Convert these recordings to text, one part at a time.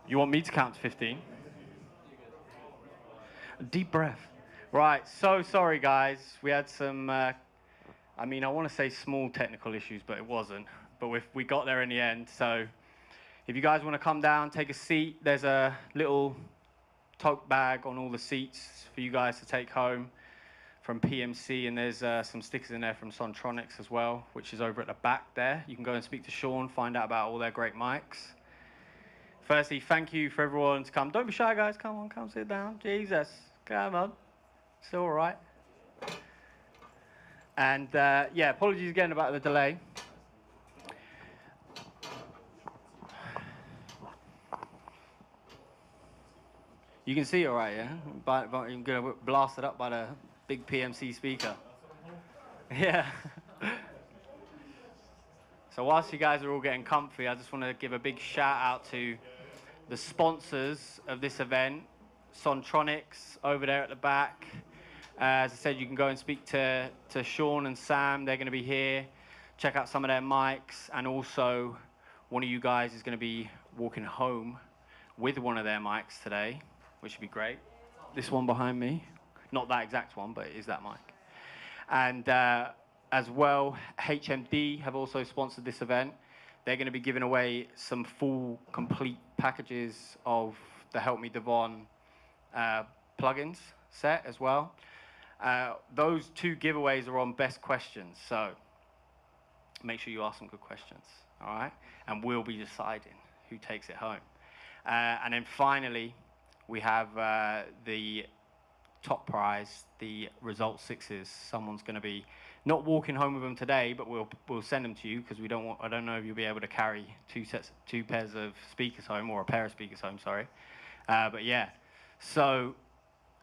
You want me to count to 15? Deep breath. Right, so sorry guys. We had some, I want to say small technical issues, but it wasn't. But we got there in the end. So if you guys want to come down, take a seat. There's a little tote bag on all the seats for you guys to take home from PMC, and there's some stickers in there from Sontronics as well, which is over at the back there. You can go and speak to Sean, find out about all their great mics. Firstly, thank you for everyone to come. Don't be shy, guys. Come on, come sit down. Jesus, come on. It's all right. And yeah, apologies again about the delay. You can see it all right, yeah? But you're going to blast it up by the big PMC speaker. Yeah. So whilst you guys are all getting comfy, I just want to give a big shout out to the sponsors of this event, Sontronics over there at the back. As I said, you can go and speak to Sean and Sam. They're going to be here. Check out some of their mics. And also, one of you guys is going to be walking home with one of their mics today, which would be great. This one behind me. Not that exact one, but it is that mic. And as well, HMD have also sponsored this event. They're going to be giving away some full, complete packages of the Help Me Devon plugins set as well. Those two giveaways are on best questions, so make sure you ask some good questions, all right? And we'll be deciding who takes it home. And then finally, we have the top prize, the result sixes. Someone's going to be not walking home with them today, but we'll send them to you because I don't know if you'll be able to carry two pairs of speakers home, or a pair of speakers home, sorry. But yeah, so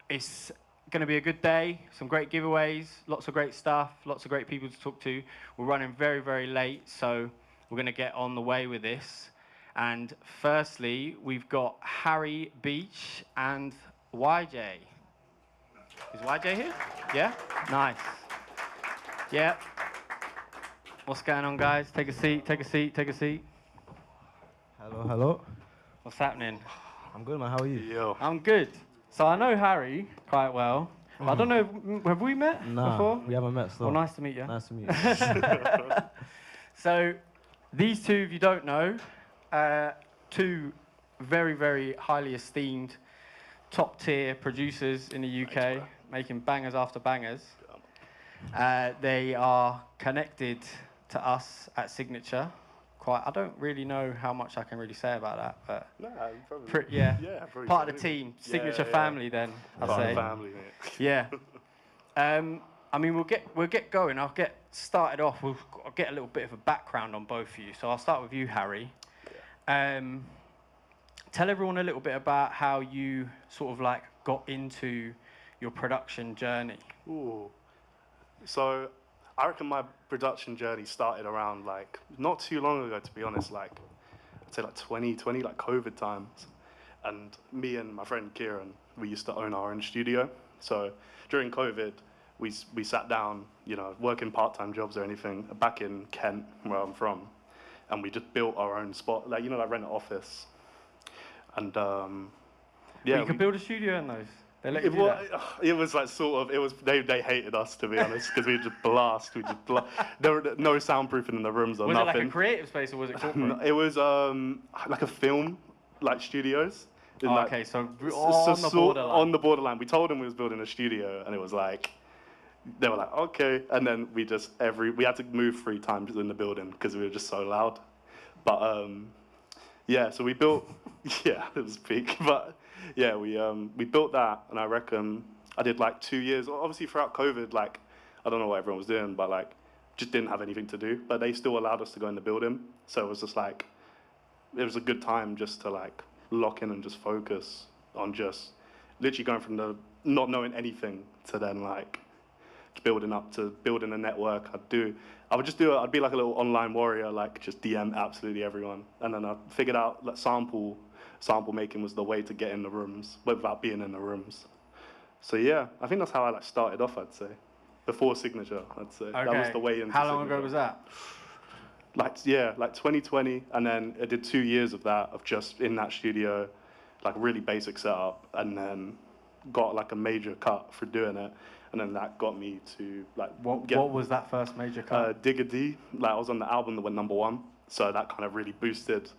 it's going to be a good day, some great giveaways, lots of great stuff, lots of great people to talk to. We're running very, very late, so we're going to get on the way with this. And firstly, we've got Harry, Beech, and YJay. Is YJay here? Yeah? Nice. Yeah. What's going on, guys? Take a seat, take a seat, take a seat. Hello, hello. What's happening? I'm good, man. How are you? Yo. I'm good. So I know Harry quite well. I don't know, have we met before? We haven't met, so. Well, nice to meet you. Nice to meet you. So these two, if you don't know, two very, very highly esteemed top-tier producers in the UK, making bangers after bangers. They are connected to us at Signature. I don't really know how much I can really say about that, but probably. Yeah, probably part of the team, Signature family. Then I'd part say. of the family, mate. Yeah. I mean, we'll get going. I'll get started off. I'll get a little bit of a background on both of you. So I'll start with you, Harry. Yeah. Tell everyone a little bit about how you sort of like got into your production journey. Ooh. So I reckon my production journey started around like not too long ago, to be honest, like I'd say like 2020, like COVID times. And me and my friend Kieran, we used to own our own studio. So during COVID, we sat down, you know, working part-time jobs or anything back in Kent, where I'm from. And we just built our own spot, like, you know, like rent an office. And yeah. Well, you could build a studio in those. They let you do that. It was like sort of, they hated us, to be honest, because we just blast. There were no soundproofing in the rooms or nothing. Was it like a creative space or was it corporate? It was like a film, like studios. Okay, so on the borderline. On the borderline. We told them we was building a studio, and it was like, they were like, okay. And then we had to move 3 times in the building because we were just so loud. But yeah, so we built, yeah, it was peak. But yeah, we built that, and I reckon I did like 2 years. Obviously throughout COVID, like, I don't know what everyone was doing, but like, just didn't have anything to do. But they still allowed us to go in the building. So it was just like, it was a good time just to like lock in and just focus on just literally going from the not knowing anything to then like building up to building a network. I'd be like a little online warrior, like just DM absolutely everyone. And then I figured out that sample making was the way to get in the rooms without being in the rooms. So yeah, I think that's how I like started off, I'd say. Before Signature, I'd say. Okay. That was the way into How long Signature. ago was that? like 2020, and then I did 2 years of that, of just in that studio, like really basic setup, and then got like a major cut for doing it, and then that got me to like What was that first major cut? Digga D. Like I was on the album that went #1, so that kind of really boosted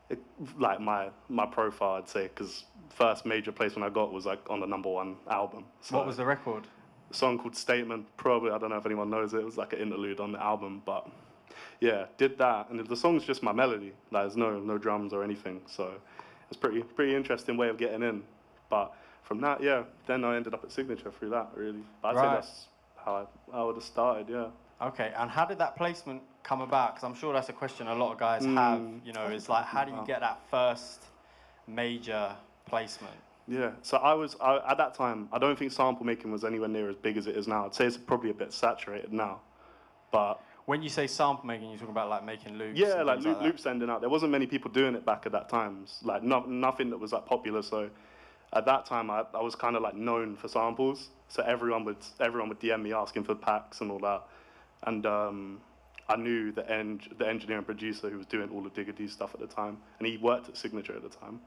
it, like my profile, I'd say, because first major placement I got was like on the #1 album. So What was the record? a song called Statement. Probably, I don't know if anyone knows it. It was like an interlude on the album, but yeah, did that, and the song's just my melody. Like there's no drums or anything, so it's pretty interesting way of getting in. But from that, yeah, then I ended up at Signature through that, really. But I'd say that's how I would have started, yeah. Okay, and how did that placement come about? Because I'm sure that's a question a lot of guys have, you know, is like, how do you get that first major placement? Yeah, so at that time, I don't think sample making was anywhere near as big as it is now. I'd say it's probably a bit saturated now, but... When you say sample making, you're talking about like making loops? Yeah, like loops sending out. There wasn't many people doing it back at that time. Like nothing that was like popular, so... At that time, I was kind of like known for samples, so everyone would DM me asking for packs and all that, and I knew the engineer and producer who was doing all the Digga D stuff at the time, and he worked at Signature at the time,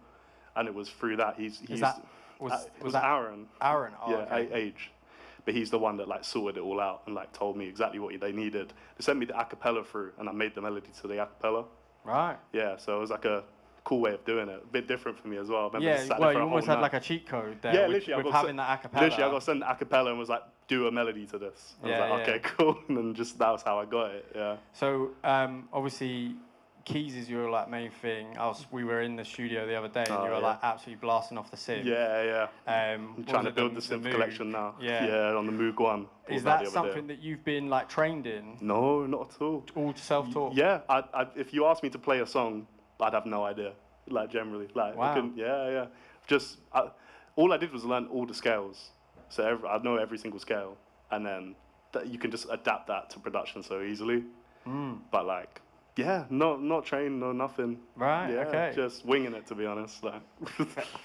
and it was through that was that Aaron? Aaron, oh, yeah, okay. Age, but he's the one that like sorted it all out and like told me exactly what they needed. They sent me the acapella through, and I made the melody to the acapella. Right. Yeah, so it was like a cool way of doing it. A bit different for me as well. Yeah, well, you almost had like a cheat code there. Yeah, with having that acapella. Literally, I got sent the acapella and was like, do a melody to this. I was like, okay, cool. And then just that was how I got it. Yeah. So obviously, keys is your like main thing. We were in the studio the other day, and you were like absolutely blasting off the synth. Yeah. I'm trying to build the synth collection now. Yeah, on the Moog 1. Is that something that you've been like trained in? No, not at all. All self-taught? Yeah, if you asked me to play a song, I'd have no idea. Like generally, like wow. I couldn't, yeah. Just all I did was learn all the scales. So I know every single scale, and then you can just adapt that to production so easily. But like, yeah, not trained, no nothing. Right. Yeah, okay. Just winging it, to be honest. Like.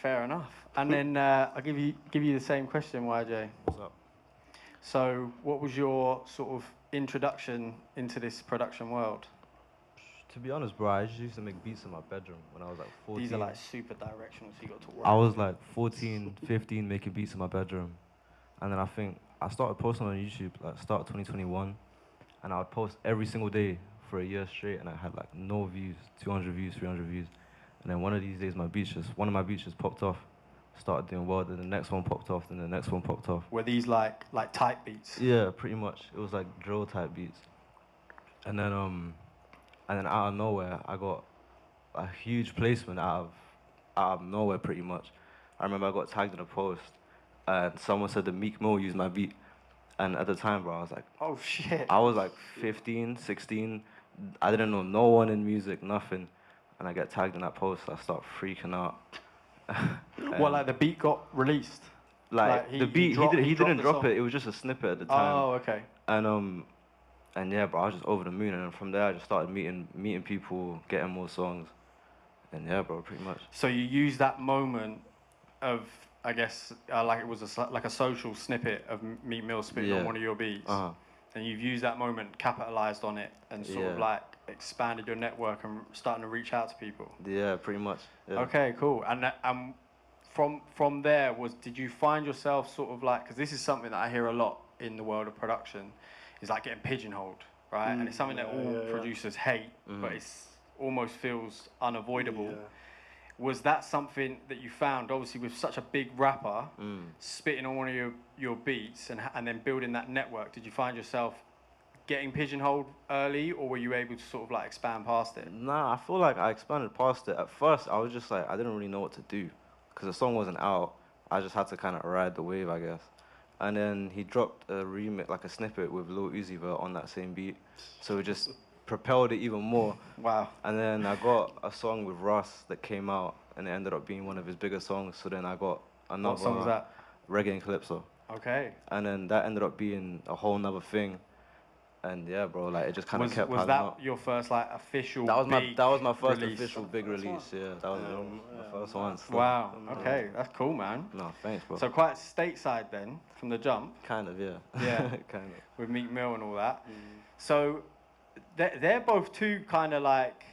Fair enough. And then I'll give you the same question, YJay. What's up? So, what was your sort of introduction into this production world? To be honest, bro, I just used to make beats in my bedroom when I was like 14. These are like super directional, so you got to work. I was like 14, 15, making beats in my bedroom. And then I think I started posting on YouTube, like start of 2021. And I would post every single day for a year straight, and I had like no views, 200 views, 300 views. And then one of these days, one of my beats just popped off. Started doing well, then the next one popped off, then the next one popped off. Were these like type beats? Yeah, pretty much. It was like drill type beats. And then out of nowhere, I got a huge placement out of nowhere, pretty much. I remember I got tagged in a post, and someone said that Meek Mill used my beat. And at the time, bro, I was like... Oh, shit. I was like 15, 16. I didn't know no one in music, nothing. And I get tagged in that post, I start freaking out. Well, like the beat got released? Like the beat, he didn't drop it. It was just a snippet at the time. Oh, okay. And yeah, bro, I was just over the moon. And from there, I just started meeting people, getting more songs. And yeah, bro, pretty much. So you used that moment of, I guess, like it was like a social snippet of Meek Mill spitting on one of your beats. And you've used that moment, capitalized on it, and sort of like expanded your network and starting to reach out to people. Yeah, pretty much. Yeah. Okay, cool. And from there, did you find yourself sort of like, because this is something that I hear a lot in the world of production, is like getting pigeonholed, right? And it's something that all producers hate, but it's almost feels unavoidable. Yeah. Was that something that you found, obviously with such a big rapper, spitting on one of your beats and then building that network? Did you find yourself getting pigeonholed early, or were you able to sort of like expand past it? Nah, I feel like I expanded past it. At first, I was just like, I didn't really know what to do, because the song wasn't out. I just had to kind of ride the wave, I guess. And then he dropped a remix, like a snippet with Lil Uzi Vert on that same beat. So it just propelled it even more. Wow. And then I got a song with Russ that came out, and it ended up being one of his bigger songs. So then I got another... What song was that? Reggae and Calypso. Okay. And then that ended up being a whole nother thing. And yeah, bro, like it just kind of kept piling up. Was that your first like official? That was my first release. official big release. Yeah, that was my first one. So. Wow. Okay, that's cool, man. No, thanks, bro. So quite stateside then, from the jump. Kind of, yeah. Yeah. Kind of. With Meek Mill and all that. So, they're both two kind of like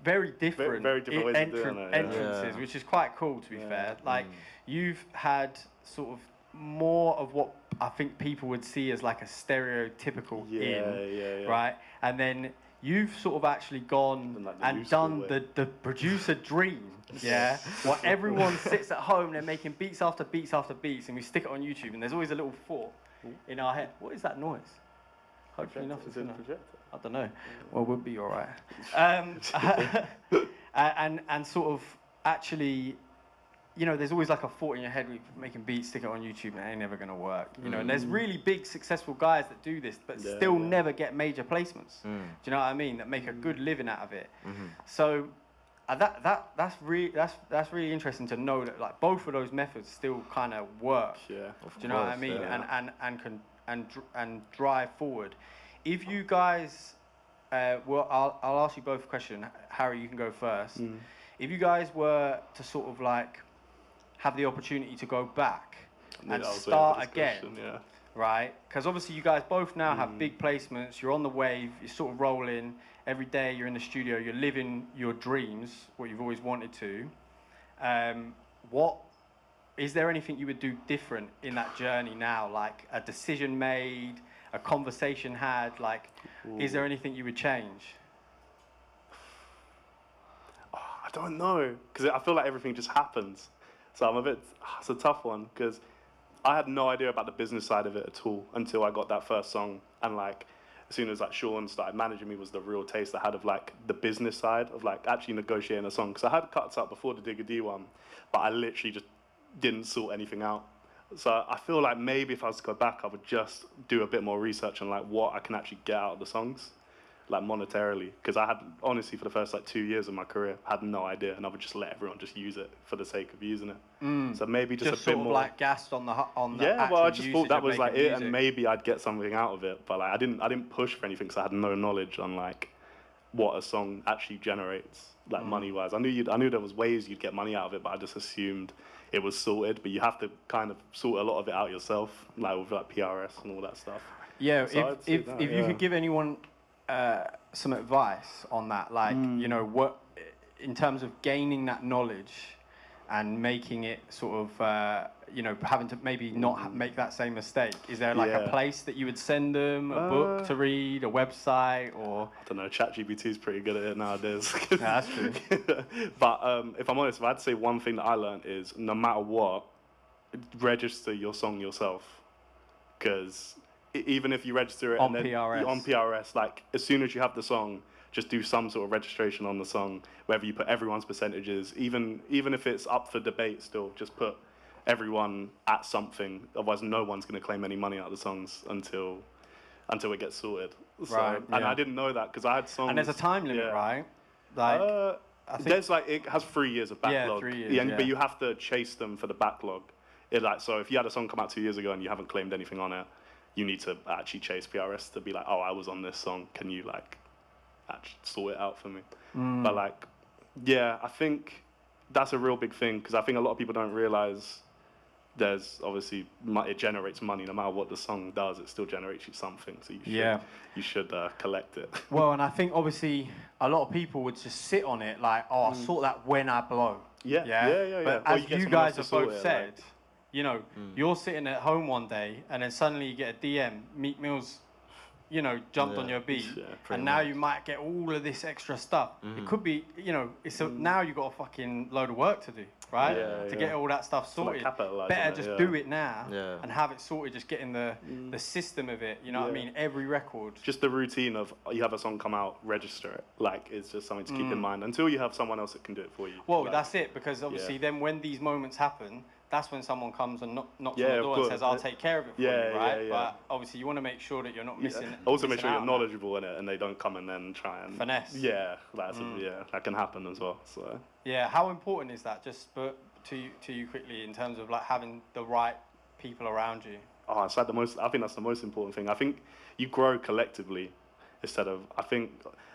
very different, very different ways of doing it, yeah. entrances, Yeah. which is quite cool, to be Yeah. fair. Like, you've had sort of more of what I think people would see as like a stereotypical Yeah. right? And then you've sort of actually gone Done, like, the and new school done way. the producer dream, yeah? While everyone sits at home, they're making beats after beats after beats, and we stick it on YouTube, and there's always a little thought in our head. What is that noise? Hopefully nothing's Is it gonna... projector? I don't know. Well, we'll be all right. And sort of actually, you know, there's always like a thought in your head, making beats, stick it on YouTube, and it ain't never gonna work. You know, and there's really big, successful guys that do this, but still never get major placements. Do you know what I mean? That make a good living out of it. So that's really interesting to know that like both of those methods still kind of work. Yeah. Do you know what I mean? And drive forward. If you guys, well, I'll ask you both a question. Harry, you can go first. If you guys were to sort of like have the opportunity to go back and start again, right? Because obviously you guys both now have big placements. You're on the wave. You're sort of rolling every day. You're in the studio. You're living your dreams, what you've always wanted to. What is there anything you would do different in that journey now? Like a decision made, a conversation had. Like, is there anything you would change? I don't know, because I feel like everything just happens. So I'm a bit, it's a tough one, because I had no idea about the business side of it at all until I got that first song. And like, as soon as like Sean started managing me was the real taste I had of like the business side of like actually negotiating a song. Because I had cuts up before the Digga D one, but I literally just didn't sort anything out. So I feel like maybe if I was to go back, I would just do a bit more research on like what I can actually get out of the songs, like monetarily. Because I had, honestly, for the first like 2 years of my career, I had no idea, and I would just let everyone just use it for the sake of using it. So maybe just a bit sort of more like gassed on the yeah. Well, I just thought that was like it, music. and maybe I'd get something out of it. But like I didn't push for anything because I had no knowledge on like what a song actually generates, like money wise. I knew there was ways you'd get money out of it, but I just assumed it was sorted. But you have to kind of sort a lot of it out yourself, like with like PRS and all that stuff. Yeah, So if you could give anyone some advice on that, like you know, what in terms of gaining that knowledge and making it sort of you know, having to maybe not make that same mistake, is there like a place that you would send them, a book to read, a website, or I don't know, ChatGPT is pretty good at it nowadays. Yeah, that's true. But if I'm honest, if I had to say one thing that I learned is no matter what, register your song yourself. Because even if you register it On and then PRS. on PRS, like as soon as you have the song, just do some sort of registration on the song, whether you put everyone's percentages, even if it's up for debate still, just put everyone at something. Otherwise, no one's going to claim any money out of the songs until it gets sorted. So, Right, And yeah. I didn't know that because I had songs. and there's a time limit, yeah. right? Like I think There's like it has 3 years of backlog. 3 years, But you have to chase them for the backlog. So if you had a song come out 2 years ago and you haven't claimed anything on it, you need to actually chase PRS to be like, oh, I was on this song. Can you like actually sort it out for me? But like, yeah, I think that's a real big thing because I think a lot of people don't realize there's obviously it generates money no matter what the song does. It still generates you something. So you should collect it. well, and I think obviously a lot of people would just sit on it like, oh, I'll sort that when I blow. Yeah. But Or as you get you someone guys else have to sort both it, said, like- you know, you're sitting at home one day and then suddenly you get a DM, Meek Mill's, you know, jumped on your beat, Yeah, and now you might get all of this extra stuff. It could be, you know, now you've got a fucking load of work to do, right? Yeah, to get all that stuff like sorted. capitalise Better on it, just yeah. do it now Yeah. and have it sorted, just getting the system of it, you know what I Yeah. mean? Every record. Just the routine of you have a song come out, register it. Like it's just something to keep in mind until you have someone else that can do it for you. Well, Like, that's it, because obviously then when these moments happen, that's when someone comes and knocks on Yeah, the of door and course. says, I'll take care of it for you, Yeah, right? yeah. But obviously you want to make sure that you're not missing Also make missing sure you're out on that. knowledgeable in it and they don't come and then try and Finesse. Yeah, that can happen as well. So Yeah, how important is that? Just to you quickly in terms of like having the right people around you. it's like I think that's the most important thing. I think you grow collectively instead of I feel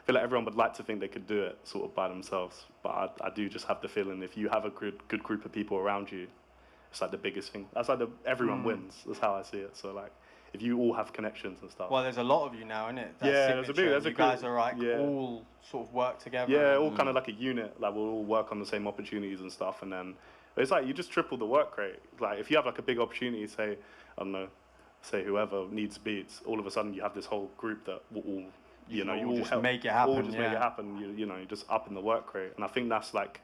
like everyone would like to think they could do it sort of by themselves. But I do just have the feeling if you have a good group of people around you, it's like the biggest thing. That's like everyone wins. That's how I see it. So like if you all have connections and stuff. Well, there's a lot of you now, isn't it? That Yeah, Signature, you guys are like yeah. all sort of work together. Yeah, all kind of like a unit. Like we'll all work on the same opportunities and stuff, and then it's like you just triple the work rate. Like if you have like a big opportunity, say I don't know, say whoever needs beats, all of a sudden you have this whole group that will all, you know, you all just help, make it happen. all just make it happen. You know, you just up in the work rate, and I think that's like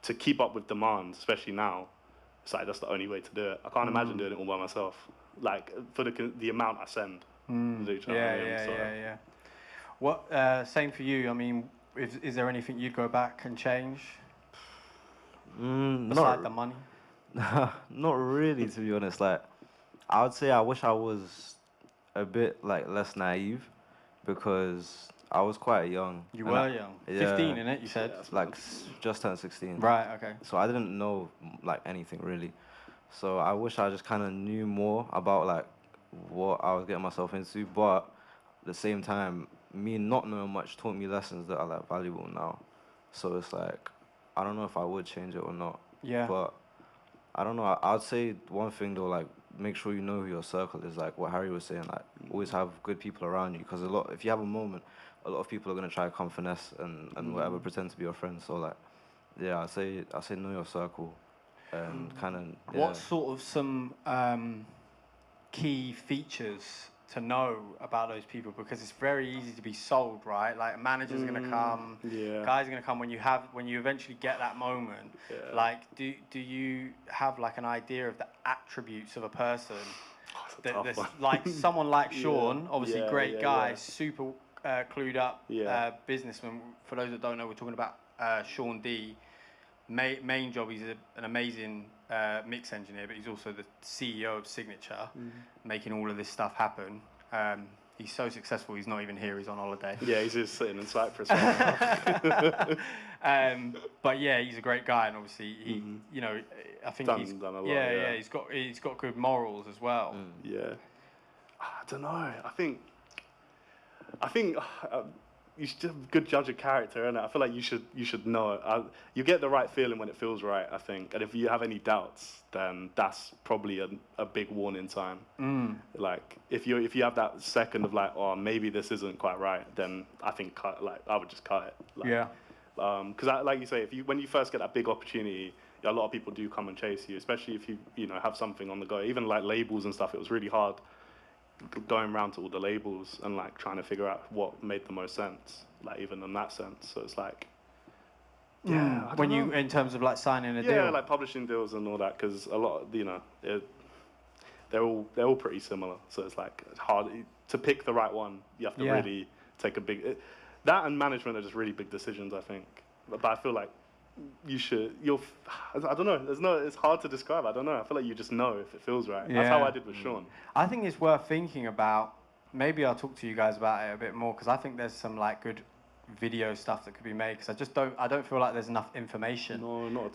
to keep up with demand, especially now. It's like that's the only way to do it. I can't imagine doing it all by myself. Like for the amount I send. Yeah. What? Same for you. I mean, is there anything you'd go back and change beside the money? Not really, to be honest. Like, I would say I wish I was a bit like less naive, because I was quite young. You were young. Yeah. 15, innit? You said. Like just turned 16. Right. Okay. So I didn't know like anything really. So I wish I just kind of knew more about like what I was getting myself into. But at the same time, me not knowing much taught me lessons that are like valuable now. So it's like, I don't know if I would change it or not. Yeah. But I don't know. I'd say one thing though, like make sure you know who your circle is. Like what Harry was saying, like always have good people around you, because if you have a moment, a lot of people are gonna try to come finesse and whatever, pretend to be your friends. So like, yeah, I say know your circle, and kind of. Yeah. What sort of some key features to know about those people? Because it's very easy to be sold, right? Like a manager's gonna come, guys are gonna come when you eventually get that moment. Yeah. Like, do you have like an idea of the attributes of a person? That's like someone like Sean, obviously great guy, super clued up businessman. For those that don't know, we're talking about Sean D. Main job, he's an amazing mix engineer, but he's also the CEO of Signature, making all of this stuff happen. He's so successful, he's not even here, he's on holiday. Yeah, he's just sitting in Cyprus. But yeah, he's a great guy, and obviously he, you know, I think done a lot. He's got good morals as well. Yeah, I don't know. I think you should have a good judge of character, innit? I feel like you should know it. You get the right feeling when it feels right, I think. And if you have any doubts, then that's probably a big warning sign. Like if you have that second of like, oh, maybe this isn't quite right, then I think I would just cut it. Like, yeah. Because like you say, when you first get that big opportunity, a lot of people do come and chase you, especially if you know have something on the go. Even like labels and stuff, it was really hard going around to all the labels and like trying to figure out what made the most sense, like even in that sense. So it's like, I don't know. In terms of like signing a deal. Yeah, like publishing deals and all that, because a lot, you know, they're all pretty similar. So it's like it's hard to pick the right one. You have to really take a big. That and management are just really big decisions, I think. But I feel like I don't know. It's hard to describe. I don't know. I feel like you just know if it feels right. That's how I did with Sean. I think it's worth thinking about. Maybe I'll talk to you guys about it a bit more, because I think there's some like good video stuff that could be made, because I don't feel like there's enough information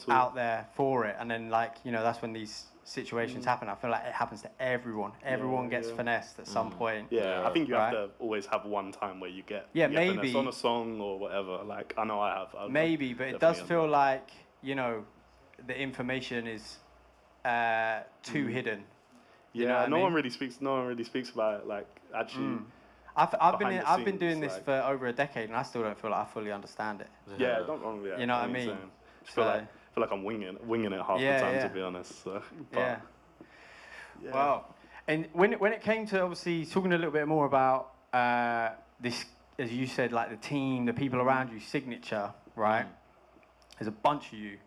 out there for it. And then like, you know, that's when these situations happen. I feel like it happens to everyone. Everyone gets finessed at some point. Yeah, I think you have to always have one time where you get maybe finessed on a song or whatever. Like I know I have. Maybe, but it does feel like, you know, the information is too hidden. Yeah, you know no one really speaks about it. Like actually. I've been doing this for over a decade, and I still don't feel like I fully understand it. Yeah, don't wrong. Yeah, you know what I mean? I feel like I'm winging it half the time, to be honest. So, Wow. And when it came to obviously talking a little bit more about this, as you said, like the team, the people around you, Signature, right? There's a bunch of you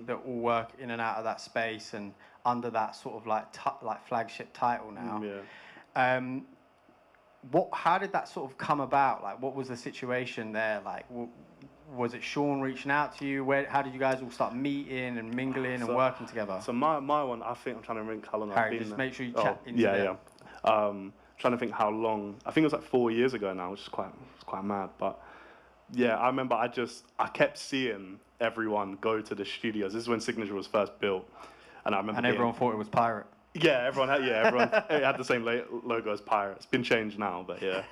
that all work in and out of that space and under that sort of like flagship title now. How did that sort of come about? Like, what was the situation there? Like, was it Sean reaching out to you? How did you guys all start meeting and mingling and working together? So my one, I think I'm trying to think how long Harry, I've been just there. make sure you chat into it. Trying to think how long. I think it was like 4 years ago now, which is quite mad. But yeah, I remember I kept seeing everyone go to the studios. This is when Signature was first built, and I remember. And everyone thought it was Pirate. Yeah, everyone it had the same logo as Pirate. It's been changed now, but yeah.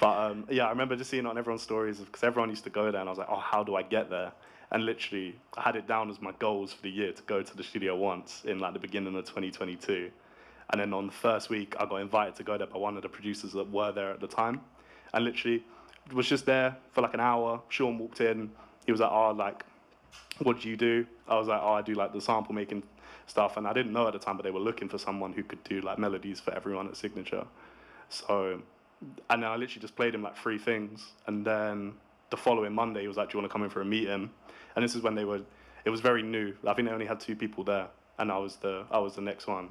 But I remember just seeing it on everyone's stories, because everyone used to go there, and I was like, oh, how do I get there? And literally, I had it down as my goals for the year to go to the studio once in like the beginning of 2022. And then on the first week, I got invited to go there by one of the producers that were there at the time. And literally was just there for like an hour. Sean walked in. He was like, oh, like, what do you do? I was like, oh, I do like the sample making stuff. And I didn't know at the time, but they were looking for someone who could do like melodies for everyone at Signature. So, and then I literally just played him like 3 things. And then the following Monday, he was like, do you want to come in for a meeting? And this is when it was very new. I think they only had 2 people there. And I was the next one.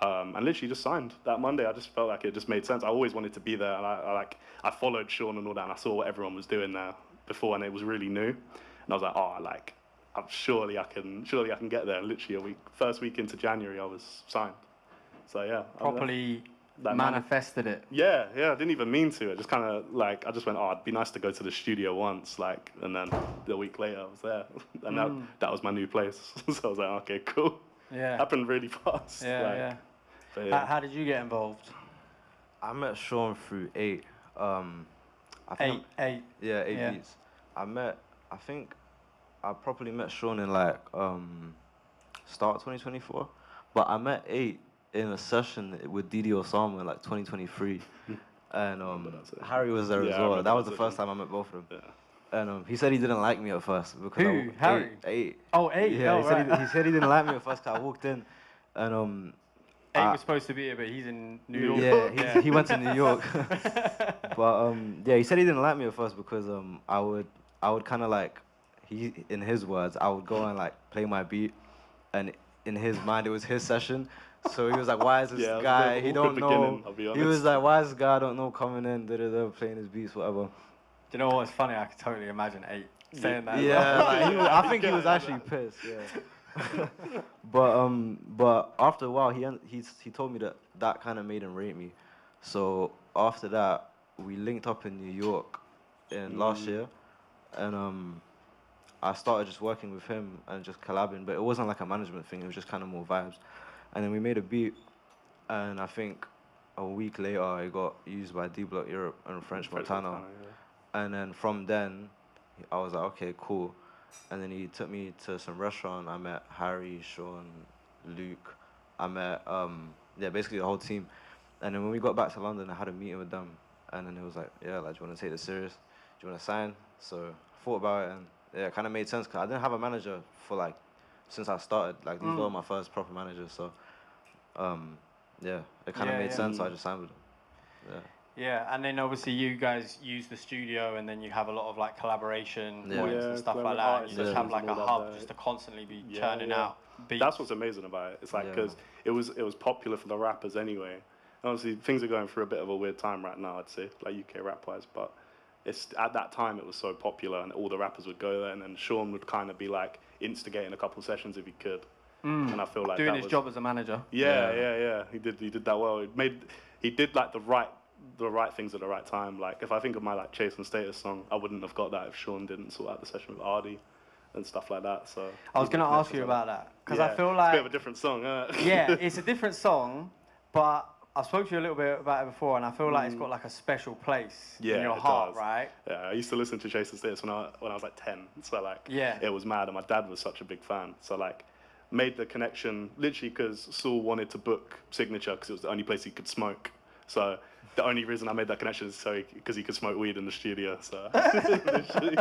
And literally just signed that Monday. I just felt like it just made sense. I always wanted to be there. And I followed Sean and all that. And I saw what everyone was doing there before. And it was really new. And I was like, oh, like, surely I can get there. Literally first week into January, I was signed. So yeah. Properly manifested it. Yeah, I didn't even mean to. It just kind of like, I just went, oh, it'd be nice to go to the studio once, like, and then a week later I was there. And that was my new place. So I was like, okay, cool. Yeah. Happened really fast. Yeah. But yeah. How did you get involved? I met Sean through 8. I think 8. Yeah, 8 Beats. I think I properly met Sean in like start 2024, but I met 8 in a session with Didi Osama in like 2023, and Harry was there as well. That was the first time I met both of them. Yeah. And he said he didn't like me at first because Who? Harry? 8. Oh, 8. Yeah, right. he said he didn't like me at first because I walked in, and 8 was supposed to be here, but he's in New York. Yeah, he went to New York. But yeah, he said he didn't like me at first because I would kind of like, in his words, I would go and like play my beat, and in his mind it was his session. So he was like, why is this guy, he don't know, he was like, why is this guy I don't know coming in, playing his beats, whatever. Do you know what's funny? I could totally imagine 8 saying that. Yeah, like, I think he was actually pissed, yeah. But after a while, he told me that kind of made him rate me. So after that, we linked up in New York last year, and I started just working with him and just collabing, but it wasn't like a management thing, it was just kind of more vibes. And then we made a beat, and I think a week later it got used by D-Block Europe and French Montana. Yeah. And then from then, I was like, okay, cool. And then he took me to some restaurant. I met Harry, Sean, Luke. I met, basically the whole team. And then when we got back to London, I had a meeting with them. And then it was like, yeah, like, do you want to take this serious? Do you want to sign? So I thought about it, and yeah, it kind of made sense, because I didn't have a manager for like, since I started. Like, these were my first proper managers, so yeah, it kind of made sense, so I just signed with them. Yeah. Yeah, and then obviously you guys use the studio, and then you have a lot of like collaboration points and stuff like that. And you just have like a hub just to constantly be churning out beats. That's what's amazing about it. It's like, because it was popular for the rappers anyway. Obviously, things are going through a bit of a weird time right now, I'd say, like UK rap-wise, but it's at that time it was so popular, and all the rappers would go there, and then Sean would kind of be like instigating a couple sessions if he could. And I feel like doing his job as a manager. Yeah. He did that well. He did like the right things at the right time. Like, if I think of my like Chase and Status song, I wouldn't have got that if Sean didn't sort out the session with Ardy and stuff like that. So I was going to ask you about that, because I feel like it's a bit of a different song. Yeah, it's a different song, but I spoke to you a little bit about it before, and I feel like it's got like a special place in your heart, right? Yeah, I used to listen to Chase and Status when I was like 10. So like, it was mad, and my dad was such a big fan. So like, made the connection literally because Saul wanted to book Signature because it was the only place he could smoke. So the only reason I made that connection is because he could smoke weed in the studio. So literally,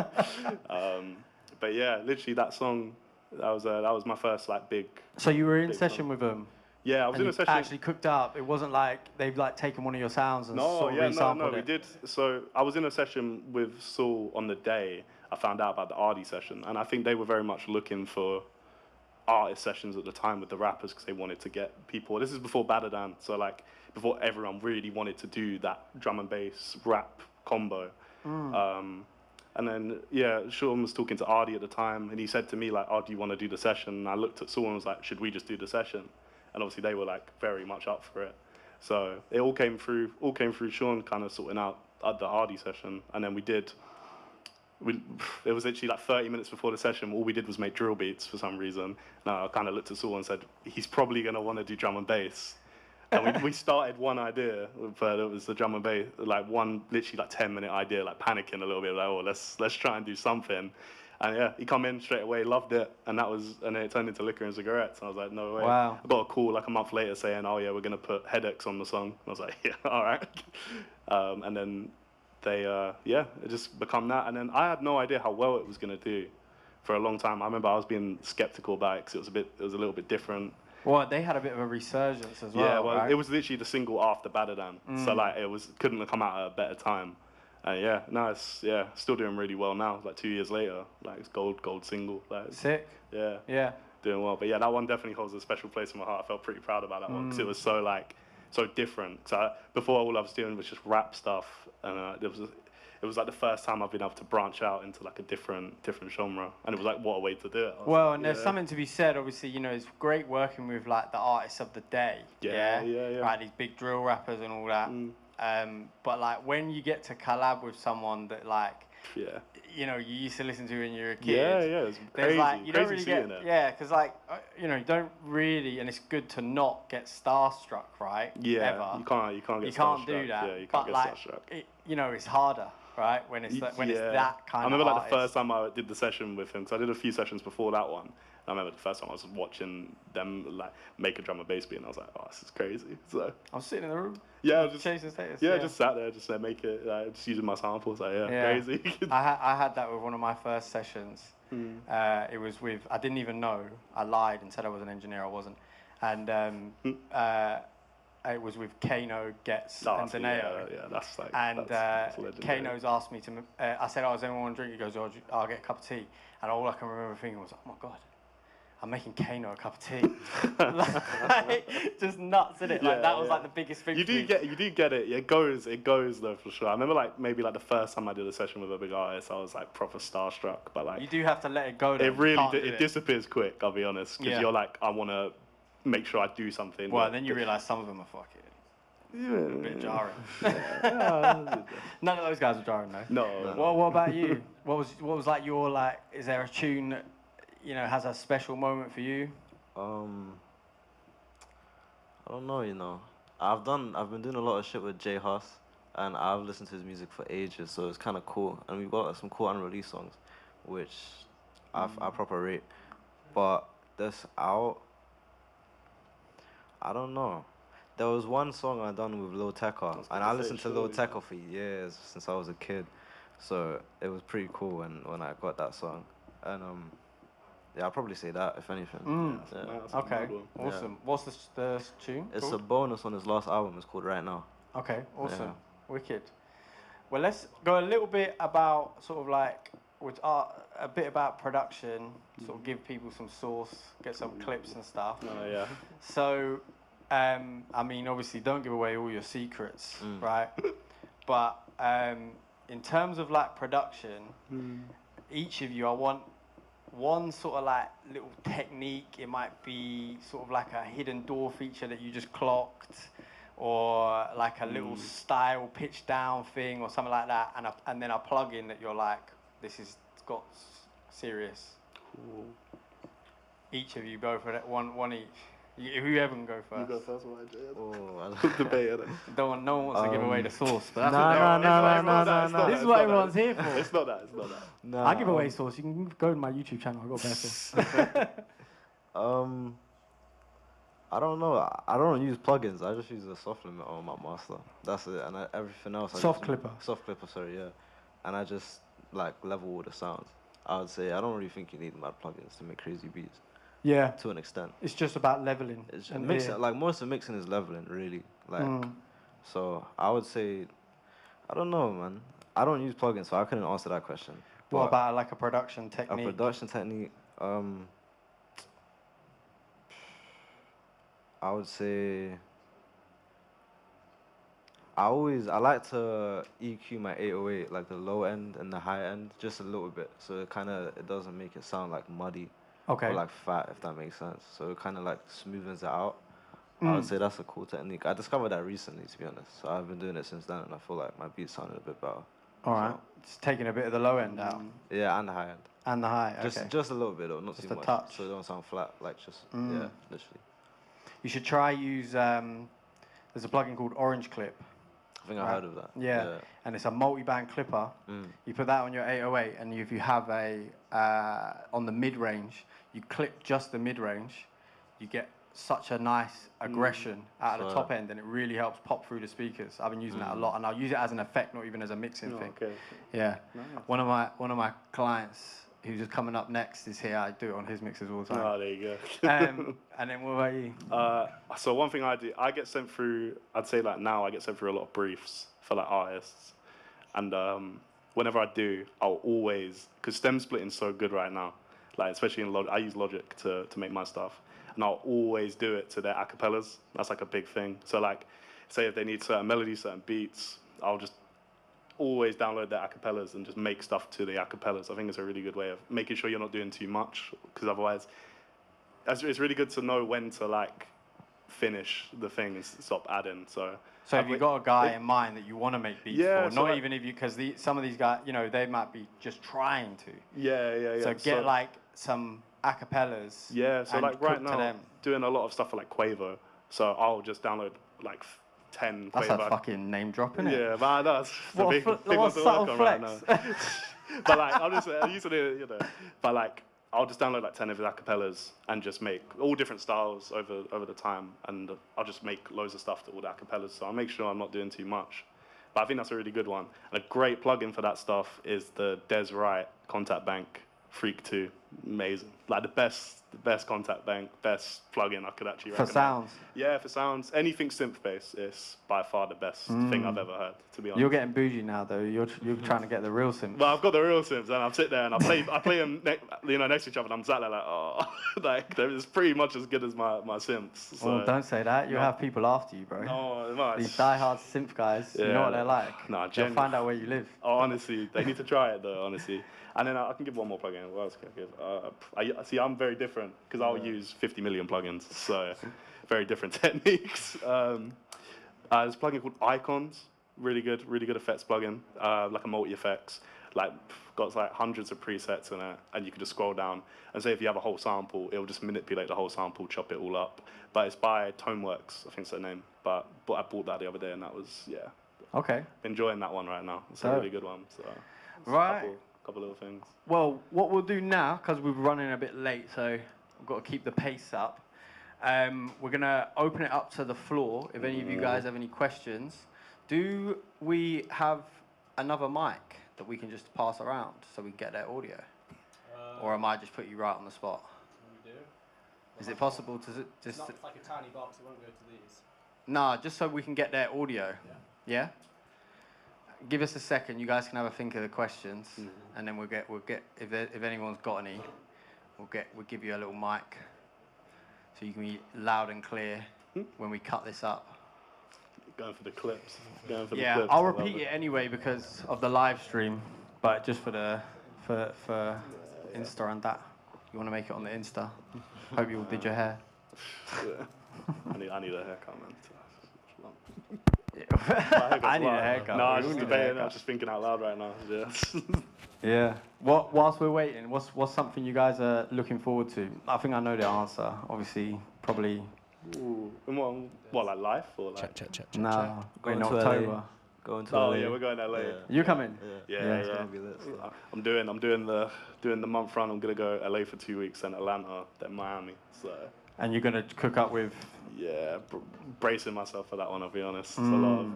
but yeah, literally that song, that was my first like big. So you were in session with him. Yeah, I was in a session. Actually cooked up. It wasn't like they've like taken one of your sounds and sort of resampled it. We did. So I was in a session with Saul on the day I found out about the Ardy session, and I think they were very much looking for artist sessions at the time with the rappers because they wanted to get people. This is before Badadan, so like before everyone really wanted to do that drum and bass rap combo. And then Sean was talking to Ardy at the time, and he said to me like, "Oh, do you want to do the session?" And I looked at Saul and was like, "Should we just do the session?" And obviously they were like very much up for it. So it all came through Sean kind of sorting out the Ardy session, and then it was literally like 30 minutes before the session, all we did was make drill beats for some reason. Now I kind of looked at Saul and said, he's probably going to want to do drum and bass. And we started one idea, but it was the drum and bass, like one literally like 10-minute idea, like panicking a little bit, like, oh, let's try and do something. And yeah, he come in straight away, loved it, and then it turned into Liquor and Cigarettes. And I was like, no way. Wow. I got a call like a month later saying, oh yeah, we're gonna put Headaches on the song. And I was like, yeah, all right. And then it just become that. And then I had no idea how well it was gonna do for a long time. I remember I was being skeptical about it because it was a little bit different. Well, they had a bit of a resurgence as well. Yeah, well, right? it was literally the single after Badadan, so like couldn't have come out at a better time. It's still doing really well now. Like 2 years later, like it's gold single. Like Sick. Yeah. Yeah. Doing well, but yeah, that one definitely holds a special place in my heart. I felt pretty proud about that one because it was so different. So before all I was doing was just rap stuff, and it was like the first time I've been able to branch out into like a different genre, and it was like what a way to do it. Well, and there's something to be said. Obviously, you know, it's great working with like the artists of the day. Yeah. Right, these big drill rappers and all that. But like when you get to collab with someone that like, you know, you used to listen to when you were a kid. Yeah, it's crazy. Like, you don't really seeing it. Yeah, because like, you know, you don't really, and it's good to not get starstruck, right? Yeah, ever. you can't get You starstruck. can't do that. Yeah, you can't but get like, starstruck. you know, it's harder, right? When it's that kind of I remember like artist. the first time I did the session with him, because I did a few sessions before that one. I remember the first time I was watching them like make a drum and bass beat, and I was like, oh, this is crazy. So I'm sitting in the room. yeah, just chasing status. just sat there, just make it, just using my samples. Like crazy. I had that with one of my first sessions. It was with, I didn't even know. I lied and said I was an engineer. I wasn't. And it was with Kano, Getz, and Deneo. Yeah, that's like. And that's legendary. Kano's asked me to. I said, "Oh, does anyone want a drink?" He goes, "Oh, I'll get a cup of tea." And all I can remember thinking was, "Oh my god, I'm making Kano a cup of tea." Like, just nuts, innit? Like that was like the biggest thing. You do get it. It goes though for sure. I remember like maybe like the first time I did a session with a big artist, I was like proper starstruck. But like you do have to let it go. Though. It really it disappears quick. I'll be honest, because Yeah. you're like, I want to make sure I do something. Well, then you realise some of them are fucking a bit jarring. None of those guys are jarring though. No. Well, what about you? What was like your like? Is there a tune that, you know, has a special moment for you? I don't know, you know. I've been doing a lot of shit with Jay Huss, and I've listened to his music for ages, so it's kind of cool. And we've got some cool unreleased songs, which I proper rate. But this out, I don't know. There was one song I done with Lil Tecca, and I listened to Lil Tecca for years since I was a kid, so it was pretty cool when I got that song, and yeah, I'll probably say that if anything. Yeah. Okay, awesome. Yeah. What's the tune? It's called? a bonus on his last album. It's called Right Now. Okay, awesome, Yeah. wicked. Well, let's go a little bit about sort of like with a bit about production, sort of give people some source, get some clips and stuff. Oh yeah. So, I mean, obviously, don't give away all your secrets, right? But in terms of like production, each of you, I want one sort of like little technique. It might be sort of like a hidden door feature that you just clocked, or like a little style pitch down thing, or something like that, and then a plug-in that you're like, this is got serious. Cool. Each of you go for that one each. Whoever can go first. You go first, YJay. Oh, I debated it. No one wants to give away the sauce, but that's no. This is what everyone's here for. It's not that. no. I give away sauce. You can go to my YouTube channel. I've got better sauce. I don't know. I don't use plugins. I just use a soft limiter on my master. That's it. And everything else. Soft clipper. Soft clipper, sorry, yeah. And I just like level all the sounds. I would say I don't really think you need mad plugins to make crazy beats. Yeah. To an extent. It's just about leveling. It's just mixing. Like most of mixing is leveling, really. Like, so I would say, I don't know, man. I don't use plugins, so I couldn't answer that question. What about like a production technique? A production technique. I would say I like to EQ my 808, like the low end and the high end, just a little bit, so it doesn't make it sound like muddy or like fat, if that makes sense. So it kind of like smoothens it out. I would say that's a cool technique. I discovered that recently, to be honest. So I've been doing it since then, and I feel like my beats sounded a bit better. All right, just taking a bit of the low end out. Yeah, and the high end. And the high. Okay. Just a little bit, though, not Just too a much, touch. so it don't sound flat. Like just yeah, literally. You should try use. There's a plugin called Orange Clip. I think I heard of that. Yeah. And it's a multi-band clipper. You put that on your 808, and if you have a on the mid-range, you clip just the mid-range, you get such a nice aggression out of the top end, and it really helps pop through the speakers. I've been using that a lot, and I'll use it as an effect, not even as a mixing thing. Okay. Yeah. Nice. One of my clients who's just coming up next is here. I do it on his mixes all the time. Oh, there you go. And then what about you? So one thing I do, I get sent through, I'd say like now I get sent through a lot of briefs for like artists. And whenever I do, I'll always, because stem splitting's so good right now, like especially in Logic, I use Logic to make my stuff. And I'll always do it to their acapellas. That's like a big thing. So like, say if they need certain melodies, certain beats, I'll just always download their acapellas and just make stuff to the acapellas. I think it's a really good way of making sure you're not doing too much, because otherwise, it's really good to know when to like finish the thing and stop adding. So have you got a guy in mind that you want to make beats for? So not even if you, because some of these guys, you know, they might be just trying to. Yeah. So get like some acapellas. Yeah, so like right now, them. doing a lot of stuff for like Quavo. So I'll just download like 10 That's Quavo. a fucking name drop, isn't it? Yeah, but that's the big one to work on right now. But like, I'm just using it, you know. But like, I'll just download like 10 of his acapellas and just make all different styles over the time, and I'll just make loads of stuff to all the acapellas. So I'll make sure I'm not doing too much. But I think that's a really good one. And a great plugin for that stuff is the Des Wright Contact Bank Freak 2. Amazing. Like the best contact bank, best plugin I could actually recommend. For sounds? Yeah, for sounds. Anything synth-based is by far the best thing I've ever heard, to be honest. You're getting bougie now, though. You're trying to get the real synths. Well, I've got the real synths, and I sit there and I play them next to each other, and I'm sat there like, oh, like, they're pretty much as good as my synths. So. Well, don't say that. You'll have people after you, bro. No, these diehard synth guys, you know what they're like. Nah, they'll find out where you live. Oh, honestly, they need to try it, though, honestly. And then I can give one more plugin. What else can I give? See, I'm very different because I'll use 50 million plugins, so very different techniques. There's a plugin called Icons, really good effects plugin, like a multi-effects. Like, got like hundreds of presets in it, and you can just scroll down and say if you have a whole sample, it'll just manipulate the whole sample, chop it all up. But it's by Toneworks, I think it's their name. But I bought that the other day, and that was, Okay. Enjoying that one right now. It's a really good one. So, right. Couple little things. Well, what we'll do now, because we're running a bit late, so we've got to keep the pace up. We're going to open it up to the floor. If any of you guys have any questions, do we have another mic that we can just pass around so we can get their audio? Or am I just put you right on the spot? We do. Is it possible to just... It's not like a tiny box, it won't go to these. No, just so we can get their audio. Yeah? Give us a second. You guys can have a think of the questions, and then we'll get. If anyone's got any, we'll give you a little mic, so you can be loud and clear when we cut this up. Going for the clips. The clips. I'll repeat it anyway because of the live stream, but just for Insta and that. You want to make it on the Insta? Hope you all did your hair. I need a haircut, man. I need a haircut. No, I was just debating. I was just thinking out loud right now. Yeah. Whilst we're waiting, what's something you guys are looking forward to? I think I know the answer. Obviously, probably. Ooh. What, like life or like? Check. No, Going in to October. LA. Going to LA. Oh yeah, we're going to LA. You coming? Yeah. It's gonna be lit, so. I'm doing the month run. I'm gonna go LA for 2 weeks, then Atlanta, then Miami. So. And you're gonna cook up with. Yeah, bracing myself for that one. I'll be honest. It's a lot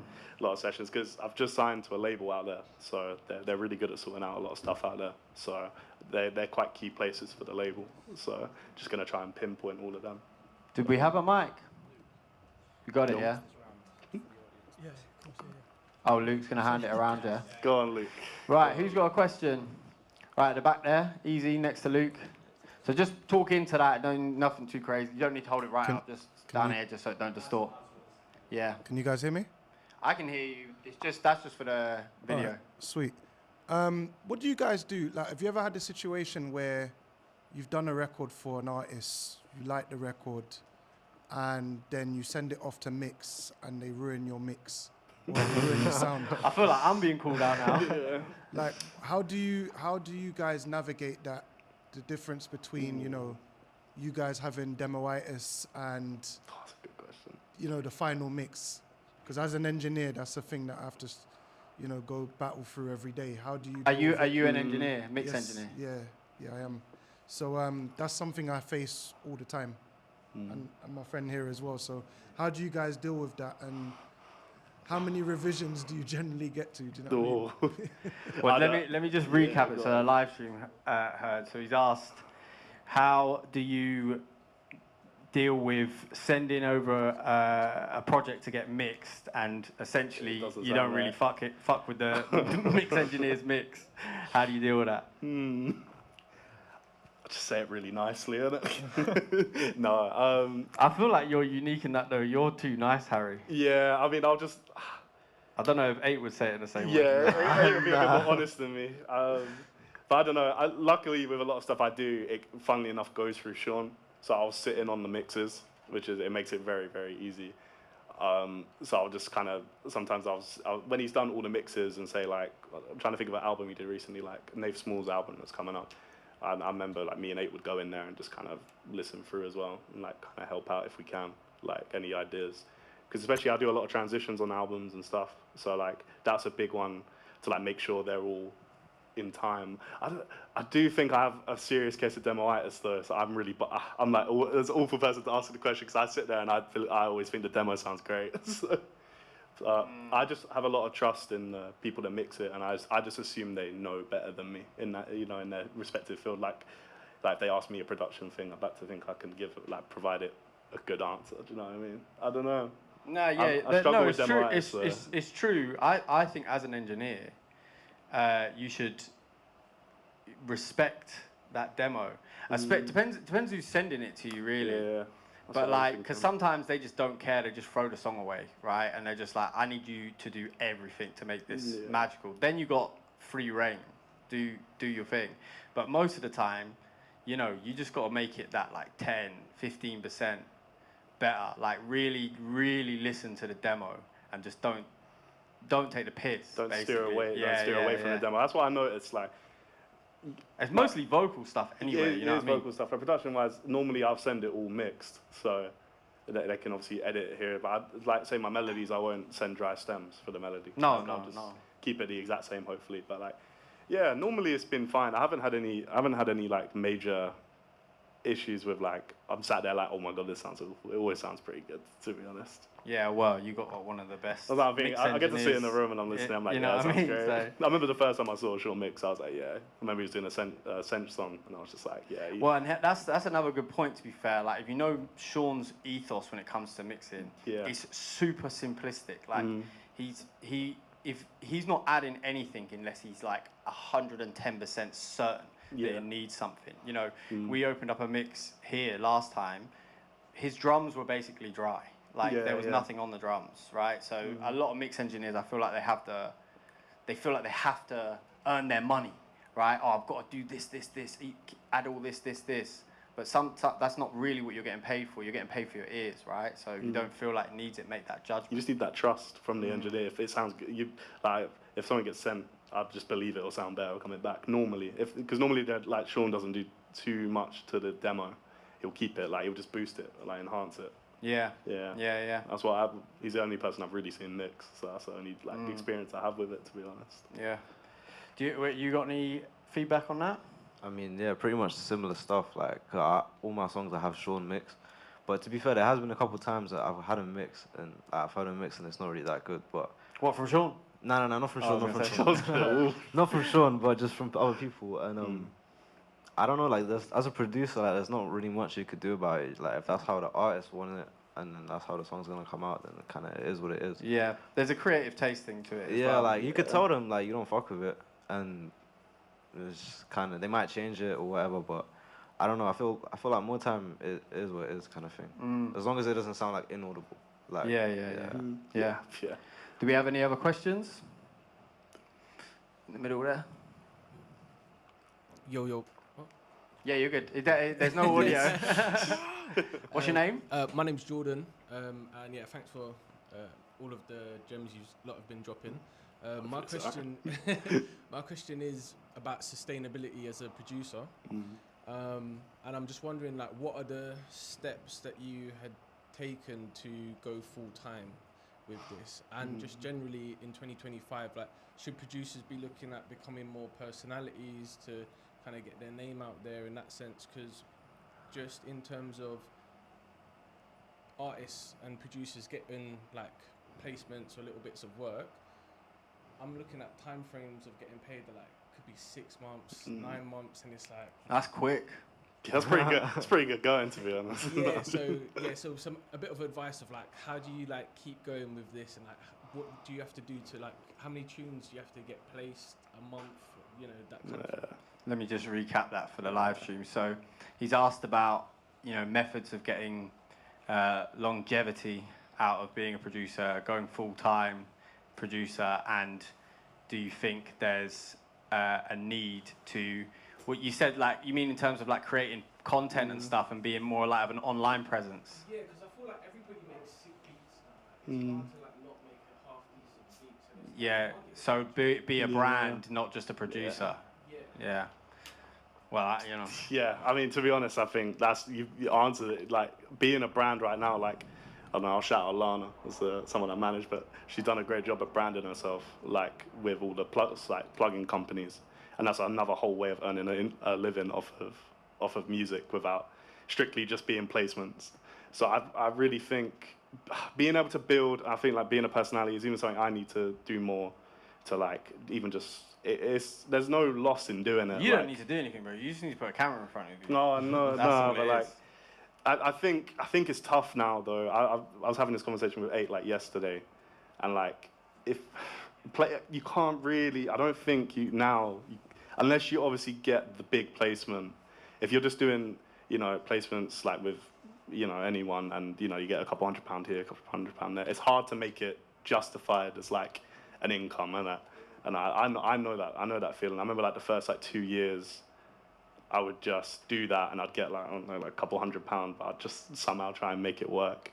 of sessions because I've just signed to a label out there, so they're really good at sorting out a lot of stuff out there. So they're quite key places for the label. So just gonna try and pinpoint all of them. Did we have a mic? You got it, yeah? Oh, Luke's gonna hand it around, yeah? Go on, Luke. Right, who's got a question? Right at the back there, easy, next to Luke. So just talk into that, nothing too crazy. You don't need to hold it right up, just down here, just so it don't distort. Yeah. Can you guys hear me? I can hear you. That's just for the video. Right, sweet. What do you guys do? Like, have you ever had a situation where you've done a record for an artist, you like the record, and then you send it off to mix, and they ruin your mix, or ruin the sound? I feel like I'm being called out now. Yeah. Like, how do you guys navigate that? The difference between you guys having demoitis and That's a good question. the final mix, Because as an engineer, that's the thing that I have to, go battle through every day. How do you? Are you an engineer, mix engineer? Yeah, I am. So that's something I face all the time, and my friend here as well. So how do you guys deal with that? And how many revisions do you generally get to? Do you know what I mean? Well, let me just recap it so the live stream heard. So he's asked, how do you deal with sending over a project to get mixed, and essentially you don't really fuck with the mix engineer's mix? How do you deal with that? I just say it really nicely, innit? No. I feel like you're unique in that though. You're too nice, Harry. Yeah, I mean, I'll just. I don't know if 8 would say it in the same way. Yeah, it would be a bit more honest than me. But I don't know. Luckily, with a lot of stuff I do, it funnily enough goes through Sean. So I'll sit in on the mixes, it makes it very, very easy. So I'll just kind of, sometimes when he's done all the mixes and say like, I'm trying to think of an album he did recently, like Nate Small's album that's coming up. I remember like me and 8 would go in there and just kind of listen through as well and like kind of help out if we can, like any ideas. Because especially I do a lot of transitions on albums and stuff. So like that's a big one to like make sure they're all in time. I do think I have a serious case of demoitis though, so I'm like there's an awful person to ask the question because I sit there and I always think the demo sounds great. I just have a lot of trust in the people that mix it, and I just assume they know better than me in that, in their respective field. Like if they ask me a production thing, I'd like to think I can provide it a good answer. Do you know what I mean? I don't know. No, yeah, I struggle with it's true. demoitis, It's true. I think as an engineer, you should respect that demo. Depends who's sending it to you, really. Yeah. But like, because sometimes they just don't care. They just throw the song away, right? And they're just like, I need you to do everything to make this magical. Then you got free reign. Do your thing. But most of the time, you just got to make it that like 10, 15% better. Like really, really listen to the demo and just don't take the piss. Don't basically. steer away from the demo. That's what I noticed. Like, it's mostly vocal stuff anyway. It you know is what I mean? vocal stuff. Like, production-wise, normally I'll send it all mixed, so they can obviously edit it here. But say my melodies, I won't send dry stems for the melody. No. Keep it the exact same, hopefully. But like, yeah, normally it's been fine. I haven't had any like major issues with like I'm sat there like, oh my god, this sounds awful. It always sounds pretty good, to be honest. Yeah, well, you got one of the best. I get to sit in the room and I'm listening. I'm like, that sounds great. So. I remember the first time I saw a short mix, I was like, yeah. I remember he was doing a Sench song, and I was just like, yeah. Well, and that's another good point. To be fair, like if you know Sean's ethos when it comes to mixing, it's super simplistic. Like if he's not adding anything unless he's like 110% certain that it needs something. We opened up a mix here last time. His drums were basically dry. Like there was nothing on the drums, right? So a lot of mix engineers, I feel like they feel like they have to earn their money, right? Oh, I've got to do this, add all this. But that's not really what you're getting paid for. You're getting paid for your ears, right? So you don't feel like it needs it, make that judgment. You just need that trust from the engineer. If it sounds good, if something gets sent, I just believe it'll sound better coming back. Normally, because normally like Sean doesn't do too much to the demo. He'll keep it, like he'll just boost it, like enhance it. Yeah. That's why he's the only person I've really seen mix, so that's the only the experience I have with it, to be honest. Yeah. You got any feedback on that? I mean, yeah, pretty much similar stuff. Like all my songs I have Sean mix, but to be fair, there has been a couple of times that I've had him mix and I've had him mix and it's not really that good. But what, from Sean? No, not from Sean. Not from Sean. Not from Sean, but just from other people. And I don't know, like, as a producer, like, there's not really much you could do about it. Like, if that's how the artist wanted it, and then that's how the song's gonna come out, then it kind of is what it is. Yeah, there's a creative taste thing to it. Yeah, like, you could tell them, like, you don't fuck with it, and it's just kind of, they might change it or whatever, but I don't know, I feel like more time is what it is kind of thing. As long as it doesn't sound, like, inaudible. Like, Yeah. Do we have any other questions? In the middle there? Yo. Yeah, you're good. There's no audio. What's your name? My name's Jordan, and yeah, thanks for all of the gems you lot have been dropping. My question is about sustainability as a producer, and I'm just wondering, like, what are the steps that you had taken to go full time with this? And just generally in 2025, like, should producers be looking at becoming more personalities to kind of get their name out there in that sense? Because just in terms of artists and producers getting like placements or little bits of work, I'm looking at time frames of getting paid that like could be 6 months, 9 months, and it's like That's quick. Yeah, that's pretty good. It's pretty good going, to be honest. So a bit of advice of like, how do you like keep going with this, and like what do you have to do to like, how many tunes do you have to get placed a month, you know, that kind of thing. Let me just recap that for the live stream. So he's asked about, you know, methods of getting longevity out of being a producer, going full-time producer, and do you think there's a need to, what you said, like, you mean in terms of like creating content and stuff and being more like of an online presence? Yeah, because I feel like everybody makes sick beats now. Like, it's hard to like not make a half decent beat. So Yeah, so be a brand, not just a producer. Yeah. Well, you know. Yeah, I mean, to be honest, I think that's you answered it. Like being a brand right now, like I don't know, I'll shout out Lana as someone I manage, but she's done a great job at branding herself, like with all the plugin companies, and that's another whole way of earning a living off of music without strictly just being placements. So I really think being able to build, I think like being a personality is even something I need to do more to like even just. There's no loss in doing it. You don't need to do anything, bro. You just need to put a camera in front of you. No, That's but like, I think it's tough now though. I was having this conversation with 8 like yesterday, and like you can't really. I don't think unless you obviously get the big placement. If you're just doing placements like with anyone, and you get a couple £100 here, a couple £100 there, it's hard to make it justified as like an income, and I know that feeling. I remember like the first like 2 years, I would just do that and I'd get like, I don't know, like a couple £100, but I'd just somehow try and make it work.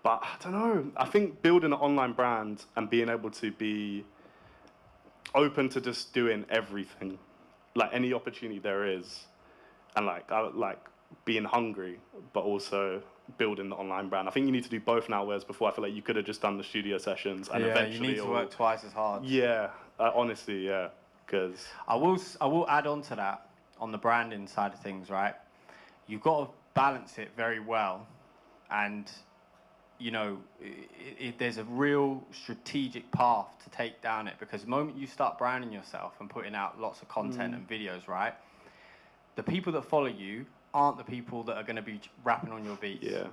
But I don't know. I think building an online brand and being able to be open to just doing everything, like any opportunity there is, and like being hungry, but also building the online brand. I think you need to do both now, whereas before I feel like you could have just done the studio sessions and eventually you need to work twice as hard. Yeah, honestly, yeah, because I will add on to that on the branding side of things, right? You've got to balance it very well, and there's a real strategic path to take down it, because the moment you start branding yourself and putting out lots of content and videos, right, the people that follow you aren't the people that are going to be rapping on your beats. Yeah.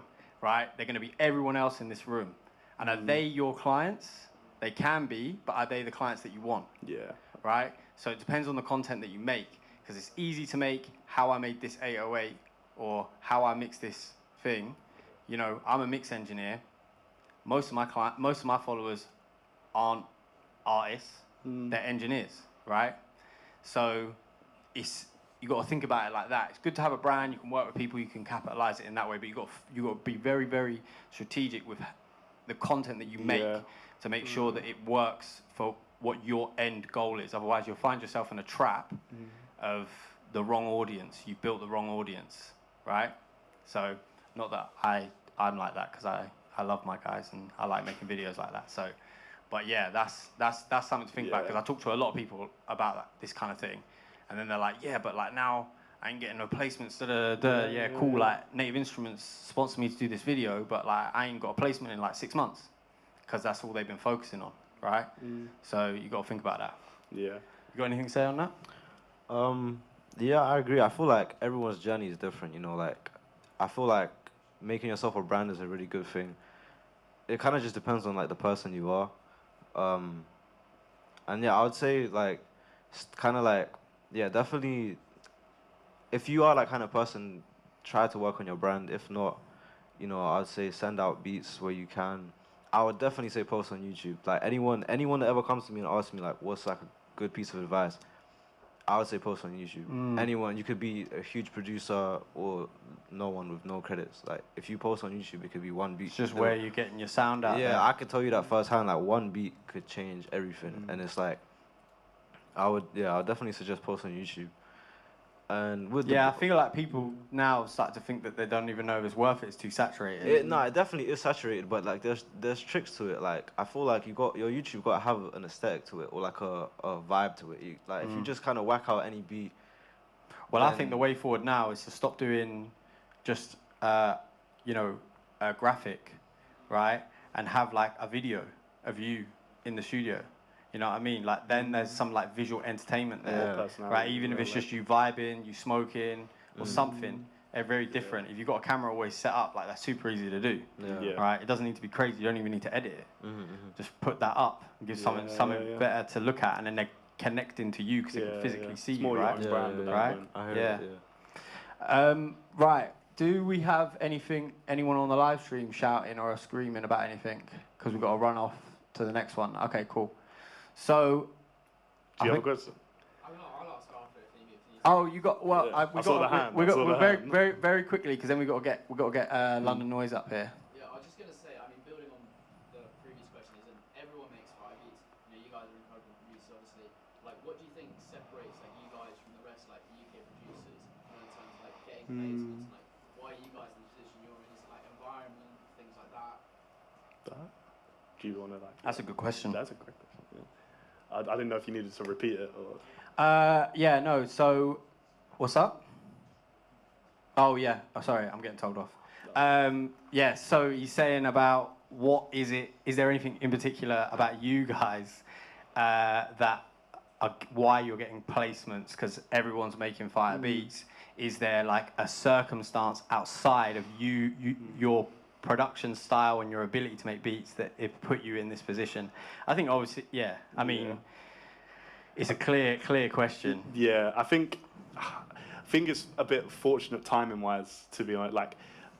Right? They're going to be everyone else in this room. And are they your clients? They can be, but are they the clients that you want? Yeah. Right? So it depends on the content that you make, because it's easy to make how I made this 808 or how I mix this thing. I'm a mix engineer. Most of my followers aren't artists. They're engineers, right? So you got to think about it like that. It's good to have a brand. You can work with people. You can capitalize it in that way. But you got to be very, very strategic with the content that you make to make sure that it works for what your end goal is. Otherwise, you'll find yourself in a trap of the wrong audience. You built the wrong audience, right? So, not that I'm like that, because I love my guys and I like making videos like that. So, but yeah, that's something to think about, because I talk to a lot of people about this kind of thing. And then they're like, yeah, but like now I ain't getting no placements. Yeah, cool. Like Native Instruments sponsored me to do this video, but like I ain't got a placement in like 6 months, because that's all they've been focusing on, right? So you got to think about that. Yeah. You got anything to say on that? Yeah, I agree. I feel like everyone's journey is different. Like I feel like making yourself a brand is a really good thing. It kind of just depends on like the person you are. And yeah, I would say like kind of like. Yeah, definitely. If you are that kind of person, try to work on your brand. If not, I'd say send out beats where you can. I would definitely say post on YouTube. Like anyone that ever comes to me and asks me like, what's like a good piece of advice, I would say post on YouTube. Anyone, you could be a huge producer or no one with no credits. Like if you post on YouTube, it could be one beat. It's just where you're getting your sound out. Yeah, there. I could tell you that firsthand. Like one beat could change everything, and it's like. I would definitely suggest post on YouTube. And with Yeah, I feel like people now start to think that they don't even know if it's worth it. It's too saturated. no, it definitely is saturated, but like there's tricks to it. Like I feel like your YouTube got to have an aesthetic to it or like a vibe to it. If you just kind of whack out any beat. Well, I think the way forward now is to stop doing just a graphic, right, and have like a video of you in the studio. You know what I mean? Like then there's some like visual entertainment there, right? Even if it's just you vibing, you smoking, or something. They're very different. If you've got a camera always set up, like that's super easy to do, right? It doesn't need to be crazy. You don't even need to edit it. Just put that up and give something better to look at, and then they're connecting to you because they can physically see you, right? Right. I heard it. Right. Do we have anyone on the live stream shouting or screaming about anything? Because we've got to run off to the next one. Okay, cool. So, Do you have a question? I'll ask after if you need. Oh, you got well. Yeah. We I saw the hand. I saw the hand. very quickly because then we got to get London Noise up here. Yeah, I was just gonna say. I mean, building on the previous question, isn't everyone makes fire beats? You know, you guys are incredible producers, obviously. Like, what do you think separates like you guys from the rest, like the UK producers, in terms of like getting placements? Like, why are you guys in the position you're in? Is it like environment, things like that? Do you want to like? That's a good question. That's a great question. Yeah. I didn't know if you needed to repeat it or. Yeah, no. So, what's up? Oh yeah. Oh, sorry, I'm getting told off. Yeah. So he's saying about what is it? Is there anything in particular about you guys that why you're getting placements? Because everyone's making fire beats. Is there like a circumstance outside of your production style and your ability to make beats that it put you in this position? I think obviously, yeah. I mean, it's a clear question. Yeah, I think it's a bit fortunate timing-wise, to be honest. Like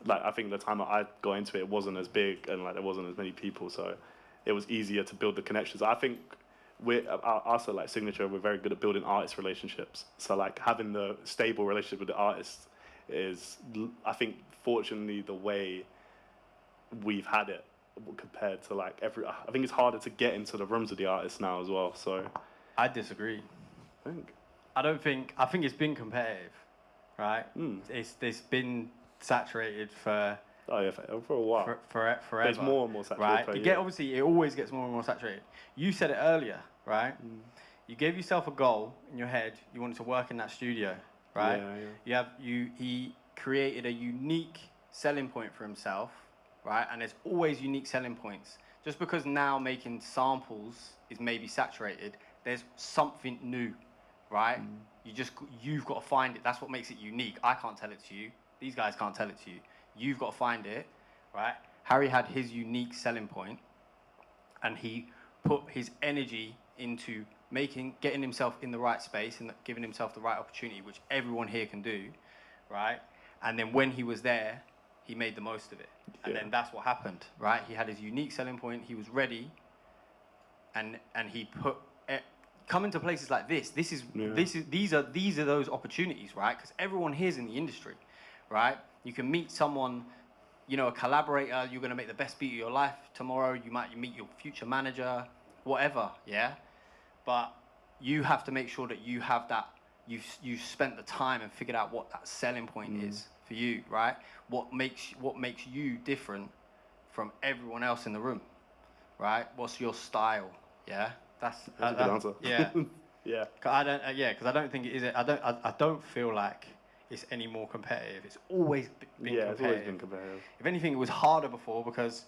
I think the time that I got into it wasn't as big and like there wasn't as many people, so it was easier to build the connections. I think we're also like Signature. We're very good at building artist relationships. So like having the stable relationship with the artist is, I think, fortunately the way we've had it compared to like I think it's harder to get into the rooms of the artists now as well. So I disagree. I think it's been competitive, right? It's been saturated for for a while. Forever. There's more and more saturated. Right? Obviously, it always gets more and more saturated. You said it earlier, right? You gave yourself a goal in your head. You wanted to work in that studio, right? Yeah. He created a unique selling point for himself, right? And there's always unique selling points. Just because now making samples is maybe saturated, there's something new, right? You've got to find it. That's what makes it unique. I can't tell it to you. These guys can't tell it to you. You've got to find it, right? Harry had his unique selling point, and he put his energy into getting himself in the right space and giving himself the right opportunity, which everyone here can do, right? And then when he was there, he made the most of it. And then that's what happened, right? He had his unique selling point. He was ready, and he coming to places like this. These are those opportunities, right? Because everyone here's in the industry, right? You can meet someone, a collaborator. You're gonna make the best beat of your life tomorrow. You meet your future manager, whatever, yeah. But you have to make sure that you have that. You've spent the time and figured out what that selling point is for you, right? What makes you different from everyone else in the room, right? What's your style? Yeah, that's a good answer. Yeah, yeah. Because I don't think it is. I don't feel like it's any more competitive. It's always been competitive. It's always been competitive. If anything, it was harder before because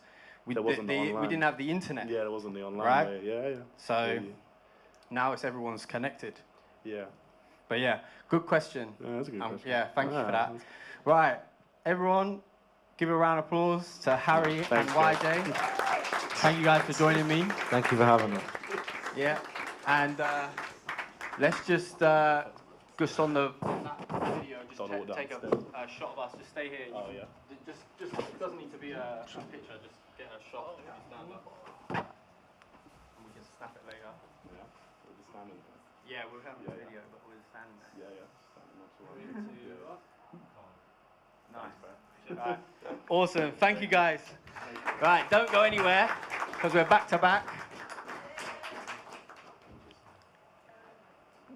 we didn't have the internet. Yeah, there wasn't the online right? way. Yeah. So now everyone's connected. Yeah. But yeah, good question. Yeah, that's a good question. Yeah, thank you for that. Right, everyone, give a round of applause to Harry and YJay. Thank you guys for joining me. Thank you for having us. Yeah, and let's just on the video, just take a shot of us. Just stay here. Oh yeah. Just it doesn't need to be a picture. Just get a shot if you stand up. And we can snap it later. Yeah. We're just standing there. Yeah, we'll have a video, but we're standing there. Yeah. Nice. Right. Awesome. Thank you guys. Right, don't go anywhere because we're back to back.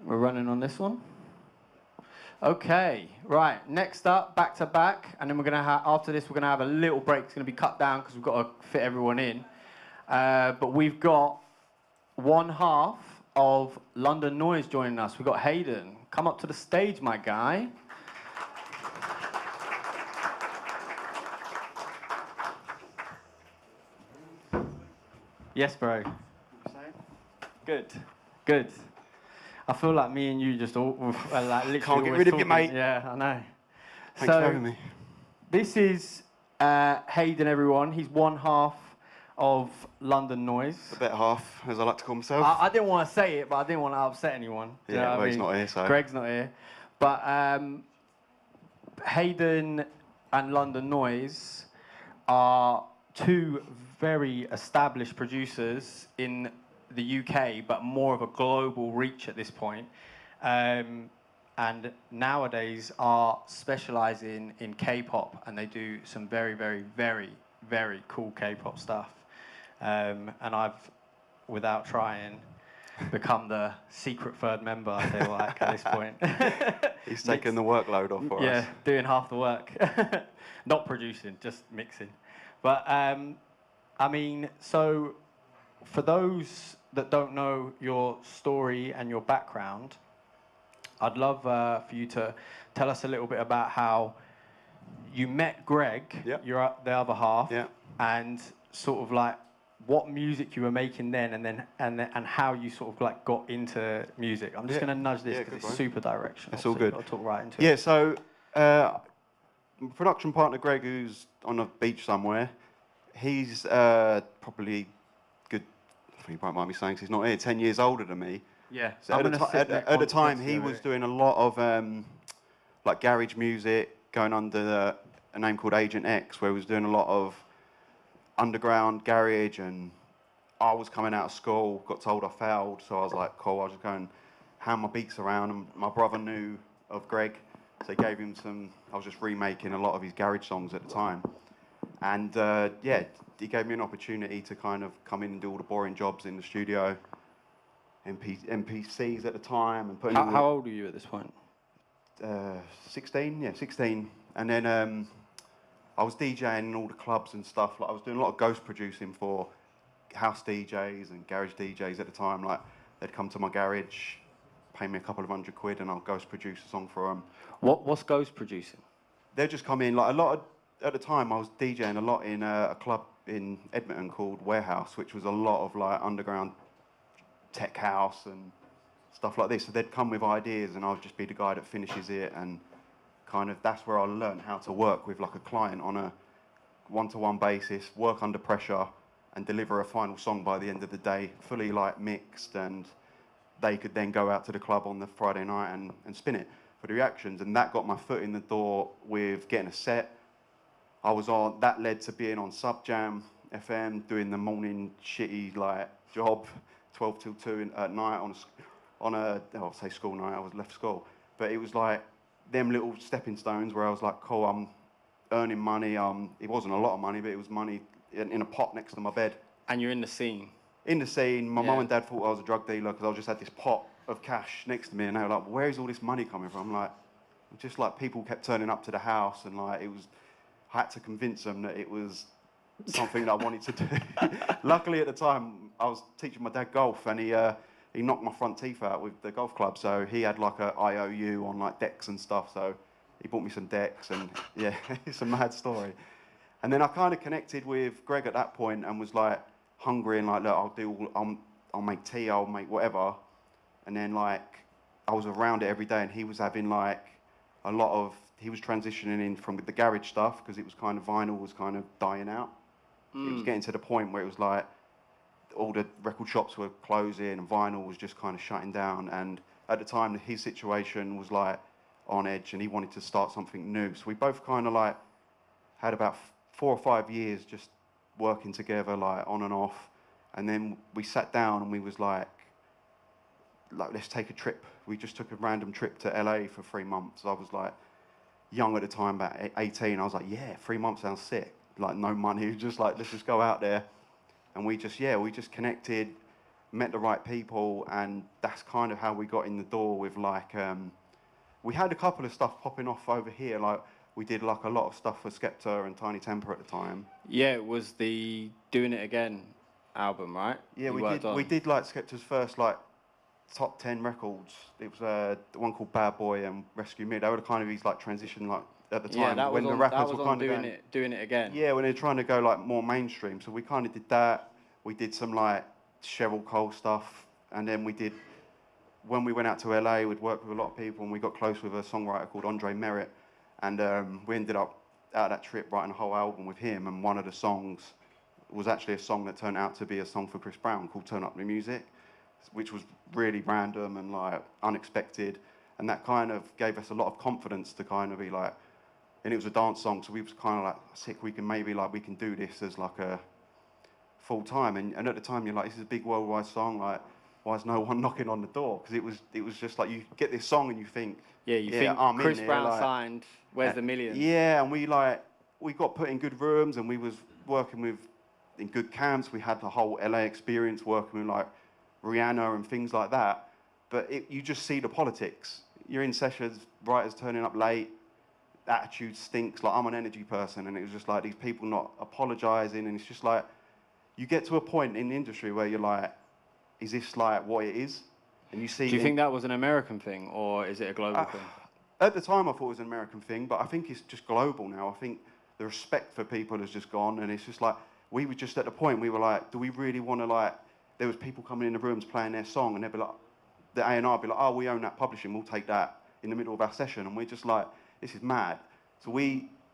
We're running on this one. Okay, right. Next up, back to back, and then we're gonna have after this we're gonna have a little break. It's gonna be cut down because we've got to fit everyone in. But we've got one half of London Noise joining us. We've got Hayden. Come up to the stage, my guy. Yes, bro. Good, good. I feel like me and you just all like literally Can't get always rid of you, talking. mate. Yeah, I know. Thanks for having me. This is Hayden, everyone. He's one half of London Noise. The better half, as I like to call myself. I didn't want to say it, but I didn't want to upset anyone. Do you know Yeah, what well, I he's mean? not here, so. Greg's not here. But Hayden and London Noise are two very established producers in the UK, but more of a global reach at this point. And nowadays are specializing in K-pop, and they do some very, very, very, very cool K-pop stuff. And I've, without trying, become the secret third member, I feel like, at this point. He's taken the workload off for us. Yeah, doing half the work. Not producing, just mixing. But, I mean, so for those that don't know your story and your background, I'd love for you to tell us a little bit about how you met Greg, Yep. the other half, Yep. and sort of like what music you were making then, and how you sort of like got into music. I'm just Yeah. going to nudge this Yeah, because good, it's bro. super directional. It's all so good. You've got to talk right into Yeah, it. so my production partner Greg, who's on a beach somewhere, he's probably good, I think you might mind me saying, 'cause he's not here, 10 years older than me. Yeah. So at the time, he was doing a lot of like garage music, going under a name called Agent X, where he was doing a lot of underground garage. And I was coming out of school, got told I failed, so I was like, cool, I'll just go and hand my beats around. And my brother knew of Greg, so he gave him some. I was just remaking a lot of his garage songs at the time, and yeah, he gave me an opportunity to kind of come in and do all the boring jobs in the studio. MPCs at the time, and putting How old were you at this point? 16, yeah, 16. And then I was DJing in all the clubs and stuff. Like I was doing a lot of ghost producing for house DJs and garage DJs at the time. Like they'd come to my garage, pay me a couple of £100, and I'll ghost produce a song for them. What's ghost producing? They'd just come in, like a lot of, at the time I was DJing a lot in a club in Edmonton called Warehouse, which was a lot of like underground tech house and stuff like this. So they'd come with ideas, and I'd just be the guy that finishes it, and kind of that's where I learned how to work with like a client on a one-to-one basis, work under pressure, and deliver a final song by the end of the day, fully like mixed, and they could then go out to the club on the Friday night and spin it for the reactions. And that got my foot in the door with getting a set. That led to being on Sub Jam FM, doing the morning shitty like job, 12 till 2 at night I'll say school night, I was left school. But it was like them little stepping stones where I was like, cool, I'm earning money. It wasn't a lot of money, but it was money in a pot next to my bed. And you're in the scene. In the scene, my Yeah. mum and dad thought I was a drug dealer because I just had this pot of cash next to me, and they were like, where is all this money coming from? Like, just like people kept turning up to the house, and like I had to convince them that it was something that I wanted to do. Luckily at the time, I was teaching my dad golf, and he knocked my front teeth out with the golf club, so he had like a IOU on like decks and stuff, so he bought me some decks, and yeah, it's a mad story. And then I kind of connected with Greg at that point and was like hungry and like, look, I'll make tea, I'll make whatever. And then like I was around it every day, and he was having like he was transitioning in from the garage stuff because it was kind of vinyl was kind of dying out. It was getting to the point where it was like all the record shops were closing and vinyl was just kind of shutting down. And at the time, his situation was like on edge, and he wanted to start something new. So we both kind of like had about 4 or 5 years just working together, like on and off. And then we sat down and we was like let's take a trip. We just took a random trip to LA for 3 months. I was like young at the time, about 18. I was like, yeah, 3 months sounds sick. Like no money, just like let's just go out there. And we just connected, met the right people, and that's kind of how we got in the door with like we had a couple of stuff popping off over here. Like we did like a lot of stuff for Skepta and Tiny Temper at the time. Yeah, it was the Doing It Again album, right? Yeah, You we worked did. on. We did like Skepta's first like top 10 records. It was the one called Bad Boy and Rescue Me. They were kind of his like transition like at the time Yeah, that was when the on, rappers that was were on kind of Doing It Again. Yeah, when they're trying to go like more mainstream. So we kind of did that. We did some like Cheryl Cole stuff, and then we did. When we went out to LA, we'd worked with a lot of people, and we got close with a songwriter called Andre Merritt, and we ended up out of that trip writing a whole album with him. And one of the songs was actually a song that turned out to be a song for Chris Brown called "Turn Up the Music," which was really random and like unexpected, and that kind of gave us a lot of confidence to kind of be like. And it was a dance song, so we was kind of like, sick, we can do this as like a full time. And at the time, you're like, this is a big worldwide song, like, why is no one knocking on the door? Because it was just like, you get this song and you think, Yeah, you think I'm Chris in Brown like, signed, where's the millions? Yeah, and we got put in good rooms, and we was working in good camps. We had the whole LA experience working with like Rihanna and things like that. But you just see the politics. You're in sessions, writers turning up late, attitude stinks. Like, I'm an energy person, and it was just like these people not apologizing, and it's just like you get to a point in the industry where you're like, is this like what it is? And you see. Do you think that was an American thing, or is it a global thing? At the time, I thought it was an American thing, but I think it's just global now. I think the respect for people has just gone, and it's just like we were just at the point we were like, do we really want to like? There was people coming in the rooms playing their song, and they'd be like, the A&R would be like, oh, we own that publishing, we'll take that in the middle of our session, and we're just like, this is mad. So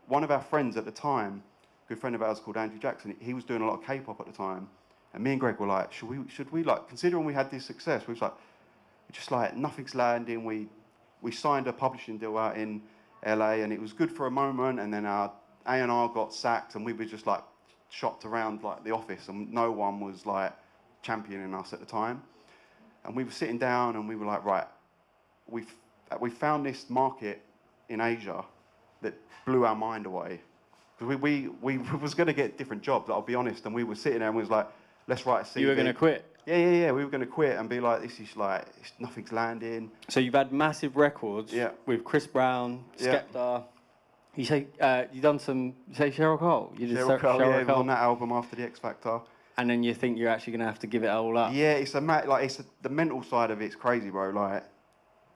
one of our friends at the time, a good friend of ours called Andrew Jackson, he was doing a lot of K-pop at the time, and me and Greg were like, should we like, considering we had this success, we was like, just like, nothing's landing. We signed a publishing deal out in LA, and it was good for a moment, and then our A&R got sacked, and we were just like shopped around like the office, and no one was like championing us at the time. And we were sitting down, and we were like, right, we found this market in Asia that blew our mind away. Because we was going to get different jobs, I'll be honest, and we were sitting there and we was like, let's write a CV. You were going to quit? Yeah, we were going to quit and be like, this is like, nothing's landing. So you've had massive records with Chris Brown, Skepta. You say, you say Cheryl Cole? You did Cheryl Cole, Cheryl Cole. Was on that album after the X Factor. And then you think you're actually going to have to give it all up? Yeah, the mental side of it's crazy, bro. Like,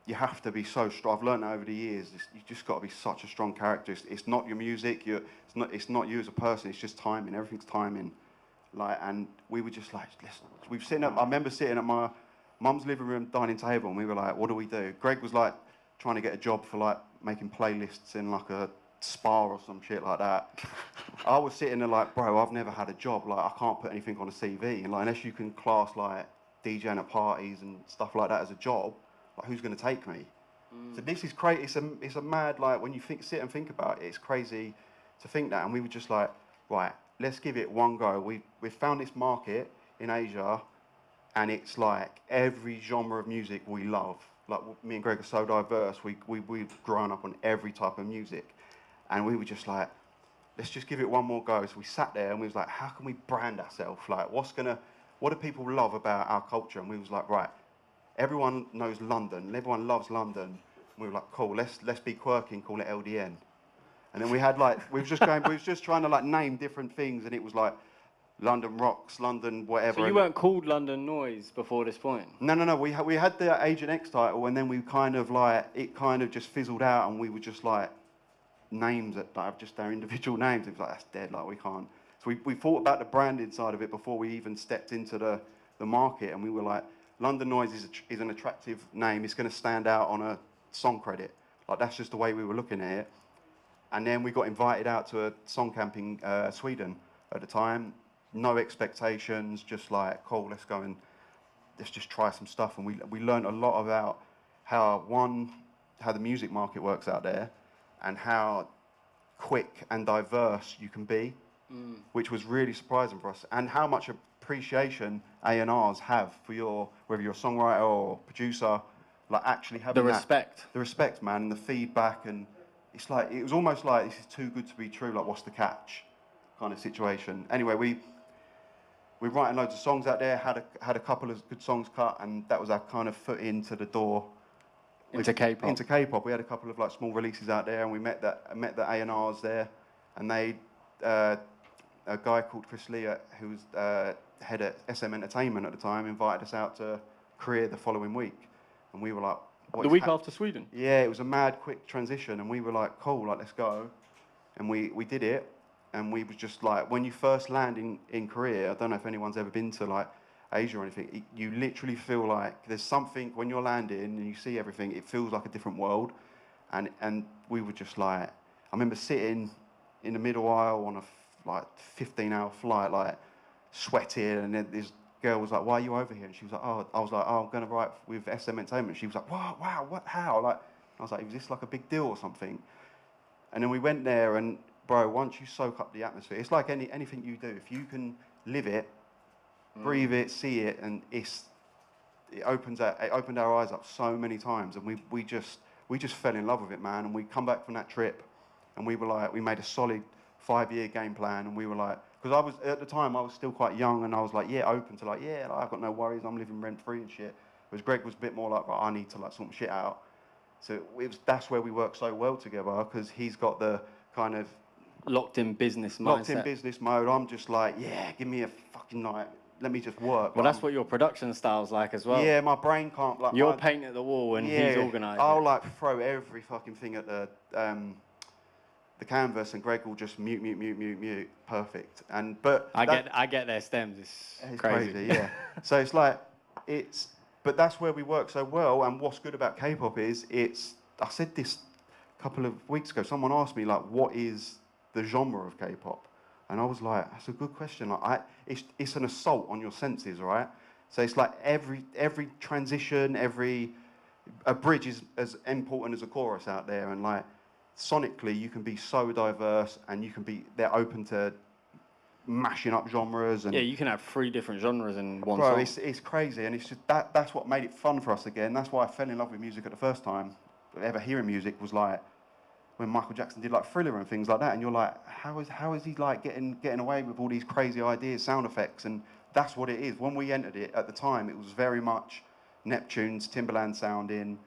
you have to be so strong. I've learned that over the years. You just got to be such a strong character. It's not your music. It's not you as a person. It's just timing. Everything's timing. Like, and we were just like, I remember sitting at my mum's living room dining table, and we were like, what do we do? Greg was like trying to get a job for like making playlists in like a spa or some shit like that. I was sitting there like, bro, I've never had a job. Like, I can't put anything on a CV, and like, unless you can class like DJing at parties and stuff like that as a job, like, who's going to take me? So this is crazy. It's a mad, like, when you sit and think about it, it's crazy to think that. And we were just like, right, let's give it one go. We found this market in Asia, and it's like every genre of music we love. Like, me and Greg are so diverse. We've grown up on every type of music, and we were just like, let's just give it one more go. So we sat there and we was like, how can we brand ourselves? Like, what do people love about our culture? And we was like, right, everyone knows London, and everyone loves London. And we were like, cool, let's be quirky and call it LDN. And then we had like, we was just trying to like name different things, and it was like London Rocks, London whatever. So you weren't called London Noise before this point? No. We had the Agent X title, and then we kind of like, it kind of just fizzled out, and we were just like names that like, just our individual names. It was like, that's dead, like we can't. So we thought about the branding side of it before we even stepped into the market, and we were like, London Noise is an attractive name. It's going to stand out on a song credit. Like, that's just the way we were looking at it. And then we got invited out to a song camp in Sweden at the time. No expectations, just like, cool, let's go and let's just try some stuff. And we learned a lot about how the music market works out there, and how quick and diverse you can be, which was really surprising for us, and how much appreciation A&Rs have for whether you're a songwriter or producer, like actually having the respect, man, and the feedback. And it's like, it was almost like, this is too good to be true, like, what's the catch kind of situation. Anyway, we're writing loads of songs out there, had a couple of good songs cut, and that was our kind of foot into the door Into K-pop. Into K-pop. We had a couple of like small releases out there, and we met the A&Rs there, and they a guy called Chris Lee, who was head at SM Entertainment at the time, invited us out to Korea the following week, and we were like, The week after Sweden. yeah, it was a mad quick transition, and we were like, cool, like let's go, and we did it, and we was just like, when you first land in Korea, I don't know if anyone's ever been to like Asia or anything, you literally feel like there's something when you're landing and you see everything, it feels like a different world, and we were just like, I remember sitting in the middle aisle on a like 15-hour flight, like sweating, and then this girl was like, why are you over here? And she was like, oh, I was like, oh, I'm going to write with SM Entertainment. She was like, wow, what, how? Like, I was like, is this like a big deal or something? And then we went there, and bro, once you soak up the atmosphere, it's like anything you do. If you can live it, breathe it, see it, and it opened our eyes up so many times, and we just fell in love with it, man. And we come back from that trip, and we were like, we made a solid 5-year game plan, and we were like, because at the time I was still quite young, and I was like, yeah, open to like, yeah, like, I've got no worries, I'm living rent free and shit. Whereas Greg was a bit more like, right, I need to like sort my shit out. So that's where we work so well together, because he's got the kind of Locked in business mindset. locked in business mode. I'm just like, yeah, give me a fucking night, let me just work. Well, that's what your production style's like as well. Yeah, my brain can't like. You're painting at the wall and he's organised. I'll like throw every fucking thing at the canvas, and Greg will just mute. Perfect. I get their stems. It's crazy. Yeah. So it's like but that's where we work so well. And what's good about K-pop is I said this a couple of weeks ago. Someone asked me like, what is the genre of K-pop? And I was like, that's a good question. Like, it's an assault on your senses, right? So it's like every transition, a bridge is as important as a chorus out there, and like sonically you can be so diverse, and they're open to mashing up genres. And yeah, you can have 3 different genres in one bro, song. it's crazy, and it's just that's what made it fun for us again. That's why I fell in love with music at the first time. Ever hearing music was like when Michael Jackson did like Thriller and things like that, and you're like, how is he like getting away with all these crazy ideas, sound effects? And that's what it is. When we entered it at the time, it was very much Neptune's, Timbaland sounding,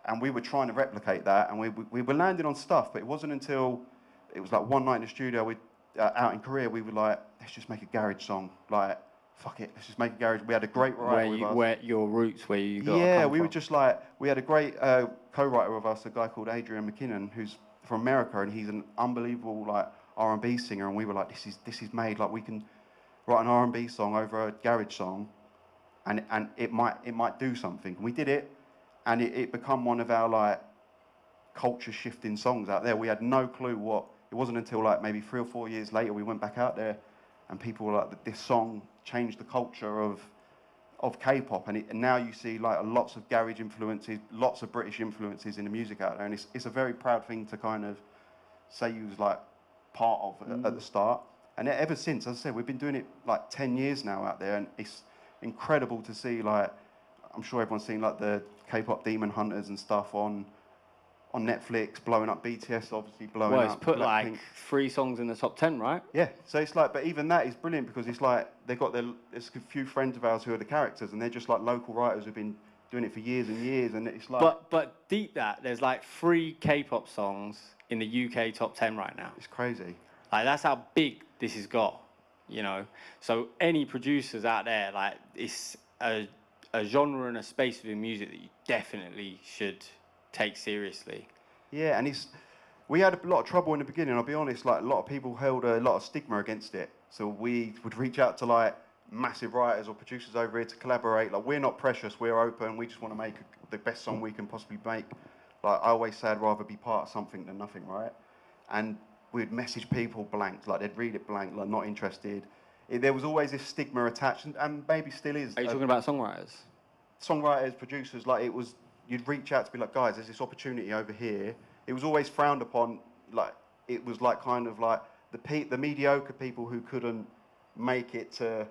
and we were trying to replicate that, and we were landing on stuff, but it wasn't until it was like one night in the studio out in Korea, we were like, let's just make a garage song. Like, fuck it, let's just make a garage. We had a great writer with us. Where your roots, where you got yeah, come we from. were just like, we had a great co-writer with us, a guy called Adrian McKinnon, who's from America, and he's an unbelievable like R&B singer, and we were like, this is made, like we can write an R&B song over a garage song, and it might do something. And we did it, and it become one of our like culture shifting songs out there. We had no clue what. It wasn't until like maybe 3 or 4 years later we went back out there, and people were like, this song changed the culture of K-pop, and now you see like lots of garage influences, lots of British influences in the music out there, and it's a very proud thing to kind of say you was like part of at the start. And ever since, as I said, we've been doing it like 10 years now out there, and it's incredible to see, like, I'm sure everyone's seen like the K-pop Demon Hunters and stuff on Netflix, blowing up. BTS obviously blowing up. Well, it's put Blackpink. like 3 songs in the top 10, right? Yeah, so it's like, but even that is brilliant, because it's like there's a few friends of ours who are the characters, and they're just like local writers who've been doing it for years and years, and it's like. But deep that, there's like 3 K-pop songs in the UK top 10 right now. It's crazy. Like, that's how big this has got, you know. So any producers out there, like, it's a genre and a space within music that you definitely should take seriously. Yeah, and we had a lot of trouble in the beginning, I'll be honest. Like, a lot of people held a lot of stigma against it. So we would reach out to like massive writers or producers over here to collaborate. Like, we're not precious, we're open, we just want to make the best song we can possibly make. Like, I always say I'd rather be part of something than nothing, right? And we'd message people blank, like they'd read it blank, like not interested. There was always this stigma attached, and maybe still is. Are you talking about songwriters? Songwriters, producers, like you'd reach out to be like, guys, there's this opportunity over here. It was always frowned upon, like, it was like kind of like the mediocre people who couldn't make it to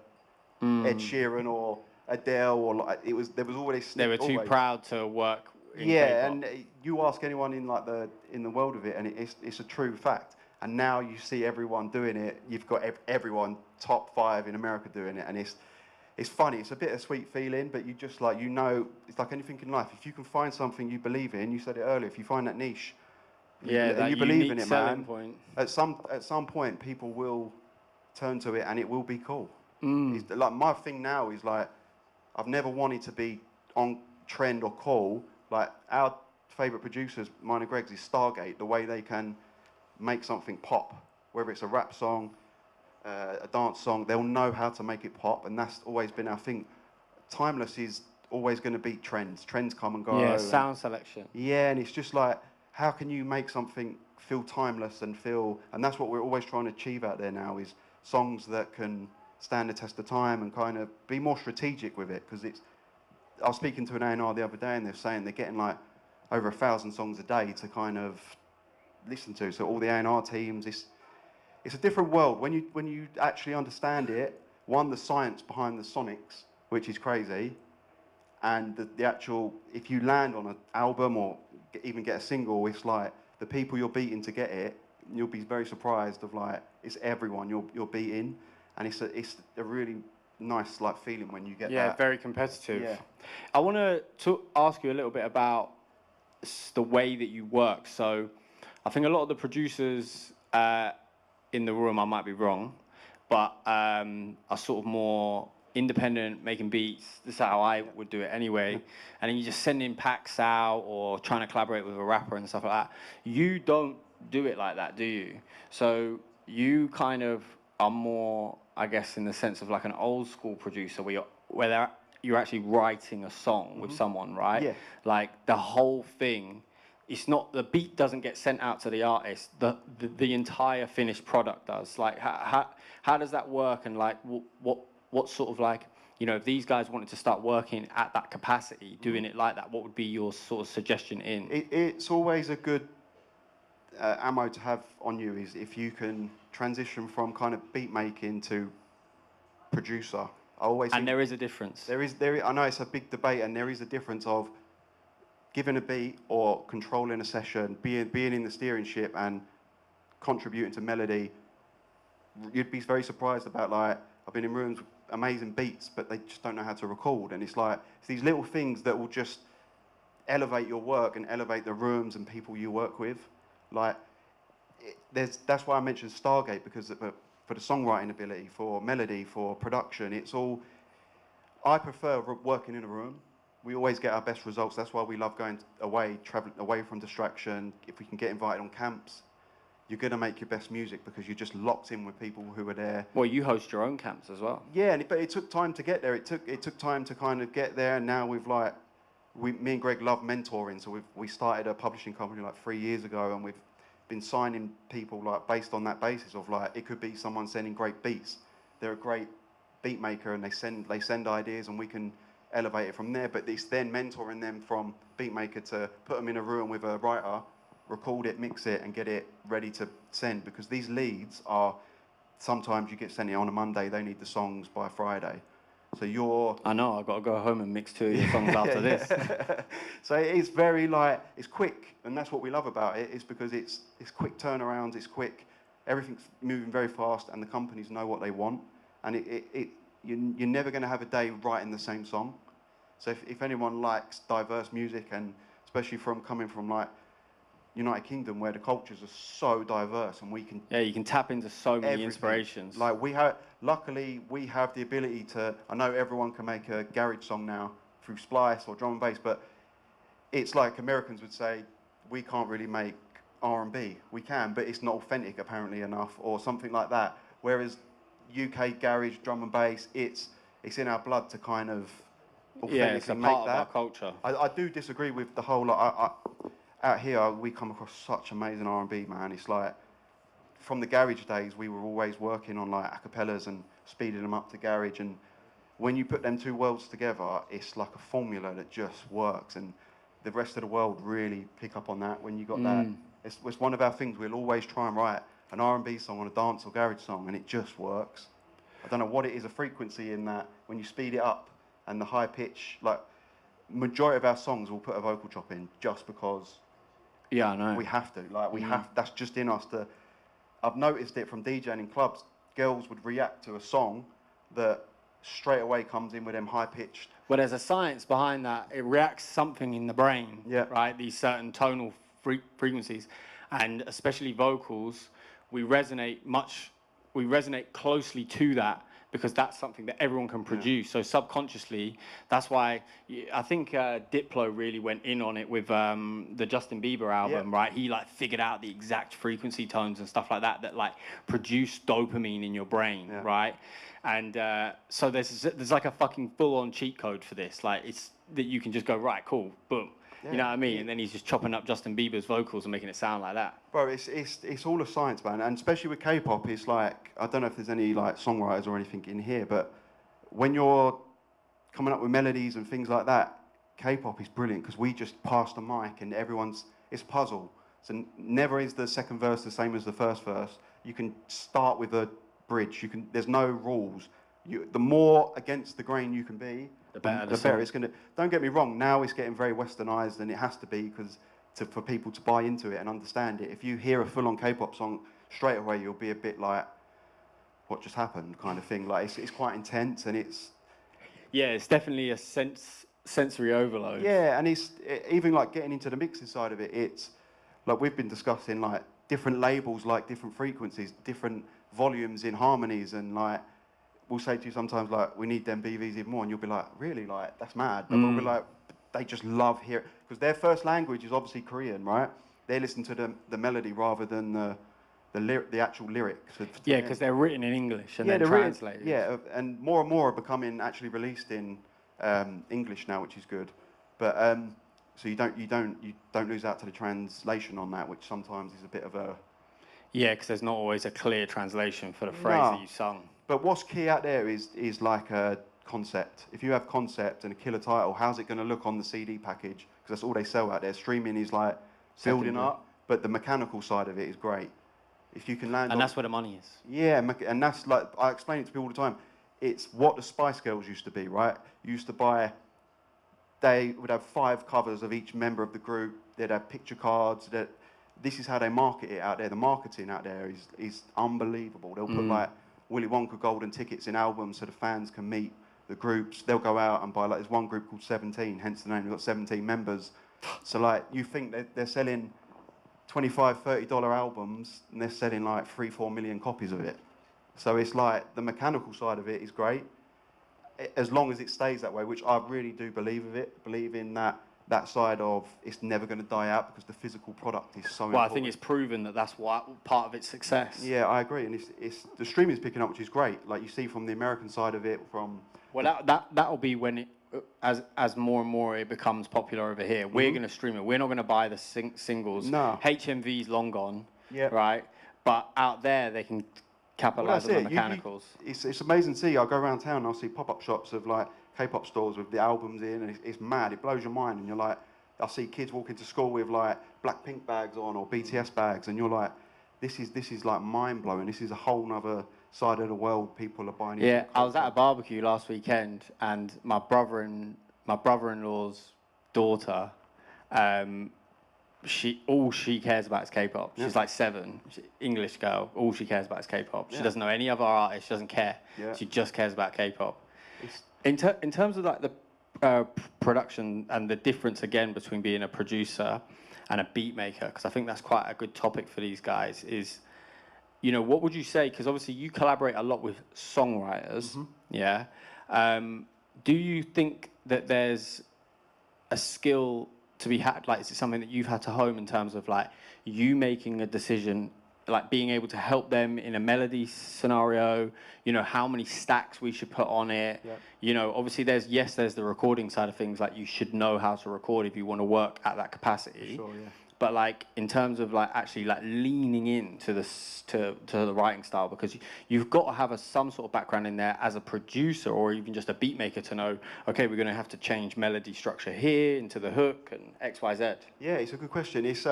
Ed Sheeran or Adele, or like, there was always. They were too proud to work in yeah, K-pop. and you ask anyone in the world of it, and it's a true fact. And now you see everyone doing it. You've got everyone top 5 in America doing it, and it's funny. It's a bittersweet feeling, but you just like, you know, it's like anything in life. If you can find something you believe in, you said it earlier, if you find that niche, Yeah, and that you believe in unique it, selling man, point. at some point, people will turn to it and it will be cool. Mm. It's, like, my thing now is like, I've never wanted to be on trend or cool. Like, our favourite producers, mine and Greg's, is Stargate, the way they can make something pop, whether it's a rap song, a dance song, they'll know how to make it pop, and that's always been our thing. Timeless is always going to beat trends. Trends come and go. Yeah, sound selection. Yeah, and it's just like, how can you make something feel timeless and feel, and that's what we're always trying to achieve out there now, is songs that can stand the test of time and kind of be more strategic with it, because it's, I was speaking to an A&R the other day and they're saying they're getting like over 1,000 songs a day to kind of listen to. So all the A&R teams, it's a different world. When you actually understand it, one, the science behind the sonics, which is crazy, and the actual, if you land on an album or even get a single, it's like the people you're beating to get it, you'll be very surprised of like, it's everyone you're beating, and it's a really nice like feeling when you get that. Yeah, very competitive. Yeah. I want to ask you a little bit about the way that you work. So I think a lot of the producers in the room, I might be wrong, but are sort of more independent, making beats. This is how I would do it anyway. And then you just send in packs out or trying to collaborate with a rapper and stuff like that. You don't do it like that, do you? So you kind of are more, I guess, in the sense of like an old school producer where you're actually writing a song with someone, right? Yeah. Like the whole thing, it's not, the beat doesn't get sent out to the artist, the entire finished product does. Like how does that work, and like what sort of like, you know, if these guys wanted to start working at that capacity, doing it like that, what would be your sort of suggestion in? It's always a good ammo to have on you, is if you can transition from kind of beat making to producer. I always And think there is a difference. I know it's a big debate, and there is a difference of giving a beat or controlling a session, being in the steering ship and contributing to melody. You'd be very surprised about, like, I've been in rooms with amazing beats, but they just don't know how to record. And it's like, it's these little things that will just elevate your work and elevate the rooms and people you work with. Like, that's why I mentioned Stargate, because for the songwriting ability, for melody, for production, it's all, I prefer working in a room. We always get our best results. That's why we love going away, traveling away from distraction. If we can get invited on camps, you're going to make your best music because you're just locked in with people who are there. Well, you host your own camps as well. Yeah, but it took time to get there. It took time to kind of get there, and now we've like, me and Greg love mentoring, so we started a publishing company like 3 years ago, and we've been signing people like based on that basis of like, it could be someone sending great beats. They're a great beat maker, and they send ideas, and we can elevate it from there. But it's then mentoring them from beat maker to put them in a room with a writer, record it, mix it, and get it ready to send, because these leads are, sometimes you get sent it on a Monday, they need the songs by Friday. So you're... I know, I've got to go home and mix 2 of your songs after this. So it's very like, it's quick, and that's what we love about it, is because it's quick turnarounds, it's quick, everything's moving very fast, and the companies know what they want, and you're never going to have a day writing the same song. So if anyone likes diverse music, and especially coming from like United Kingdom, where the cultures are so diverse, and we can... Yeah, you can tap into so many everything. inspirations. Like luckily we have the ability to, I know everyone can make a garage song now through Splice or drum and bass, but it's like Americans would say, we can't really make R&B. We can, but it's not authentic apparently enough, or something like that. Whereas UK garage, drum and bass, it's in our blood to kind of authentically yeah, it's a make part that. of our culture. I do disagree with the whole, out here, we come across such amazing R&B, man. It's like, from the garage days, we were always working on like acapellas and speeding them up to garage. And when you put them two worlds together, it's like a formula that just works. And the rest of the world really pick up on that when you got that. It's one of our things. We'll always try and write an R&B song on a dance or garage song, and it just works. I don't know what it is, a frequency in that when you speed it up and the high pitch, like majority of our songs will put a vocal chop in just because. Yeah, I know. We have to, like, that's just in us to, I've noticed it from DJing in clubs, girls would react to a song that straight away comes in with them high pitched. Well, there's a science behind that. It reacts something in the brain, Yeah. right? These certain tonal frequencies, and especially vocals, we resonate closely to that because that's something that everyone can produce. So subconsciously, that's why I think Diplo really went in on it with the Justin Bieber album, right? He like figured out the exact frequency tones and stuff like that that like produce dopamine in your brain, right? And so there's like a fucking full-on cheat code for this. Like it's that you can just go, right, cool, boom. Yeah. You know what I mean? And then he's just chopping up Justin Bieber's vocals and making it sound like that. Bro, it's all a science, man, and especially with K-pop, it's like, I don't know if there's any like songwriters or anything in here, but when you're coming up with melodies and things like that, K-pop is brilliant because we just pass the mic and it's a puzzle. So never is the second verse the same as the first verse. You can start with a bridge. There's no rules. The more against the grain you can be, the better it's going to. Don't get me wrong. Now it's getting very westernized, and it has to be because for people to buy into it and understand it. If you hear a full-on K-pop song straight away, you'll be a bit like, "What just happened?" kind of thing. Like it's quite intense, and it's. Yeah, it's definitely a sensory overload. Yeah, and even like getting into the mixing side of it. It's like we've been discussing like different labels, like different frequencies, different volumes in harmonies, and like. We'll say to you sometimes, like, we need them BVs even more, and you'll be like, really? Like, that's mad. But we'll be like, they just love hearing, because their first language is obviously Korean, right? They listen to the melody rather than the actual lyrics. Yeah, because they're written in English and then translated. And more are becoming actually released in English now, which is good. But so you don't lose out to the translation on that, which sometimes is a bit of a. Yeah, because there's not always a clear translation for the phrase that you sung. But what's key out there is like a concept. If you have concept and a killer title, how's it going to look on the CD package? Because that's all they sell out there. Streaming is like building up, but the mechanical side of it is great. If you can land and that's where the money is. Yeah, and that's like, I explain it to people all the time. It's what the Spice Girls used to be, right? You used to buy, they would have 5 covers of each member of the group. They'd have picture cards. This is how they market it out there. The marketing out there is unbelievable. They'll put like Willy Wonka golden tickets in albums so the fans can meet the groups. They'll go out and buy, like, there's one group called 17, hence the name. They've got 17 members. So like, you think they're selling $25, $30 albums, and they're selling like 3-4 million copies of it. So it's like, the mechanical side of it is great, as long as it stays that way, which I really do believe in that side of it's never going to die out because the physical product is so important. Well, I think it's proven that that's part of its success. Yeah, I agree, and it's the streaming's picking up, which is great. Like you see from the American side of it, from. Well, that'll be when it, as more and more it becomes popular over here. We're going to stream it. We're not going to buy the singles. No. HMV's long gone. Yeah. Right. But out there they can capitalize on the mechanicals. It's amazing to see. I go around town and I'll see pop-up shops of like K-pop stores with the albums in, and it's mad. It blows your mind, and you're like, I see kids walking to school with like Blackpink bags on or BTS bags, and you're like, this is like mind blowing. This is a whole nother side of the world people are buying. Yeah, I was at a barbecue last weekend, and my brother-in-law's daughter, all she cares about is K-pop. Yeah. She's like 7, English girl. All she cares about is K-pop. She doesn't know any other artist. She doesn't care. Yeah. She just cares about K-pop. In terms of like the production and the difference again between being a producer and a beat maker, because I think that's quite a good topic for these guys, is, you know, what would you say? Because obviously you collaborate a lot with songwriters, yeah. Do you think that there's a skill to be had? Like, is it something that you've had to hone in terms of like you making a decision, like being able to help them in a melody scenario, you know, how many stacks we should put on it. Yep. You know, obviously there's the recording side of things, like you should know how to record if you want to work at that capacity. Sure, yeah. But like in terms of like actually like leaning into to the writing style, because you've got to have some sort of background in there as a producer or even just a beat maker to know, okay, we're going to have to change melody structure here into the hook and X, Y, Z. Yeah, it's a good question. It's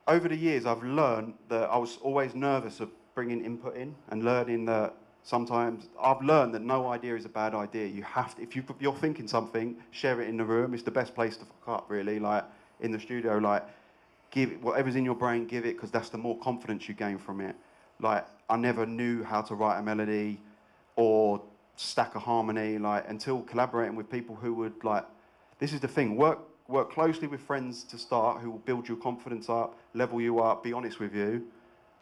over the years, I've learned that I was always nervous of bringing input in and learning that sometimes I've learned that no idea is a bad idea. You have to, if you're thinking something, share it in the room. It's the best place to fuck up, really. Like in the studio, like give it, whatever's in your brain, give it, because that's the more confidence you gain from it. Like I never knew how to write a melody or stack of harmony, like until collaborating with people who would like. This is the thing: work closely with friends to start, who will build your confidence up, level you up, be honest with you,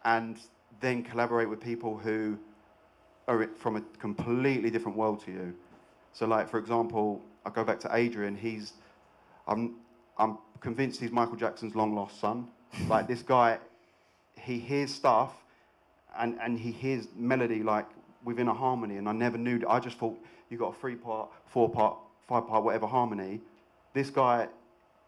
and then collaborate with people who are from a completely different world to you. So, like for example, I go back to Adrian. I'm convinced he's Michael Jackson's long lost son. Like this guy, he hears stuff, and he hears melody like within a harmony, and I never knew. I just thought you got a 3-part, 4-part, 5-part, whatever harmony. This guy,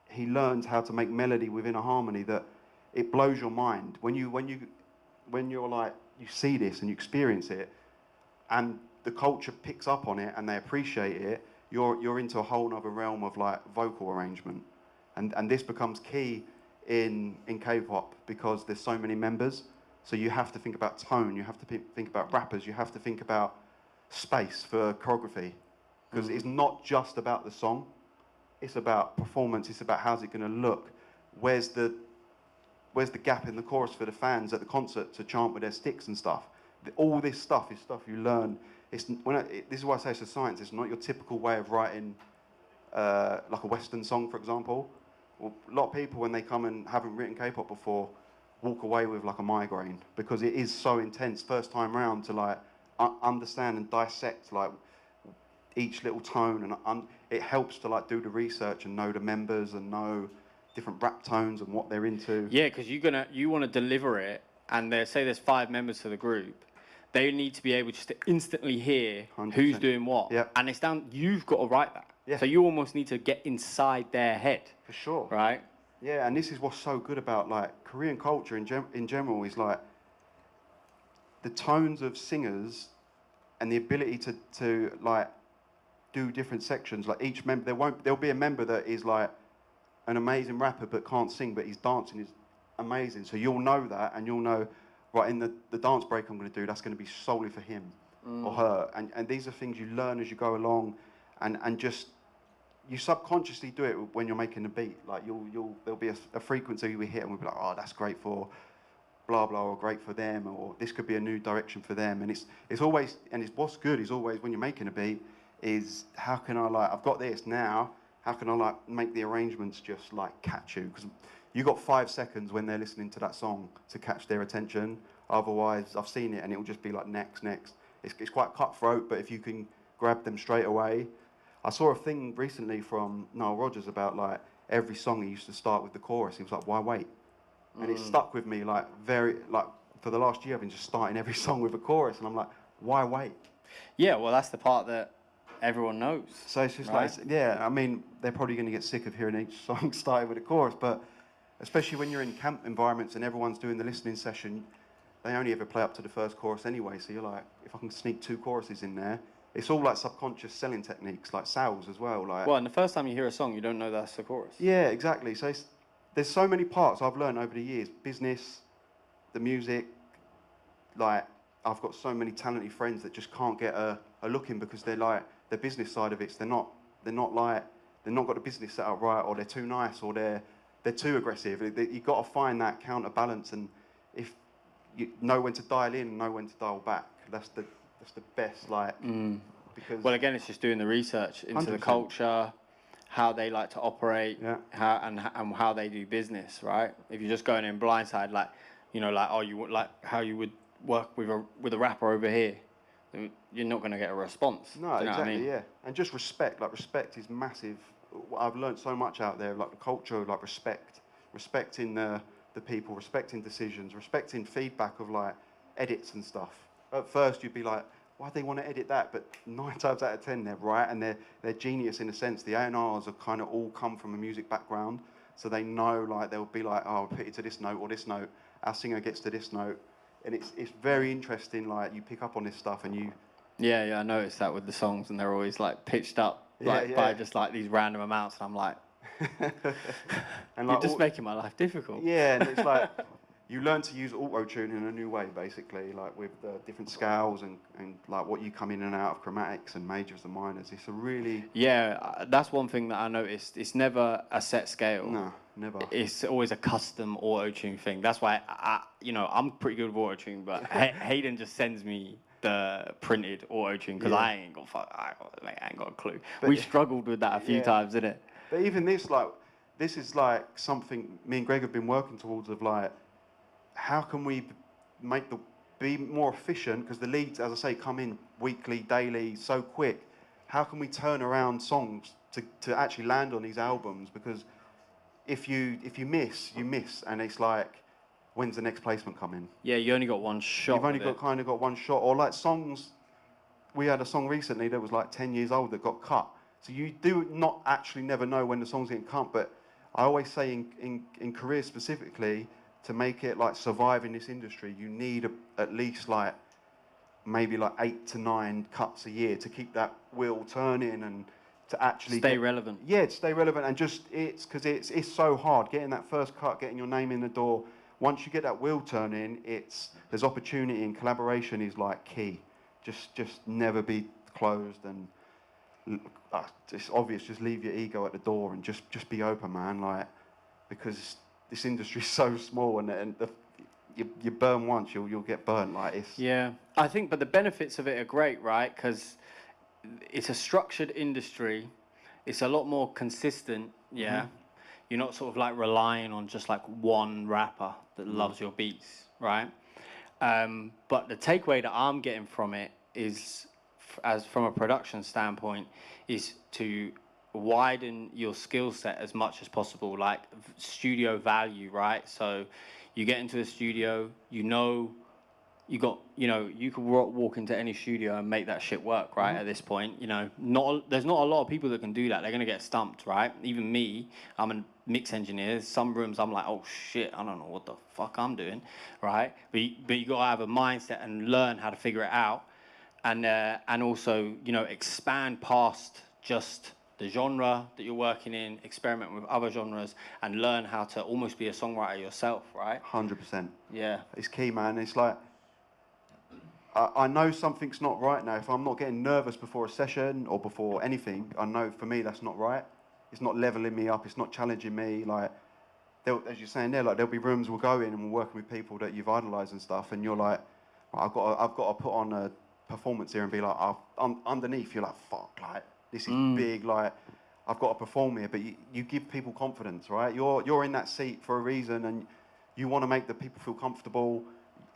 he learns how to make melody within a harmony that it blows your mind when you're like you see this and you experience it, and the culture picks up on it and they appreciate it. You're into a whole other realm of like vocal arrangement, and this becomes key in K-pop because there's so many members. So you have to think about tone, you have to think about rappers, you have to think about space for choreography. Because it's not just about the song, it's about performance, it's about how's it going to look. Where's the gap in the chorus for the fans at the concert to chant with their sticks and stuff. All this stuff is stuff you learn. This is why I say it's a science, it's not your typical way of writing like a Western song, for example. Well, a lot of people, when they come and haven't written K-pop before, walk away with like a migraine because it is so intense first time round to like understand and dissect like each little tone, and it helps to like do the research and know the members and know different rap tones and what they're into. Yeah, because you want to deliver it, and say there's 5 members to the group. They need to be able just to instantly hear 100%. who's doing what, Yep. and it's down. You've got to write that. Yeah. So you almost need to get inside their head. For sure. Right. Yeah, and this is what's so good about like Korean culture in general is like the tones of singers and the ability to like do different sections. Like each member, there'll be a member that is like an amazing rapper but can't sing, but his dancing is amazing. So you'll know that, and you'll know, right, in the dance break I'm going to do, that's going to be solely for him or her. And these are things you learn as you go along, and just you subconsciously do it when you're making a beat. Like there'll be a frequency we hit, and we'll be like, oh, that's great for blah blah, or great for them, or this could be a new direction for them. And it's always, and it's what's good is always when you're making a beat is how can I like, I've got this now, how can I like make the arrangements just like catch you? Because you got 5 seconds when they're listening to that song to catch their attention. Otherwise, I've seen it and it will just be like next. It's quite cutthroat, but if you can grab them straight away. I saw a thing recently from Nile Rodgers about like every song he used to start with the chorus. He was like, why wait? And it stuck with me like for the last year I've been just starting every song with a chorus, and I'm like, why wait? Yeah, well, that's the part that everyone knows. So it's just right? like, yeah, I mean, they're probably going to get sick of hearing each song started with a chorus, but especially when you're in camp environments and everyone's doing the listening session, they only ever play up to the first chorus anyway. So you're like, if I can sneak 2 choruses in there, it's all like subconscious selling techniques, like sales as well. Like, well, and the first time you hear a song, you don't know that's the chorus. yeah, exactly. So there's so many parts I've learned over the years. Business, the music, like I've got so many talented friends that just can't get a look in because they're like, the business side of it, they're not got the business set up right, or they're too nice, or they're too aggressive. You've got to find that counterbalance, and if you know when to dial in and know when to dial back, that's the best, like, because... Well, again, it's just doing the research into 100%. the culture, how they like to operate, Yeah. how they do business, right? If you're just going in blindside, like, you know, like, oh, you would like how you would work with a rapper over here, you're not going to get a response. No, Do you know exactly, what I mean? yeah. And just respect, like, respect is massive. I've learned so much out there, like the culture, like respecting the people, respecting decisions, respecting feedback of like edits and stuff. At first you'd be like, why do they want to edit that? But 9 times out of 10 they're right, and they're genius in a sense. The A&Rs have kind of all come from a music background, so they know, like, they'll be like, oh, I'll put it to this note or this note, our singer gets to this note. And it's very interesting, like, you pick up on this stuff and you... Yeah, I noticed that with the songs, and they're always like pitched up like by just like these random amounts, and I'm like, and you're just making my life difficult. Yeah, and it's like you learn to use auto-tune in a new way, basically, like with different scales and like what you come in and out of chromatics and majors and minors. It's a really... Yeah, that's one thing that I noticed. It's never a set scale. No. Never. It's always a custom auto-tune thing. That's why I'm pretty good with auto-tune, but Hayden just sends me the printed auto-tune because I ain't got a clue. But We struggled with that a few times, didn't it? But even this is like something me and Greg have been working towards of like, how can we be more efficient? Because the leads, as I say, come in weekly, daily, so quick. How can we turn around songs to actually land on these albums? Because if you miss, you miss, and it's like, when's the next placement coming? Yeah, you only got one shot. You've only got one shot, or like songs. We had a song recently that was like 10 years old that got cut. So you do not actually never know when the song's getting cut. But I always say in careers specifically, to make it like survive in this industry, you need at least like maybe like 8 to 9 cuts a year to keep that wheel turning and to actually stay relevant. Yeah, to stay relevant, and just it's so hard getting that first cut, getting your name in the door. Once you get that wheel turning, there's opportunity, and collaboration is like key. Just never be closed, and it's obvious. Just leave your ego at the door and just be open, man. Like, because this industry is so small, and you burn once, you'll get burnt. Like it's. Yeah, I think, but the benefits of it are great, right? Because it's a structured industry. It's a lot more consistent. Yeah, you're not sort of like relying on just like one rapper that loves your beats, right? But the takeaway that I'm getting from it is, as from a production standpoint, is to widen your skill set as much as possible, like studio value, right? So you get into a studio, you can walk into any studio and make that shit work, right? At this point, there's not a lot of people that can do that. They're gonna get stumped, right? Even me, I'm a mix engineer. Some rooms I'm like, oh shit, I don't know what the fuck I'm doing, right? But you gotta have a mindset and learn how to figure it out, and also expand past just the genre that you're working in, experiment with other genres, and learn how to almost be a songwriter yourself, right? 100%. Yeah. It's key, man. It's like, I know something's not right now. If I'm not getting nervous before a session or before anything, I know for me that's not right. It's not leveling me up. It's not challenging me. Like, as you're saying there, like there'll be rooms we'll go in and we're working with people that you've idolised and stuff, and you're like, I've got to put on a performance here and be like, underneath you're like, fuck, like this is big. Like, I've got to perform here. But you give people confidence, right? You're in that seat for a reason, and you want to make the people feel comfortable.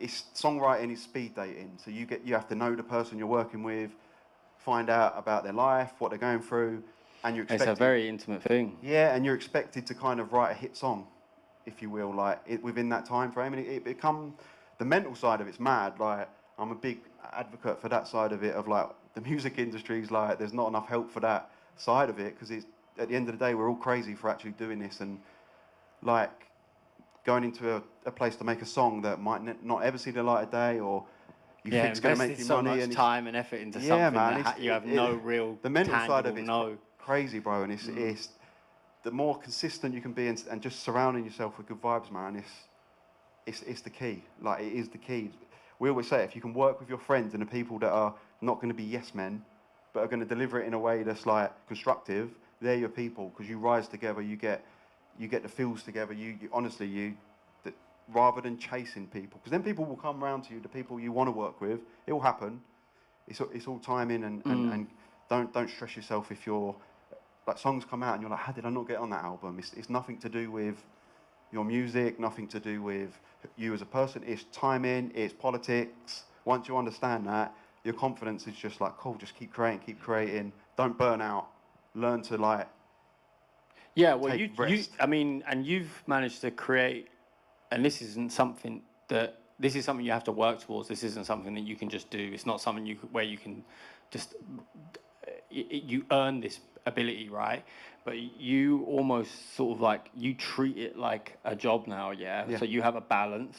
It's songwriting is speed dating, so you have to know the person you're working with, find out about their life, what they're going through, and you're expected. It's a very intimate thing. Yeah, and you're expected to kind of write a hit song, if you will, like within that time frame, and it become the mental side of it's mad. Like, I'm a big advocate for that side of it. Of like the music industry's like there's not enough help for that side of it, because it's at the end of the day we're all crazy for actually doing this, and like going into a place to make a song that might not ever see the light of day, or you think it's going to make you so money, much and time and effort into yeah, something man, that you have no real the mental side of tangible it's crazy, bro. And it's the more consistent you can be, and just surrounding yourself with good vibes, man. It's the key. Like, it is the key. We always say, if you can work with your friends and the people that are not going to be yes men, but are going to deliver it in a way that's like constructive, they're your people, because you rise together. You get the feels together. You honestly, rather than chasing people, because then people will come around to you, the people you want to work with. It will happen. It's all timing, and don't stress yourself if you're like, songs come out and you're like, how did I not get on that album? It's nothing to do with your music, nothing to do with you as a person. It's timing, it's politics. Once you understand that, your confidence is just like, cool, just keep creating. Don't burn out. Learn to like. Yeah, well, and you've managed to create, and this is something you have to work towards. This isn't something that you can just do. It's not something where you can just, you earn this ability, right? But you almost sort of like, you treat it like a job now, yeah? So you have a balance,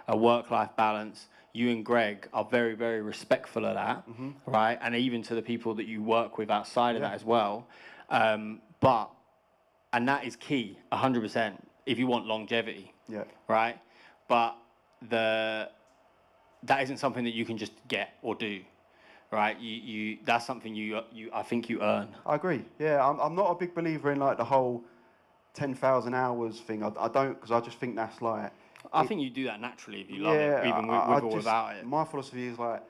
a work-life balance. You and Greg are very, very respectful of that, right? And even to the people that you work with outside of that as well. And that is key, 100%, if you want longevity, right? But that isn't something that you can just get or do, right? That's something I think you earn. I agree. Yeah, I'm not a big believer in like the whole 10,000 hours thing. I don't, because I just think that's like. I think you do that naturally if you love it, even with or without it. My philosophy is like,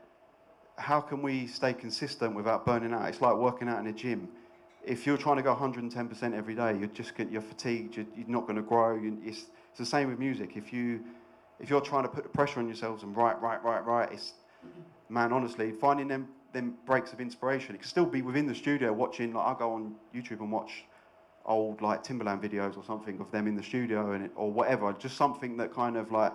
how can we stay consistent without burning out? It's like working out in a gym. If you're trying to go 110% every day, you're fatigued. You're not going to grow. It's the same with music. If you're trying to put the pressure on yourselves and write, it's, man, honestly, finding them breaks of inspiration. It can still be within the studio watching. Like, I go on YouTube and watch old like Timberland videos or something of them in the studio or whatever. Just something that kind of like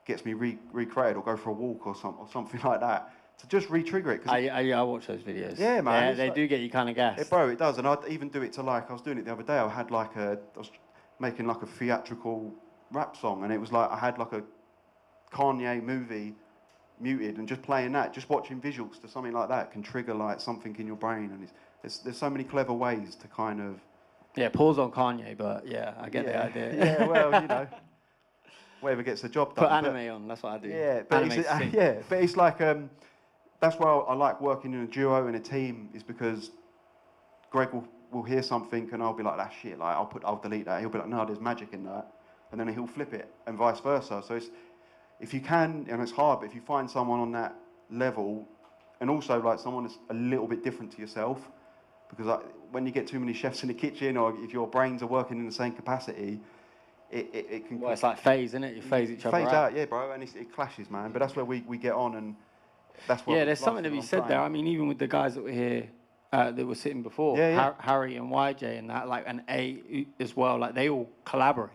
gets me recreated, or go for a walk or something like that. To just re-trigger it. I watch those videos. Yeah, man. They do get you kind of gassed. Bro, it does. And I'd even do it to like, I was doing it the other day. I was making like a theatrical rap song, and it was like, I had like a Kanye movie muted and just playing that, just watching visuals to something like that can trigger like something in your brain. And there's so many clever ways to kind of. Yeah, pause on Kanye, but yeah, I get the idea. Yeah, well, you know, whatever gets the job done. Put anime on, that's what I do. Yeah, but it's like, that's why I like working in a duo and a team, is because Greg will hear something and I'll be like, that shit, like I'll delete that. He'll be like, no, there's magic in that. And then he'll flip it and vice versa. So if you can, and it's hard, but if you find someone on that level, and also like someone that's a little bit different to yourself, because when you get too many chefs in the kitchen, or if your brains are working in the same capacity, it can. Well, it's like phase, isn't it? You phase each other out. Yeah, bro, and it clashes, man. But that's where we get on, and that's what. Yeah, there's something to be said there. I mean, even with the guys that were here, that were sitting before, Harry and YJay and that, like, and A as well, like they all collaborate,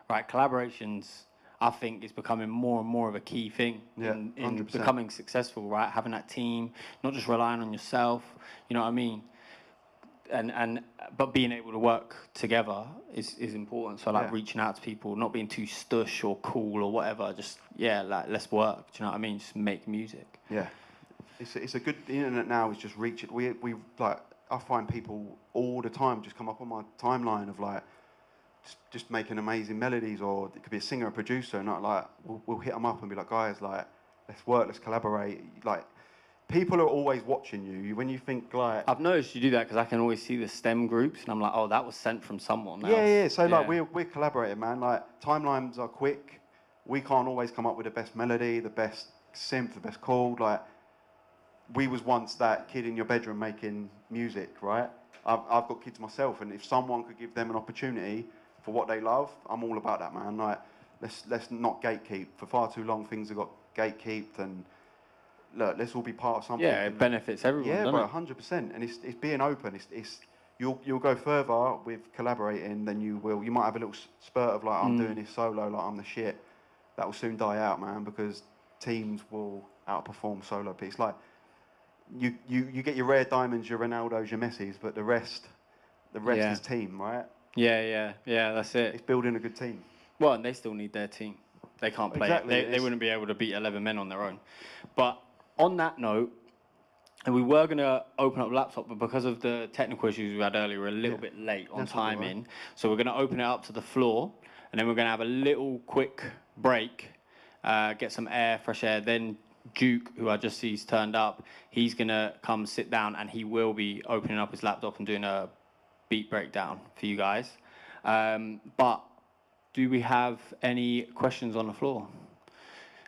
right? Collaborations, I think, is becoming more and more of a key thing in becoming successful, right? Having that team, not just relying on yourself. You know what I mean? But being able to work together is important. So like reaching out to people, not being too stush or cool or whatever. Just like let's work. Do you know what I mean? Just make music. Yeah, it's a good. The internet now is just reach it. We like, I find people all the time just come up on my timeline of like just making amazing melodies, or it could be a singer, a producer, and like we'll hit them up and be like, guys, like let's work, let's collaborate, like. People are always watching you. When you think like... I've noticed you do that because I can always see the STEM groups and I'm like, oh, that was sent from someone else. Yeah. So like we're collaborating, man. Like timelines are quick. We can't always come up with the best melody, the best synth, the best chord. Like we was once that kid in your bedroom making music, right? I've got kids myself, and if someone could give them an opportunity for what they love, I'm all about that, man. Like let's not gatekeep. For far too long, things have got gatekeeped, and look, let's all be part of something. Yeah, it benefits everyone. Yeah, bro, 100%. And it's being open. You'll go further with collaborating than you will. You might have a little spurt of like, I'm doing this solo, like I'm the shit. That will soon die out, man, because teams will outperform solo piece. Like you get your rare diamonds, your Ronaldos, your Messis, but the rest is team, right? Yeah, that's it. It's building a good team. Well, and they still need their team. They can't play. Exactly. They wouldn't be able to beat 11 men on their own. But on that note, and we were going to open up the laptop, but because of the technical issues we had earlier, we're a little bit late on timing. Right. So we're going to open it up to the floor, and then we're going to have a little quick break, get some air, fresh air. Then Juke, who I just see's turned up, he's going to come sit down, and he will be opening up his laptop and doing a beat breakdown for you guys. But do we have any questions on the floor?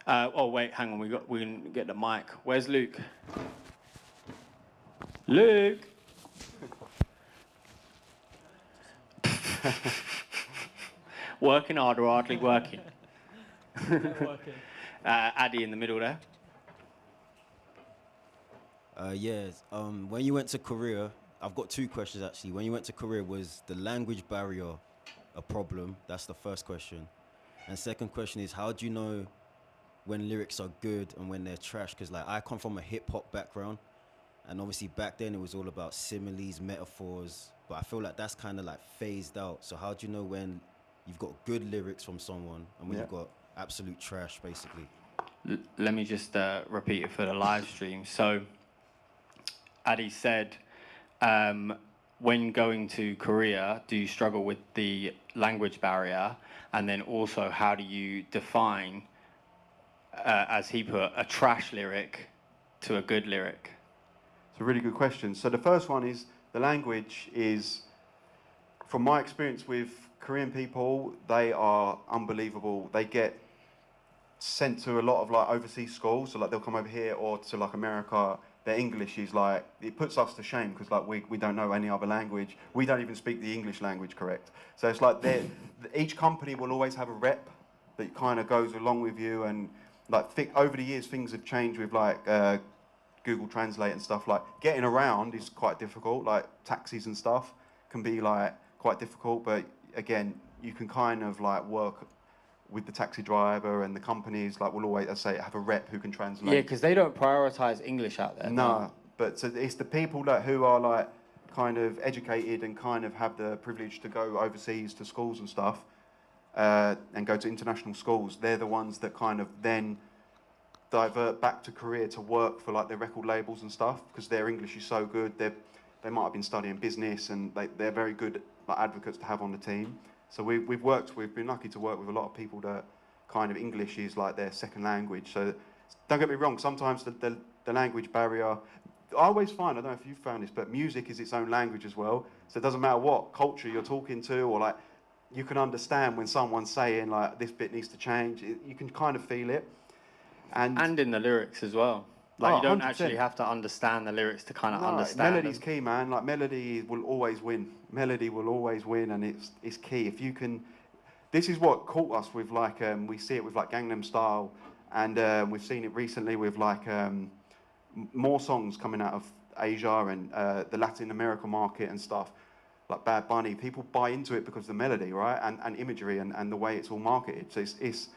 Oh wait, hang on. We can get the mic. Where's Luke? Luke. Working hard or hardly working? Addy in the middle there. Yes. When you went to Korea, I've got two questions actually. When you went to Korea, was the language barrier a problem? That's the first question. And second question is, how do you know when lyrics are good and when they're trash? Because like I come from a hip hop background, and obviously back then it was all about similes, metaphors, but I feel like that's kind of like phased out. So how do you know when you've got good lyrics from someone and when you've got absolute trash, basically? Let me just repeat it for the live stream. So Addy said, when going to Korea, do you struggle with the language barrier? And then also, how do you define, as he put, a trash lyric to a good lyric? It's a really good question. So the first one is, the language is, from my experience with Korean people, they are unbelievable. They get sent to a lot of like overseas schools, so like they'll come over here or to like America. Their English is like, it puts us to shame because like we don't know any other language. We don't even speak the English language correct. So it's like each company will always have a rep that kind of goes along with you, and like over the years things have changed with like Google Translate and stuff. Like getting around is quite difficult, like taxis and stuff can be like quite difficult, but again you can kind of like work with the taxi driver, and the companies like will always, as I say, have a rep who can translate. Yeah, because they don't prioritize English out there. No, but so it's the people that who are like kind of educated and kind of have the privilege to go overseas to schools and stuff, and go to international schools. They're the ones that kind of then divert back to Korea to work for like their record labels and stuff, because their English is so good. They might have been studying business, and they're very good like advocates to have on the team. So we've been lucky to work with a lot of people that kind of English is like their second language. So don't get me wrong, sometimes the language barrier, I always find, I don't know if you've found this, but music is its own language as well. So it doesn't matter what culture you're talking to, or like, you can understand when someone's saying like, this bit needs to change. You can kind of feel it. And in the lyrics as well. Like, you don't 100%. actually have to understand the lyrics to kind of understand Melody's them. key, man. Like, melody will always win. Melody will always win, and it's key. If you can, this is what caught us with like, we see it with like Gangnam Style, and we've seen it recently with like more songs coming out of Asia and the Latin America market and stuff, like Bad Bunny. People buy into it because of the melody, right, and imagery and the way it's all marketed. So it's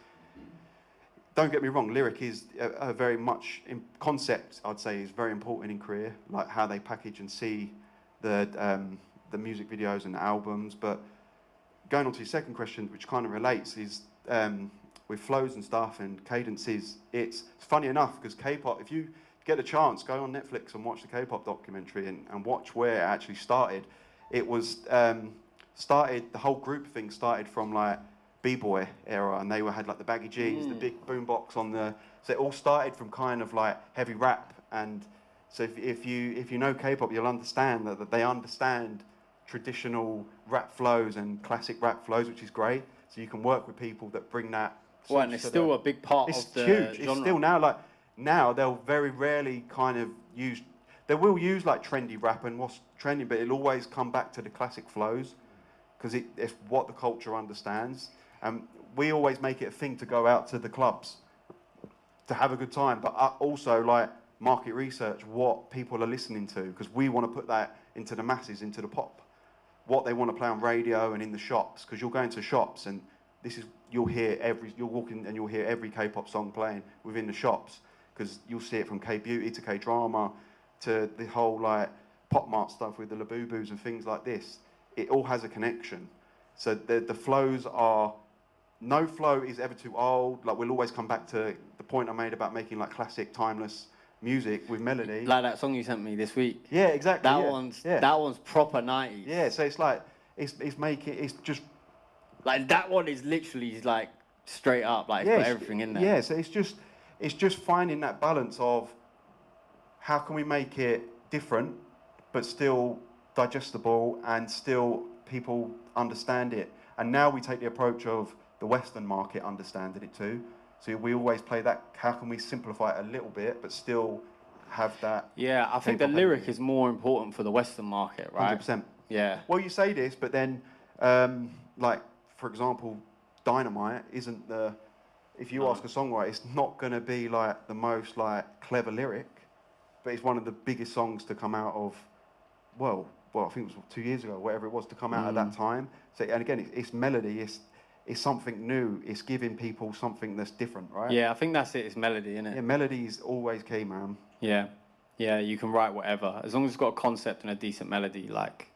don't get me wrong, lyric is a very much concept, I'd say, is very important in Korea, like how they package and see the music videos and albums. But going on to your second question, which kind of relates, is with flows and stuff and cadences, it's funny enough, because K-pop, if you get a chance, go on Netflix and watch the K-pop documentary and watch where it actually started. It was the whole group thing started from like B-boy era, and they had like the baggy jeans, the big boombox on the. So it all started from kind of like heavy rap, and so if you know K-pop, you'll understand that they understand traditional rap flows and classic rap flows, which is great. So you can work with people that bring that. Well, and it's still a big part of the huge. genre. It's still now they'll very rarely kind of use. They will use like trendy rap and what's trending, but it'll always come back to the classic flows, because it's what the culture understands. And we always make it a thing to go out to the clubs to have a good time, but also like market research what people are listening to, because we want to put that into the masses, into the pop, what they want to play on radio and in the shops, because you'll go into shops and you'll walk in and you'll hear every K-pop song playing within the shops, because you'll see it from K-beauty to K-drama to the whole like pop mart stuff with the Labubus and things like this. It all has a connection. So the flows are, no flow is ever too old. Like, we'll always come back to the point I made about making like classic, timeless music with melody. Like that song you sent me this week. Yeah, exactly. That one's proper 90s. Yeah, so it's like it's just like, that one is literally like straight up, like, it's got everything in there. Yeah, so it's just finding that balance of how can we make it different but still digestible and still people understand it. And now we take the approach of the Western market understanding it too. So we always play that, how can we simplify it a little bit, but still have that. Yeah, I think the lyric is more important for the Western market, right? 100%. Yeah. Well, you say this, but then, like, for example, Dynamite isn't if you ask a songwriter, it's not going to be like the most like clever lyric, but it's one of the biggest songs to come out of, well, I think it was 2 years ago, whatever it was, to come out at that time. So, and again, it's melody, it's something new, it's giving people something that's different, right? Yeah, I think that's it, it's melody, isn't it? Yeah, melody is always key, man. Yeah. Yeah, you can write whatever, as long as it's got a concept and a decent melody, like,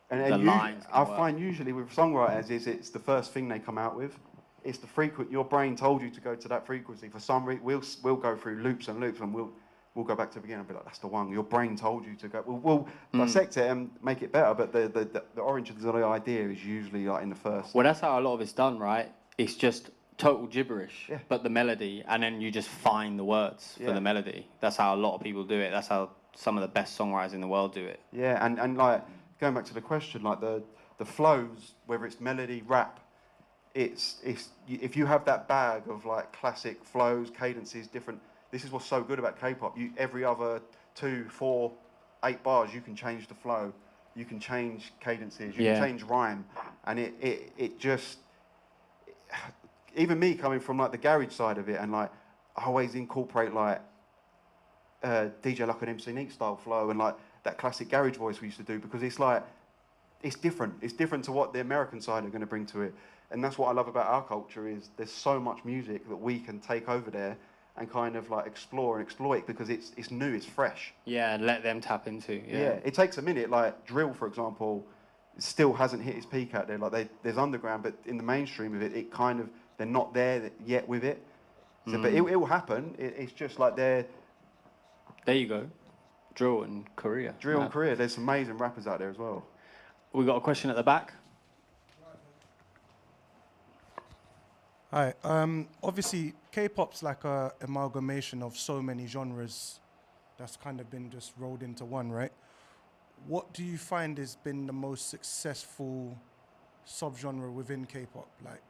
and the lines I find usually with songwriters it's the first thing they come out with. It's the your brain told you to go to that frequency. For some reason, we'll go through loops and loops, and we'll go back to the beginning and be like, that's the one. Your brain told you to go. We'll dissect it and make it better, but the origin of the idea is usually like in the first. Well, that's how a lot of it's done, right? It's just total gibberish, but the melody, and then you just find the words for the melody. That's how a lot of people do it. That's how some of the best songwriters in the world do it. Yeah, and like, going back to the question, like the flows, whether it's melody, rap, it's if you have that bag of like classic flows, cadences, different. This is what's so good about K-pop. Every other 2, 4, 8 bars, you can change the flow, you can change cadences, you can change rhyme, and it just. Even me coming from like the garage side of it, and like I always incorporate like DJ Luck and MC Neat style flow and like that classic garage voice we used to do, because it's like it's different. It's different to what the American side are going to bring to it. And that's what I love about our culture is there's so much music that we can take over there and kind of like explore and exploit, because it's new, it's fresh. Yeah, and let them tap into. Yeah, it takes a minute. Like drill, for example, still hasn't hit its peak out there. Like there's underground, but in the mainstream of it kind of they're not there yet with it. So, but it will happen. It's just like they're. There you go, drill in Korea. Drill in Korea. There's some amazing rappers out there as well. We got a question at the back. Hi. Obviously, K-pop's like a amalgamation of so many genres that's kind of been just rolled into one, right? What do you find has been the most successful subgenre within K-pop? Like,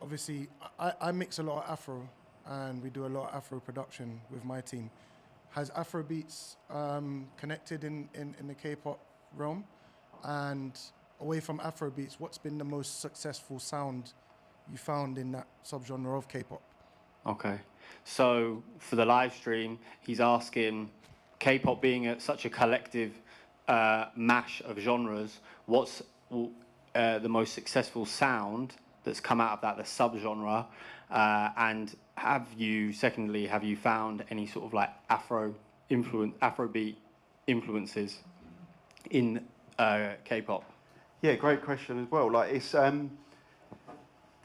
obviously, I mix a lot of Afro, and we do a lot of Afro production with my team. Has Afrobeats connected in the K-pop realm? And away from Afrobeats, what's been the most successful sound you found in that subgenre of K-pop? Okay, so for the live stream, he's asking, K-pop being such a collective mash of genres, what's the most successful sound that's come out of that, the subgenre? And have you found any sort of like Afrobeat influences in K-pop? Yeah, great question as well. Like it's the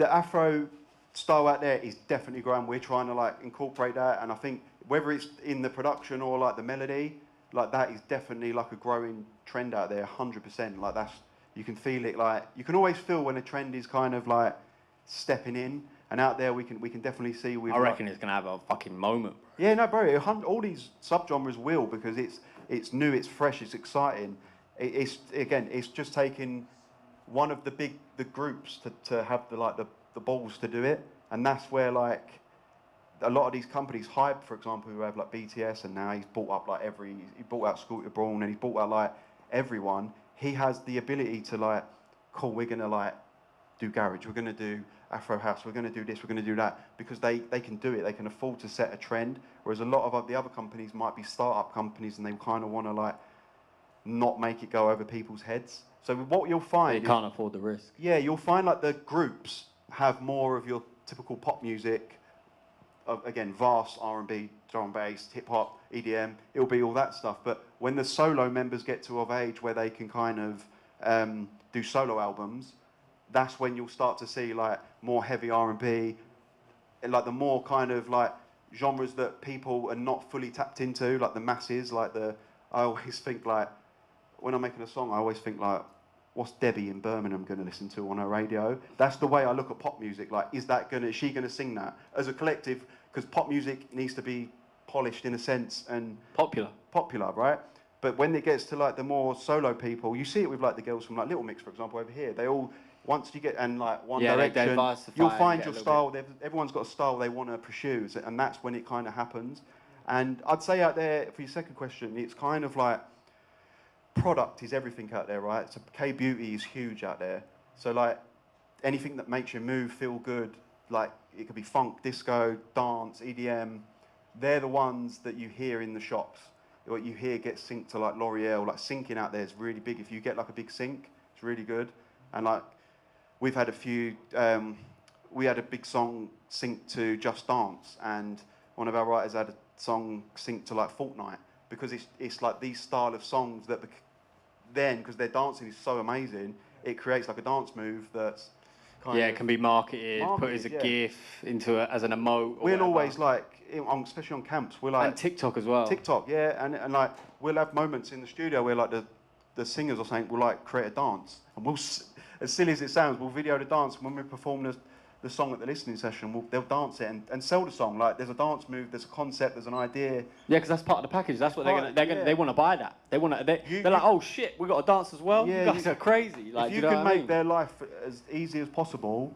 Afro style out there is definitely growing. We're trying to like incorporate that, and I think whether it's in the production or like the melody, like that is definitely like a growing trend out there, 100%. Like that's, you can feel it. Like you can always feel when a trend is kind of like stepping in, and out there we can definitely see. I reckon it's gonna have a fucking moment. Yeah, no, bro. All these subgenres will, because it's new, it's fresh, it's exciting. It's just taking one of the groups to have the balls to do it, and that's where like a lot of these companies, Hype for example, who have like BTS, and now he's bought up like he bought out Scooter Braun, and he's bought out like everyone. He has the ability to like, cool, we're gonna like do garage, we're gonna do Afro house, we're gonna do this, we're gonna do that, because they can do it, they can afford to set a trend, whereas a lot of the other companies might be start-up companies and they kind of want to like not make it go over people's heads. So what you'll find, you can't afford the risk. Yeah, you'll find like the groups have more of your typical pop music, again, vast R&B, drum and bass, hip hop, EDM. It'll be all that stuff. But when the solo members get to of age where they can kind of do solo albums, that's when you'll start to see like more heavy R&B, and like the more kind of like genres that people are not fully tapped into, like the masses. Like I always think like, when I'm making a song, I always think like, what's Debbie in Birmingham going to listen to on her radio? That's the way I look at pop music. Like, is she going to sing that as a collective? Because pop music needs to be polished in a sense and popular, right? But when it gets to like the more solo people, you see it with like the girls from like Little Mix, for example, over here. They all, once you get, and like One Direction, you'll find your style. Everyone's got a style they want to pursue, and that's when it kind of happens. And I'd say out there, for your second question, it's kind of like, product is everything out there, right? So K-beauty is huge out there. So like anything that makes you move, feel good, like it could be funk, disco, dance, EDM. They're the ones that you hear in the shops. What you hear gets synced to like L'Oreal. Like syncing out there is really big. If you get like a big sync, it's really good. And like we've had a few. We had a big song synced to Just Dance, and one of our writers had a song synced to like Fortnite, because it's like these style of songs that then, because their dancing is so amazing, it creates like a dance move that's kind of... it can be marketed, put as a GIF, as an emote. We'll always like, especially on camps, we're like... And TikTok as well. TikTok, yeah, and like we'll have moments in the studio where like the singers or something will like create a dance, and we'll, as silly as it sounds, we'll video the dance, and when we perform the song at the listening session, they'll dance it and sell the song. Like there's a dance move, there's a concept, there's an idea. Yeah, because that's part of the package. That's what they want to buy that. They want to. They're like, oh shit, we got to dance as well. Yeah, you guys are crazy. Like, if you know can what I make mean? their life as easy as possible,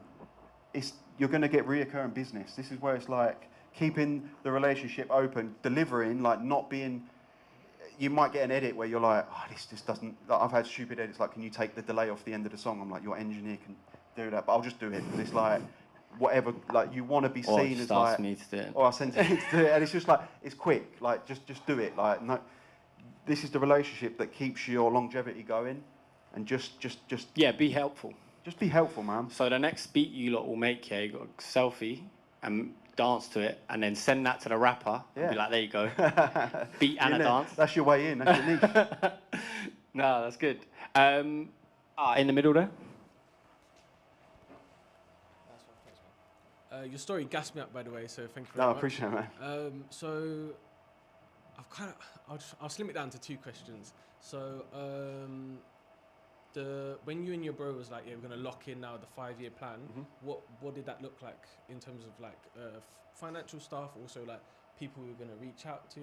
you're going to get reoccurring business. This is where it's like keeping the relationship open, delivering, like not being. You might get an edit where you're like, oh, this just doesn't. Like, I've had stupid edits like, can you take the delay off the end of the song? I'm like, your engineer can do that, but I'll just do it because it's like, whatever. Like you want to be seen as like. Me to do it. Or I send it to do it, and it's just like it's quick. Like just do it. Like no, this is the relationship that keeps your longevity going, and just. Yeah, be helpful. Just be helpful, man. So the next beat you lot will make, yeah, you got a selfie and dance to it, and then send that to the rapper. And be like, there you go, beat and a dance. That's your way in. That's your niche. No, that's good. In the middle there. Your story gassed me up, by the way, so thank you very No, I much. appreciate it, man. So I'll slim it down to 2 questions. So when you and your bro was like, yeah, we're gonna lock in now the 5-year plan. What did that look like in terms of like financial stuff? Also like people we're gonna reach out to.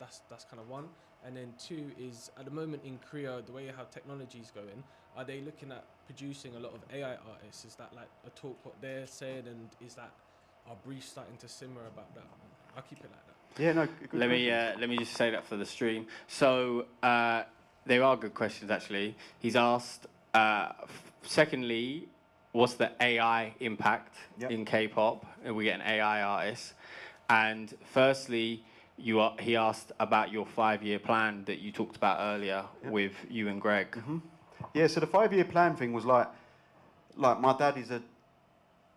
That's kind of one. And then 2 is at the moment in Korea, the way how technology is going, are they looking at producing a lot of AI artists? Is that like a talk what they're saying, and is that our brief starting to simmer about that? I'll keep it like that. Yeah, no. Let me just say that for the stream. So there are good questions actually. He's asked. Secondly, what's the AI impact in K-pop? Are we getting AI artists? And firstly, he asked about your 5-year plan that you talked about earlier with you and Greg. Yeah, so the 5-year plan thing was like my dad is a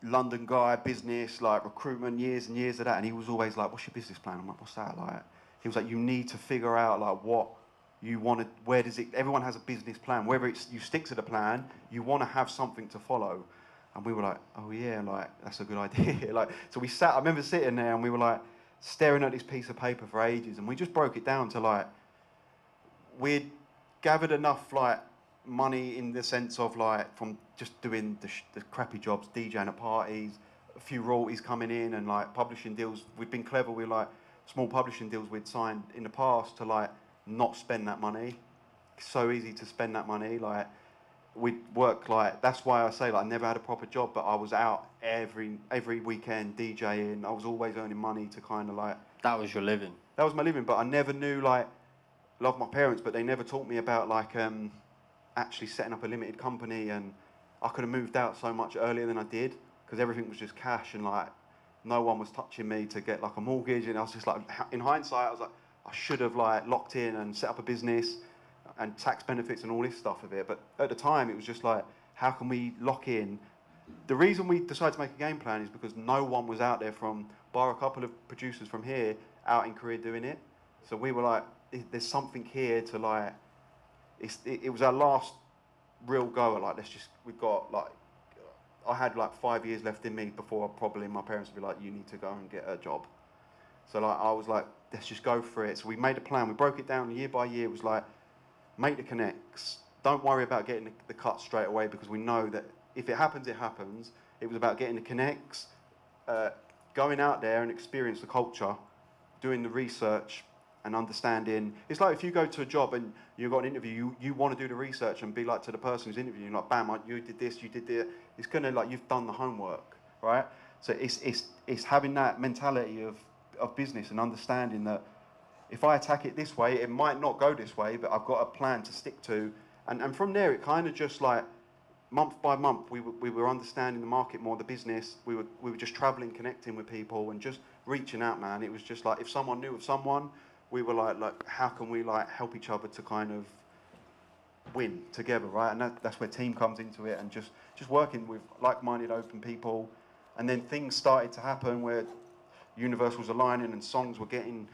London guy, business, like recruitment, years and years of that, and he was always like, what's your business plan? I'm like, what's that? Like, he was like, you need to figure out like what you want to, where does it, everyone has a business plan, whether it's you stick to the plan, you want to have something to follow. And we were like, oh yeah, like that's a good idea. Like, so we sat, I remember sitting there and we were like staring at this piece of paper for ages, and we just broke it down to like, we'd gathered enough like money in the sense of like from just doing the crappy jobs, DJing at parties, a few royalties coming in, and like publishing deals. We'd been clever with like small publishing deals we'd signed in the past to like not spend that money. It's so easy to spend that money. Like we'd work like, that's why I say like I never had a proper job, but I was out every weekend DJing. I was always earning money to kind of like. That was your living. That was my living, but I never knew like, love my parents, but they never taught me about like actually setting up a limited company, and I could have moved out so much earlier than I did because everything was just cash, and like no one was touching me to get like a mortgage, and I was just like, in hindsight I was like, I should have like locked in and set up a business and tax benefits and all this stuff of it. But at the time it was just like, how can we lock in? The reason we decided to make a game plan is because no one was out there bar a couple of producers from here out in Korea doing it. So we were like, there's something here to like, it was our last real go at like, we've got like, I had like 5 years left in me before probably my parents would be like, you need to go and get a job. So like, I was like, let's just go for it. So we made a plan, we broke it down year by year. It was like, make the connects. Don't worry about getting the cut straight away, because we know that if it happens, it happens. It was about getting the connects, going out there and experience the culture, doing the research and understanding. It's like if you go to a job and you've got an interview, you want to do the research and be like to the person who's interviewing, like, bam, you did this, you did that. It's kind of like you've done the homework, right? So it's having that mentality of business and understanding that if I attack it this way, it might not go this way, but I've got a plan to stick to. And from there, it kind of just like, month by month, we were understanding the market more, the business. We were just traveling, connecting with people, and just reaching out, man. It was just like, if someone knew of someone, we were like, how can we like help each other to kind of win together, right? And that's where team comes into it, and just working with like-minded, open people. And then things started to happen where universe was aligning and songs were getting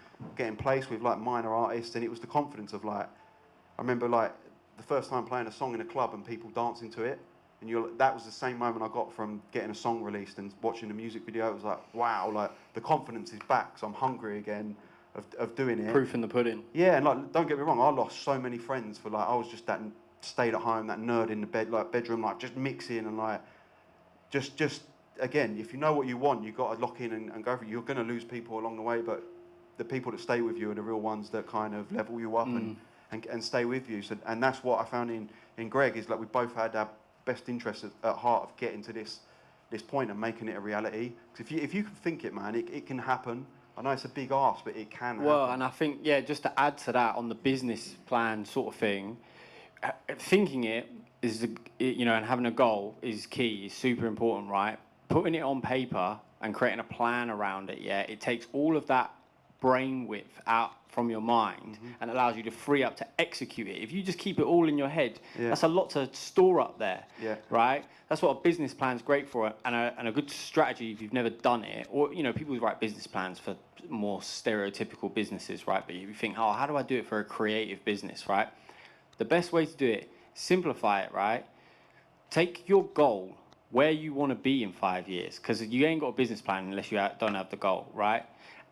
placed with like minor artists, and it was the confidence of like, I remember like the first time playing a song in a club and people dancing to it, and that was the same moment I got from getting a song released and watching the music video. It was like, wow, like the confidence is back, so I'm hungry again of doing it. Proof in the pudding. Yeah, and like, don't get me wrong, I lost so many friends for like, I was just that stayed at home, that nerd in the bedroom, like just mixing and like just again, if you know what you want, you've got to lock in and go for it. You're going to lose people along the way, but the people that stay with you are the real ones that kind of level you up and stay with you. So, and that's what I found in Greg, is like we both had our best interests at heart of getting to this point and making it a reality. Because if you can think it, man, it can happen. I know it's a big ask, but it can Well, happen. and I think, yeah, just to add to that on the business plan sort of thing, thinking it is, you know, and having a goal is key, is super important, right? Putting it on paper and creating a plan around it, yeah, it takes all of that brain width out from your mind and allows you to free up to execute it. If you just keep it all in your head, that's a lot to store up there, right? That's what a business plan's great for, and a good strategy if you've never done it. Or, you know, people write business plans for more stereotypical businesses, right? But you think, oh, how do I do it for a creative business, right? The best way to do it, simplify it, right? Take your goal, where you want to be in 5 years, because you ain't got a business plan unless you don't have the goal, right?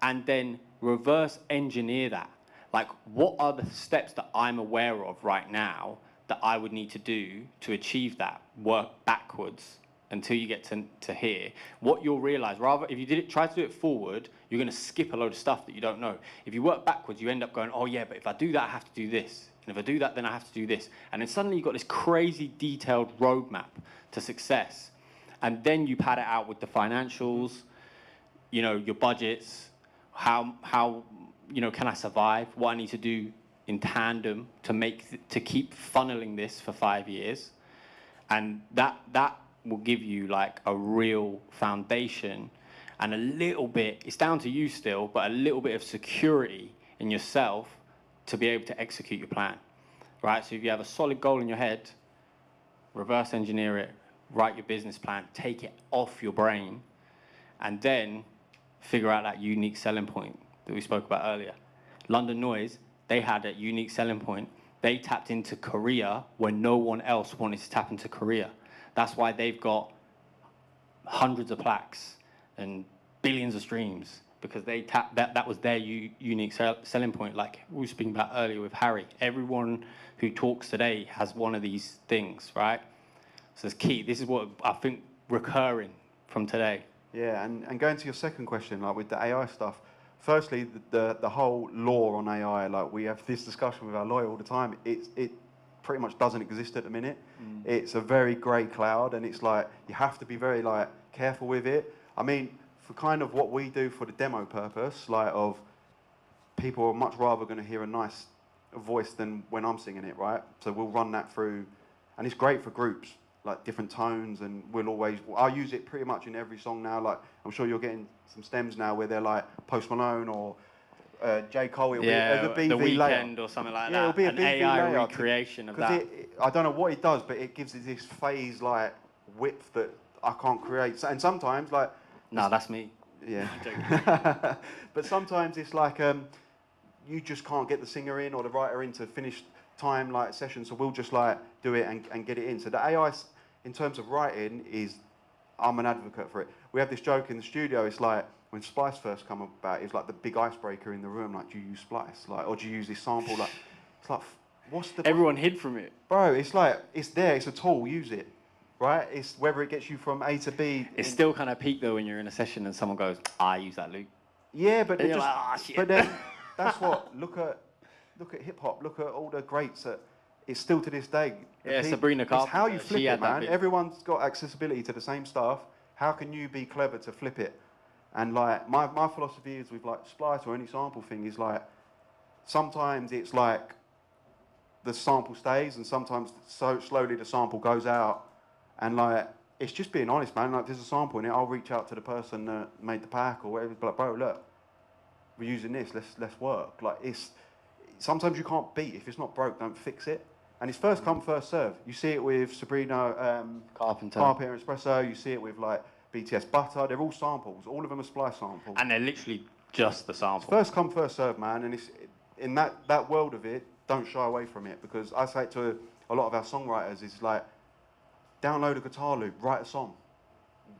And then reverse engineer that. Like, what are the steps that I'm aware of right now that I would need to do to achieve that? Work backwards until you get to here. What you'll realize, rather, if you try to do it forward, you're going to skip a load of stuff that you don't know. If you work backwards, you end up going, oh yeah, but if I do that, I have to do this. And if I do that, then I have to do this. And then suddenly you've got this crazy detailed roadmap to success. And then you pad it out with the financials, you know, your budgets, how you know, can I survive? What I need to do in tandem to keep funneling this for 5 years, and that will give you like a real foundation and a little bit. It's down to you still, but a little bit of security in yourself to be able to execute your plan, right? So if you have a solid goal in your head, reverse engineer it, write your business plan, take it off your brain, and then figure out that unique selling point that we spoke about earlier. London Noise, they had a unique selling point. They tapped into Korea when no one else wanted to tap into Korea. That's why they've got hundreds of plaques and billions of streams, because they tapped that was their unique selling point. Like we were speaking about earlier with Harry. Everyone who talks today has one of these things, right? So it's key. This is what I think recurring from today. Yeah, and going to your second question, like with the AI stuff, firstly, the whole law on AI, like we have this discussion with our lawyer all the time, it pretty much doesn't exist at the minute. It's a very grey cloud, and it's like, you have to be very like careful with it. I mean, for kind of what we do for the demo purpose, like of people are much rather going to hear a nice voice than when I'm singing it, right? So we'll run that through, and it's great for groups, like different tones, and I'll use it pretty much in every song now. Like I'm sure you're getting some stems now where they're like Post Malone or J. Cole. It'll be a BV the layer. Weeknd or something like Yeah, that. it'll be a an BV AI layer recreation of that. I don't know what it does, but it gives it this phase like width that I can't create. And sometimes like, no, that's me. Yeah. But sometimes it's like you just can't get the singer in or the writer in to finish time like session, so we'll just like do it and get it in. So the AI in terms of writing I'm an advocate for it. We have this joke in the studio. It's like when Splice first come about, it was like the big icebreaker in the room. Like, do you use Splice? Like, or do you use this sample? Like, it's like, everyone hid from it, bro. It's like it's there. It's a tool. Use it, right? It's whether it gets you from A to B. It's still kind of peak though when you're in a session and someone goes, I use that loop. Yeah, but you're like, oh, shit. But then that's what look at hip hop. Look at all the greats that it's still to this day. Yeah, Sabrina Carpenter. It's how you flip it, man. Bit. Everyone's got accessibility to the same stuff. How can you be clever to flip it? And like my philosophy is with like Splice or any sample thing is like sometimes it's like the sample stays and sometimes so slowly the sample goes out, and like it's just being honest, man. Like there's a sample in it, I'll reach out to the person that made the pack or whatever, like, bro, look, we're using this, let's work. Like it's sometimes you can't beat. If it's not broke, don't fix it. And it's first come, first serve. You see it with Sabrina Carpenter and Espresso. You see it with like BTS Butter. They're all samples. All of them are Splice samples. And they're literally just the sample. It's first come, first serve, man. And it's in that world of it, don't shy away from it, because I say it to a lot of our songwriters, it's like, download a guitar loop, write a song.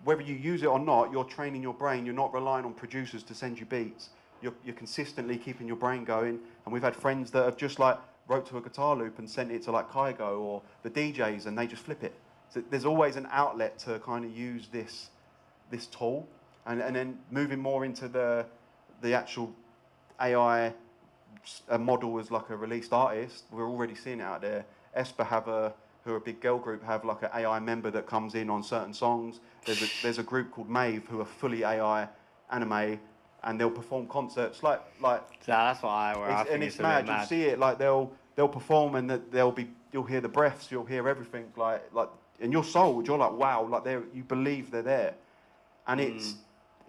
Whether you use it or not, you're training your brain. You're not relying on producers to send you beats. You're consistently keeping your brain going. And we've had friends that have just like wrote to a guitar loop and sent it to like Kygo or the DJs, and they just flip it. So there's always an outlet to kind of use this this tool, and then moving more into the actual AI model as like a released artist. We're already seeing it out there. Esper who are a big girl group, have like an AI member that comes in on certain songs. There's a group called Mave who are fully AI anime, and they'll perform concerts like. That's where I think and it's it's a mad. bit You'll mad. see it like they'll perform, and you'll hear the breaths, you'll hear everything like, and you're sold. You're like, wow, like you believe they're there, and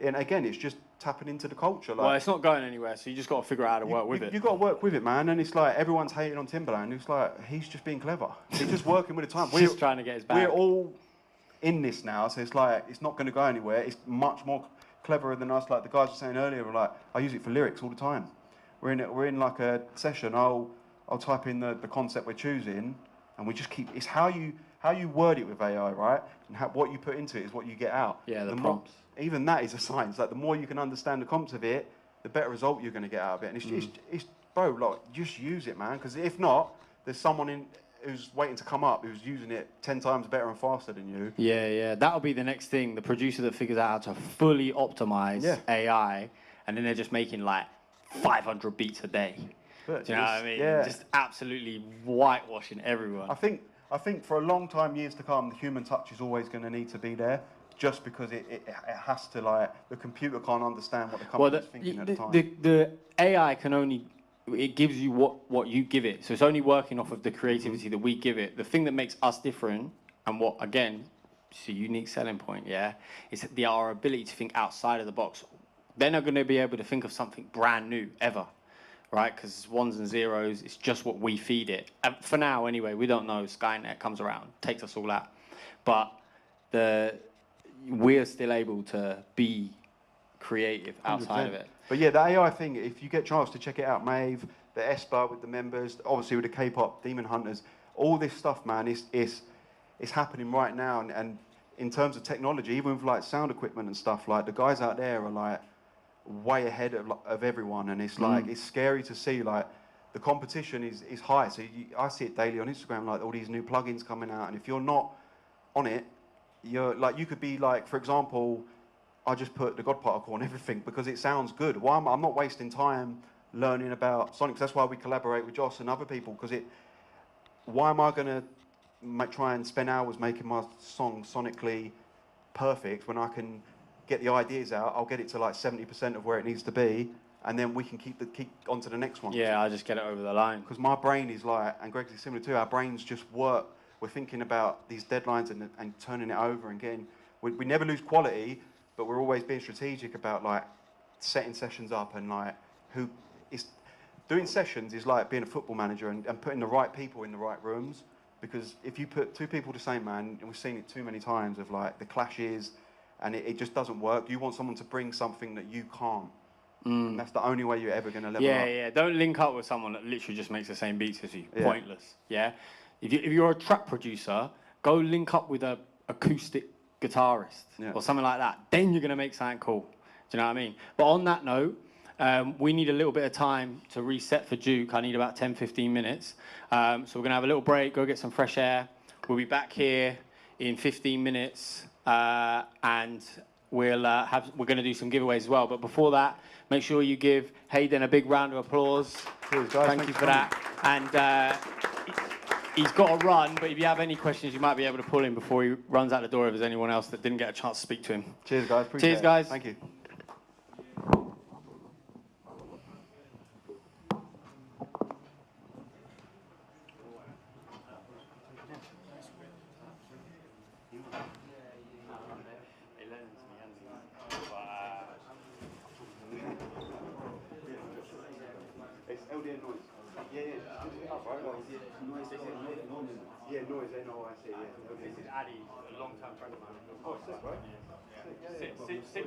and again, it's just tapping into the culture. Like, Well, it's not going anywhere, so you just got to figure out how to work with it. You got to work with it, man. And it's like everyone's hating on Timberland. It's like he's just being clever. He's just working with the time. He's just trying to get his back. We're all in this now, so it's like it's not going to go anywhere. It's much more cleverer than us. Like the guys were saying earlier, were like I use it for lyrics all the time. We're in like a session. I'll type in the concept we're choosing, and we just keep. It's how you word it with AI, right? And what you put into it is what you get out. Yeah, the more, prompts. even that is a science. Like the more you can understand the concept of it, the better result you're going to get out of it. And it's bro, like just use it, man. Because if not, there's someone who's waiting to come up who's using it 10 times better and faster than you. Yeah. That'll be the next thing. The producer that figures out how to fully optimize AI, and then they're just making like 500 beats a day. But do you know what I mean? Yeah. Just absolutely whitewashing everyone. I think for a long time, years to come, the human touch is always going to need to be there, just because it has to, like, the computer can't understand what the company's thinking at the time. The AI can only, it gives you what you give it. So it's only working off of the creativity that we give it. The thing that makes us different, and what, again, it's a unique selling point, is our ability to think outside of the box. They're not going to be able to think of something brand new, ever. Right, because ones and zeros, it's just what we feed it. And for now, anyway, we don't know. Skynet comes around, takes us all out. But we're still able to be creative outside 100%. of it. But yeah, the AI thing, if you get a chance to check it out, Mave, the Esper with the members, obviously with the K-pop, Demon Hunters, all this stuff, man, is happening right now. And in terms of technology, even with like sound equipment and stuff, like the guys out there are like, way ahead of everyone, and it's like it's scary to see. Like the competition is high, so I see it daily on Instagram, like all these new plugins coming out, and if you're not on it, you're like, you could be like, for example, I just put the God Particle on everything because it sounds good. Why I'm not wasting time learning about sonics. That's why we collaborate with Joss and other people, because why am I gonna try and spend hours making my song sonically perfect when I can get the ideas out? I'll get it to like 70% of where it needs to be, and then we can keep on to the next one. Yeah, I'll just get it over the line. Because my brain is like, and Greg's is similar too, our brains just work. We're thinking about these deadlines and turning it over and getting, we never lose quality, but we're always being strategic about like setting sessions up, and like doing sessions is like being a football manager and putting the right people in the right rooms. Because if you put two people the same, man, and we've seen it too many times of like the clashes, and it just doesn't work. You want someone to bring something that you can't. And that's the only way you're ever going to level up. Yeah. Don't link up with someone that literally just makes the same beats as you. Pointless. Yeah. If you're a track producer, go link up with a acoustic guitarist or something like that. Then you're going to make something cool. Do you know what I mean? But on that note, we need a little bit of time to reset for Juke. I need about 10, 15 minutes. So we're going to have a little break, go get some fresh air. We'll be back here in 15 minutes, and we're going to do some giveaways as well. But before that, make sure you give Hayden a big round of applause. Cheers, guys. Thank you for that. And he's got to run, but if you have any questions, you might be able to pull him before he runs out the door if there's anyone else that didn't get a chance to speak to him. Cheers, guys. Appreciate Cheers, guys. Thank you. It's LDN noise. Yeah. Yeah, noise, N-O-I-C, yeah. This is Addy, a long-time friend of mine. Oh, sick, right? Sit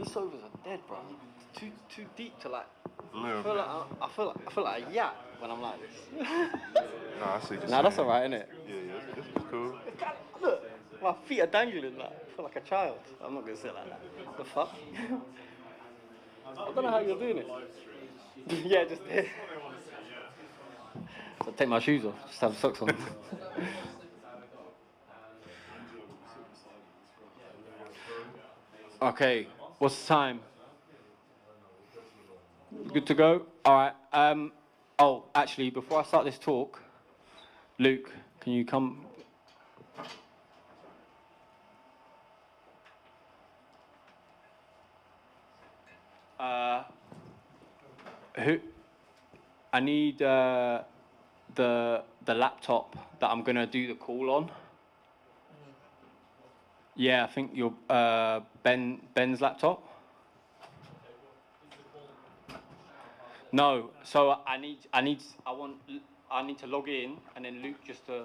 voiceovers are dead, bro. It's too deep to like. Little I feel like a yacht when I'm like this. No, I see you. Nah, that's alright, innit? Yeah, this is cool. Look, my feet are dangling like. I feel like a child. I'm not gonna sit like that. The fuck? I don't know how you're doing it. Yeah, just here. So take my shoes off. Just have socks on. Okay, what's the time? Good to go? Alright. Oh, actually, before I start this talk, Luke, can you come? Who? I need the laptop that I'm gonna do the call on. Yeah, I think your Ben's laptop. No, so I need to log in and then Luke just to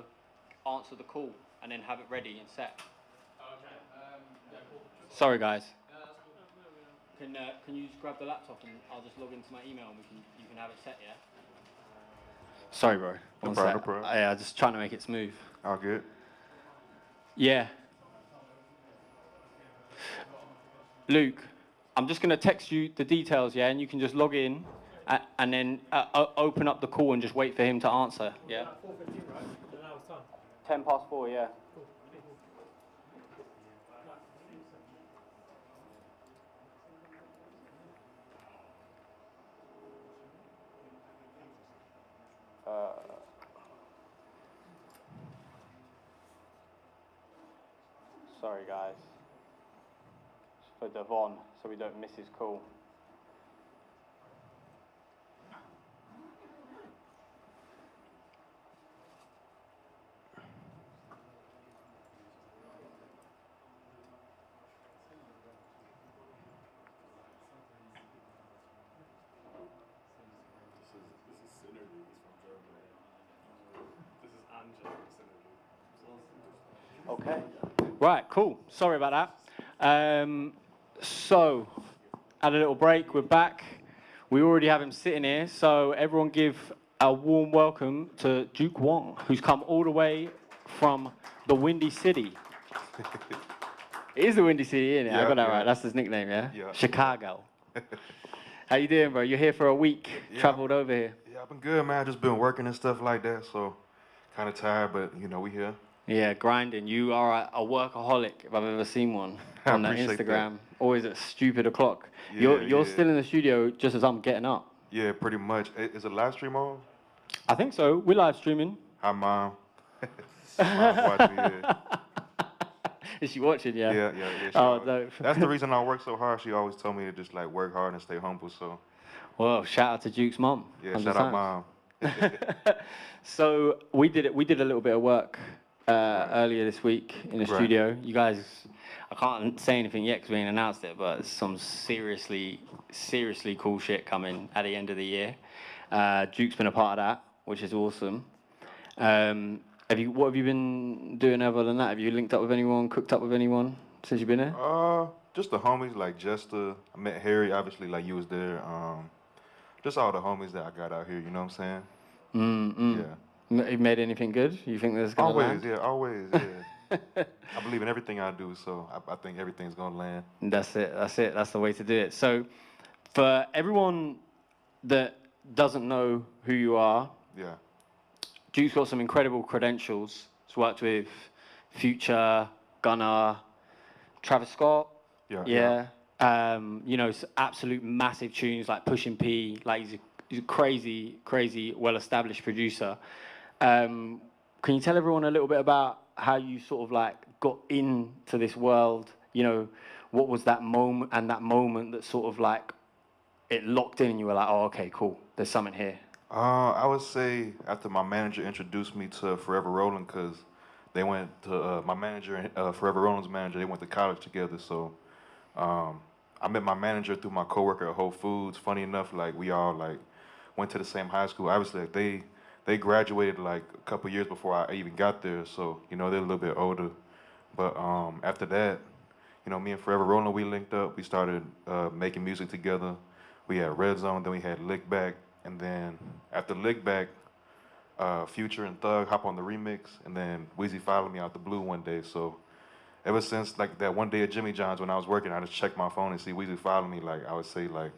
answer the call and then have it ready and set. Sorry, guys. Can you just grab the laptop and I'll just log into my email and you can have it set, yeah? Sorry, bro. No problem. Yeah, just trying to make it smooth. All good. Yeah. Luke, I'm just going to text you the details, yeah? And you can just log in and then open up the call and just wait for him to answer, yeah? 4:15, right? An hour's time. 10 past 4, yeah. Sorry, guys. It's for Devon, so we don't miss his call. Okay. Right, cool. Sorry about that. So, had a little break. We're back. We already have him sitting here. So, everyone give a warm welcome to Juke Wong, who's come all the way from the Windy City. It is the Windy City, isn't it? I got that right. That's his nickname, yeah? Yeah. Chicago. How you doing, bro? You're here for a week. Yeah, Traveled over here. Yeah, I've been good, man. Just been working and stuff like that, so kind of tired, but you know, we here. Yeah, grinding. You are a workaholic if I've ever seen one I on that appreciate Instagram. that. Always at stupid o'clock. Yeah, You're yeah. still in the studio just as I'm getting up. Yeah, pretty much. Is it live stream on? I think so. We're live streaming. Hi, Mom. Mom's watching, yeah. Is she watching? Yeah. Yeah. She Oh, always- dope. That's the reason I work so hard. She always told me to just like work hard and stay humble. So Well, shout out to Duke's mom. yeah, 100 shout out, times. Mom. So we did a little bit of work earlier this week in the Right. studio. You guys, I can't say anything yet because we ain't announced it, but some seriously cool shit coming at the end of the year. Duke's been a part of that, which is awesome. What have you been doing other than that? Have you linked up with anyone, cooked up with anyone since you've been here? Just the homies, like Jester. I met Harry, obviously, like you was there. Just all the homies that I got out here. You know what I'm saying? Yeah. You made anything good? You think there's gonna land? Always, yeah. I believe in everything I do, so I think everything's gonna land. That's it. That's the way to do it. So, for everyone that doesn't know who you are, Yeah. Duke's got some incredible credentials. He's worked with Future, Gunna, Travis Scott. Yeah. You know, absolute massive tunes like Pushin P. Like he's a crazy, well-established producer. Can you tell everyone a little bit about how you sort of like got into this world? You know, what was that moment that sort of like it locked in and you were like, oh, okay, cool, there's something here. I would say after my manager introduced me to Forever Rolling, because they went to my manager and Forever Rolling's manager. They went to college together, so I met my manager through my coworker at Whole Foods. Funny enough, like we all like went to the same high school. Obviously, like, they graduated like a couple years before I even got there, so you know they're a little bit older. But after that, you know, me and Forever Rolling, we linked up. We started making music together. We had Red Zone, then we had Lick Back, and then after Lick Back, Future and Thug hop on the remix, and then Weezy followed me out the blue one day. So ever since like that one day at Jimmy John's when I was working, I just checked my phone and see Weezy follow me. Like I would say like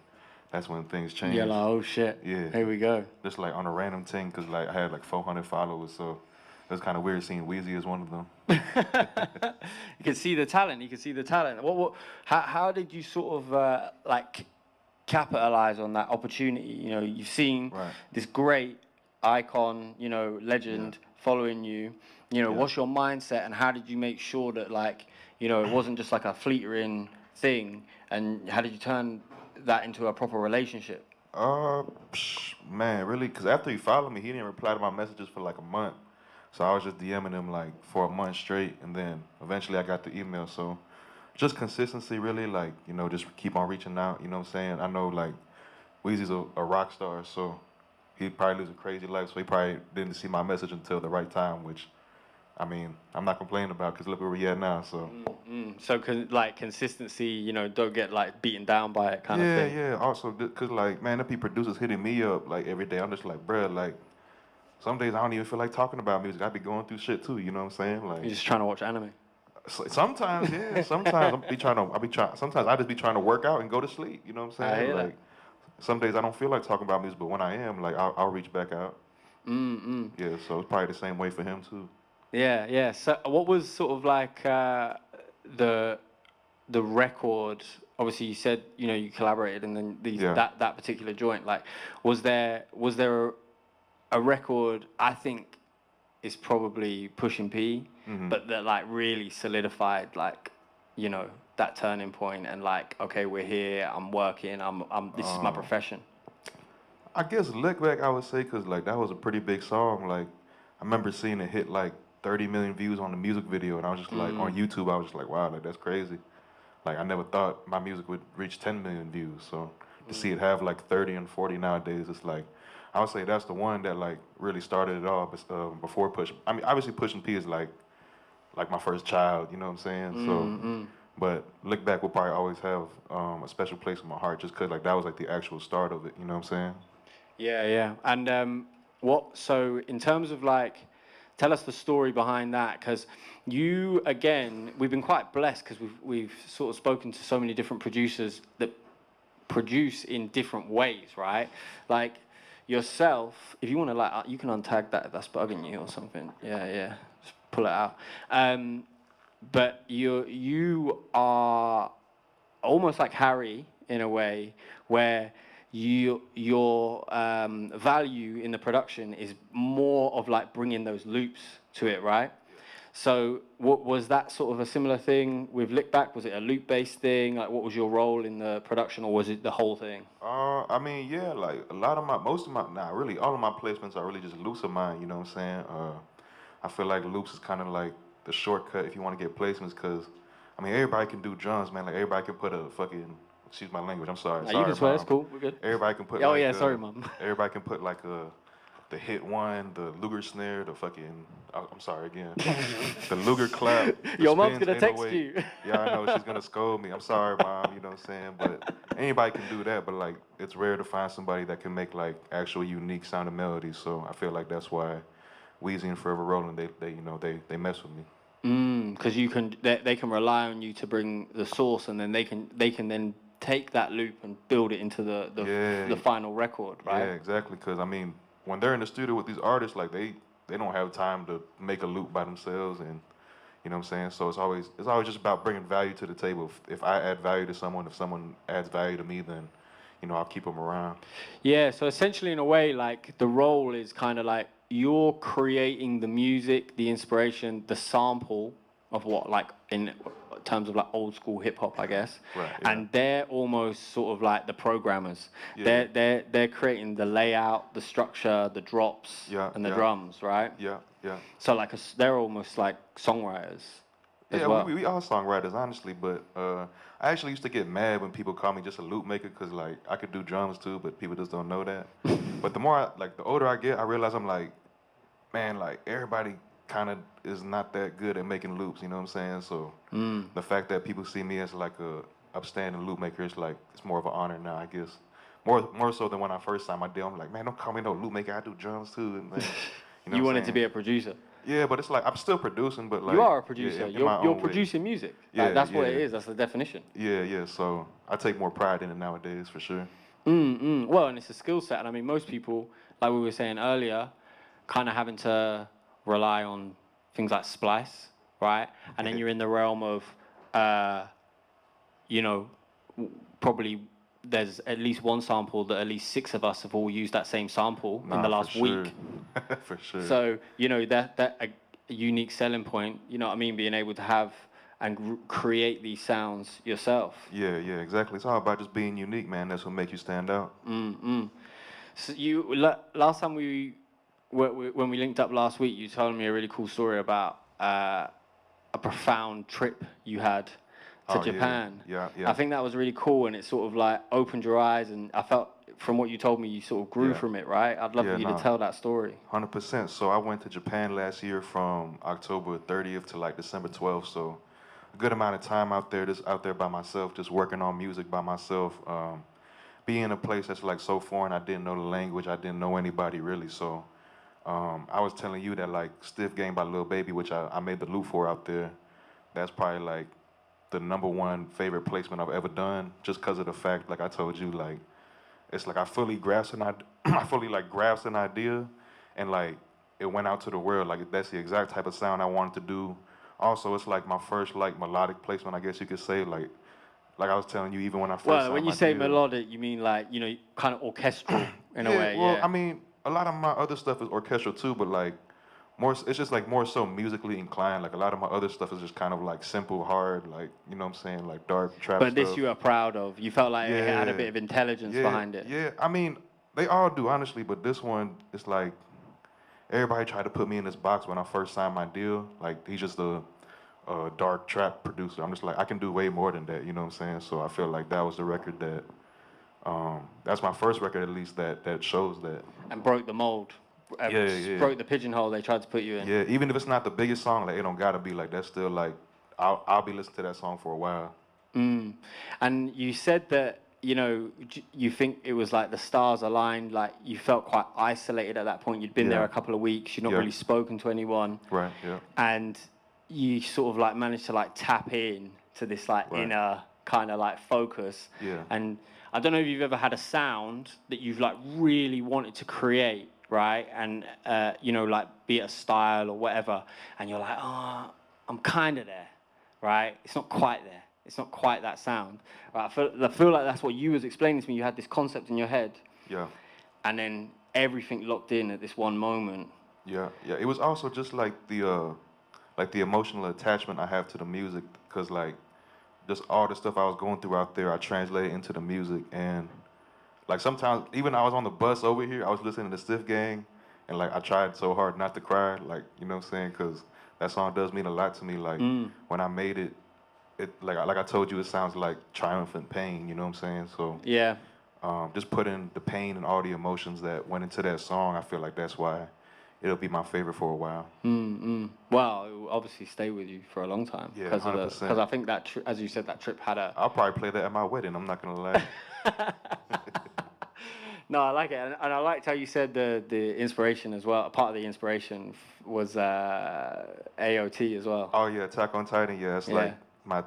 that's when things changed. Yeah, like, oh shit. Yeah. Here we go. Just like on a random thing, cause like I had like 400 followers, so it was kind of weird seeing Weezy as one of them. You can see the talent. You can see the talent. How did you sort of like capitalize on that opportunity? You know, you've seen this great icon, you know, legend following you. You know, what's your mindset, and how did you make sure that, like, you know, it wasn't just like a fleeting thing, and how did you turn that into a proper relationship? Man, really, because after he followed me, he didn't reply to my messages for like a month. So I was just DMing him like for a month straight, and then eventually I got the email. So just consistency, really, like, you know, just keep on reaching out, you know what I'm saying? I know, like, Weezy's a rock star, so he probably lives a crazy life, so he probably didn't see my message until the right time, which, I mean, I'm not complaining about, because look where we're at now, so. So, like, consistency, you know, don't get, like, beaten down by it kind of thing. Yeah, also, because, like, man, there be producers hitting me up, like, every day. I'm just like, bruh, like, some days I don't even feel like talking about music. I be going through shit, too, you know what I'm saying? Like, You're just trying to watch anime. Sometimes, yeah. Sometimes sometimes I just be trying to work out and go to sleep, you know what I'm saying? I hear like, some days I don't feel like talking about music, but when I am, like, I'll reach back out. Yeah, so it's probably the same way for him, too. Yeah. So what was sort of like the record? Obviously, you said, you know, you collaborated, and then that particular joint. Like, was there a record? I think is probably Pushing P, but that like really solidified, like, you know, that turning point, and like, okay, we're here. I'm working. I'm this is my profession. I guess Lick Back, I would say, because like that was a pretty big song. Like, I remember seeing it hit like 30 million views on the music video, and I was just like, on YouTube, I was just like, wow, like that's crazy. Like, I never thought my music would reach 10 million views. So to see it have like 30 and 40 nowadays, it's like, I would say that's the one that like really started it all. Before Push, I mean, obviously Pushing P is like my first child, you know what I'm saying? So, but Lick Back will probably always have a special place in my heart, just cause like that was like the actual start of it, you know what I'm saying? Yeah. And so in terms of like, tell us the story behind that, because you, again, we've been quite blessed because we've sort of spoken to so many different producers that produce in different ways, right? Like yourself, if you want to, like, you can untag that if that's bugging you or something. Yeah, just pull it out. But you are almost like Harry in a way, where your value in the production is more of like bringing those loops to it, right? So what was that sort of a similar thing with Lick Back? Was it a loop-based thing? Like, what was your role in the production, or was it the whole thing? I mean, yeah, like all of my placements are really just loops of mine, you know what I'm saying? I feel like loops is kind of like the shortcut if you want to get placements, because, I mean, everybody can do drums, man. Like, everybody can put a fucking, excuse my language, I'm sorry. You can swear, it's cool, we're good. Everybody can put sorry, Mom. Everybody can put like the hit one, the Luger snare, the fucking, I'm sorry again, the Luger clap. Your mom's gonna text you. Yeah, I know, she's gonna scold me. I'm sorry, Mom, you know what I'm saying? But anybody can do that, but like, it's rare to find somebody that can make like actual unique sounding melodies. So I feel like that's why Weezy and Forever Rolling, they mess with me. Because they can rely on you to bring the source, and then they can then take that loop and build it into the final record, right? Yeah, exactly. Because I mean, when they're in the studio with these artists, like they don't have time to make a loop by themselves, and you know what I'm saying. So it's always just about bringing value to the table. If I add value to someone, if someone adds value to me, then I'll keep them around. Yeah. So essentially, in a way, like the role is kind of like you're creating the music, the inspiration, the sample of what, like in terms of like old school hip hop, I guess. Right. Yeah. And they're almost sort of like the programmers. Yeah. They're creating the layout, the structure, the drops, and the drums, right? Yeah. So like they're almost like songwriters. Yeah, well. we are songwriters, honestly, but I actually used to get mad when people call me just a loop maker, because like I could do drums too, but people just don't know that. But the older I get, I realize I'm like, man, like everybody kind of is not that good at making loops. You know what I'm saying? So the fact that people see me as like a upstanding loop maker is like it's more of an honor now, I guess. More so than when I first signed my deal. I'm like, man, don't call me no loop maker. I do drums too. And, like, you know You what I'm wanted to saying? be a producer. Yeah, but it's like I'm still producing, but like You are a yeah, producer. in my You're own way. producing music. Yeah, Like, that's what it yeah. is. That's the definition. Yeah. So I take more pride in it nowadays for sure. Well, and it's a skill set. And I mean, most people, like we were saying earlier, kind of having to rely on things like Splice, right? And then you're in the realm of, you know, probably there's at least one sample that at least 6 of us have all used that same sample in the last week. For sure. So, you know, that a unique selling point, you know what I mean? Being able to have and create these sounds yourself. Yeah, exactly. It's all about just being unique, man. That's what makes you stand out. So last time when we linked up last week, you told me a really cool story about a profound trip you had to Japan. Yeah. I think that was really cool, and it sort of like opened your eyes, and I felt from what you told me, you sort of grew from it, right? I'd love for you to tell that story. 100%. So I went to Japan last year from October 30th to like December 12th. So a good amount of time out there, just out there by myself, just working on music by myself. Being in a place that's like so foreign, I didn't know the language, I didn't know anybody really. So I was telling you that like Stiff Game by Lil Baby, which I made the loop for out there, that's probably like the #1 favorite placement I've ever done, just because of the fact, like I told you, like it's like I fully grasped an idea, I fully like grasped an idea, and like it went out to the world. Like that's the exact type of sound I wanted to do. Also, it's like my first like melodic placement, I guess you could say. Like I was telling you, even when I first Well, signed when you my say deal. melodic, you mean like, you know, kind of orchestral in a way. Well, Yeah. I mean, a lot of my other stuff is orchestral too, but like it's just like more so musically inclined. Like a lot of my other stuff is just kind of like simple, hard, like, you know what I'm saying, like dark trap But stuff. this you are proud of. You felt like it had a bit of intelligence behind it. Yeah, I mean, they all do, honestly, but this one, it's like, everybody tried to put me in this box when I first signed my deal. Like, he's just a dark trap producer. I'm just like, I can do way more than that, you know what I'm saying? So I feel like that was the record that, that's my first record at least that shows that. And broke the mold. Broke the pigeonhole they tried to put you in. Yeah, even if it's not the biggest song, like it don't gotta be like that's still like I'll be listening to that song for a while. And you said that, you know, you think it was like the stars aligned, like you felt quite isolated at that point. You'd been there a couple of weeks, you'd not really spoken to anyone. Right, yeah. And you sort of like managed to like tap in to this like inner kind of like focus. Yeah. And I don't know if you've ever had a sound that you've like really wanted to create, right? And, you know, like be it a style or whatever. And you're like, oh, I'm kind of there, right? It's not quite there. It's not quite that sound. Right? I feel like that's what you was explaining to me. You had this concept in your head. Yeah. And then everything locked in at this one moment. Yeah. It was also just like the emotional attachment I have to the music, because like just all the stuff I was going through out there, I translated into the music. And like sometimes, even I was on the bus over here, I was listening to Stiff Gang, and like I tried so hard not to cry, like, you know what I'm saying, because that song does mean a lot to me. Like when I made it, like I told you, it sounds like triumphant pain, you know what I'm saying? So yeah, just putting the pain and all the emotions that went into that song, I feel like that's why it'll be my favorite for a while. Well, it will obviously stay with you for a long time. Yeah, because I think that, as you said, that trip had a... I'll probably play that at my wedding, I'm not going to lie. No, I like it. And I liked how you said the inspiration as well. Part of the inspiration was AOT as well. Oh, yeah, Attack on Titan, yeah. It's like my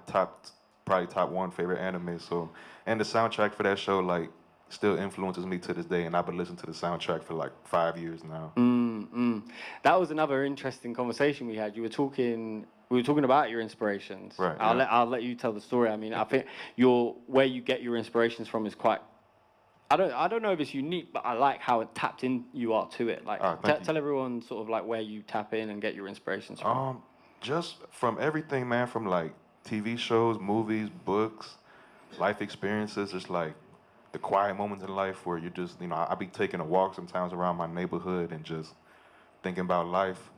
probably top 1 favorite anime. So, and the soundtrack for that show, like, still influences me to this day, and I've been listening to the soundtrack for like 5 years now. That was another interesting conversation we had. We were talking about your inspirations. Right. I'll let you tell the story. I mean, I think where you get your inspirations from is quite. I don't know if it's unique, but I like how tapped in you are to it. Like, tell everyone sort of like where you tap in and get your inspirations from. Just from everything, man. From like TV shows, movies, books, life experiences. Just like the quiet moments in life where you just, you know, I be taking a walk sometimes around my neighborhood and just thinking about life.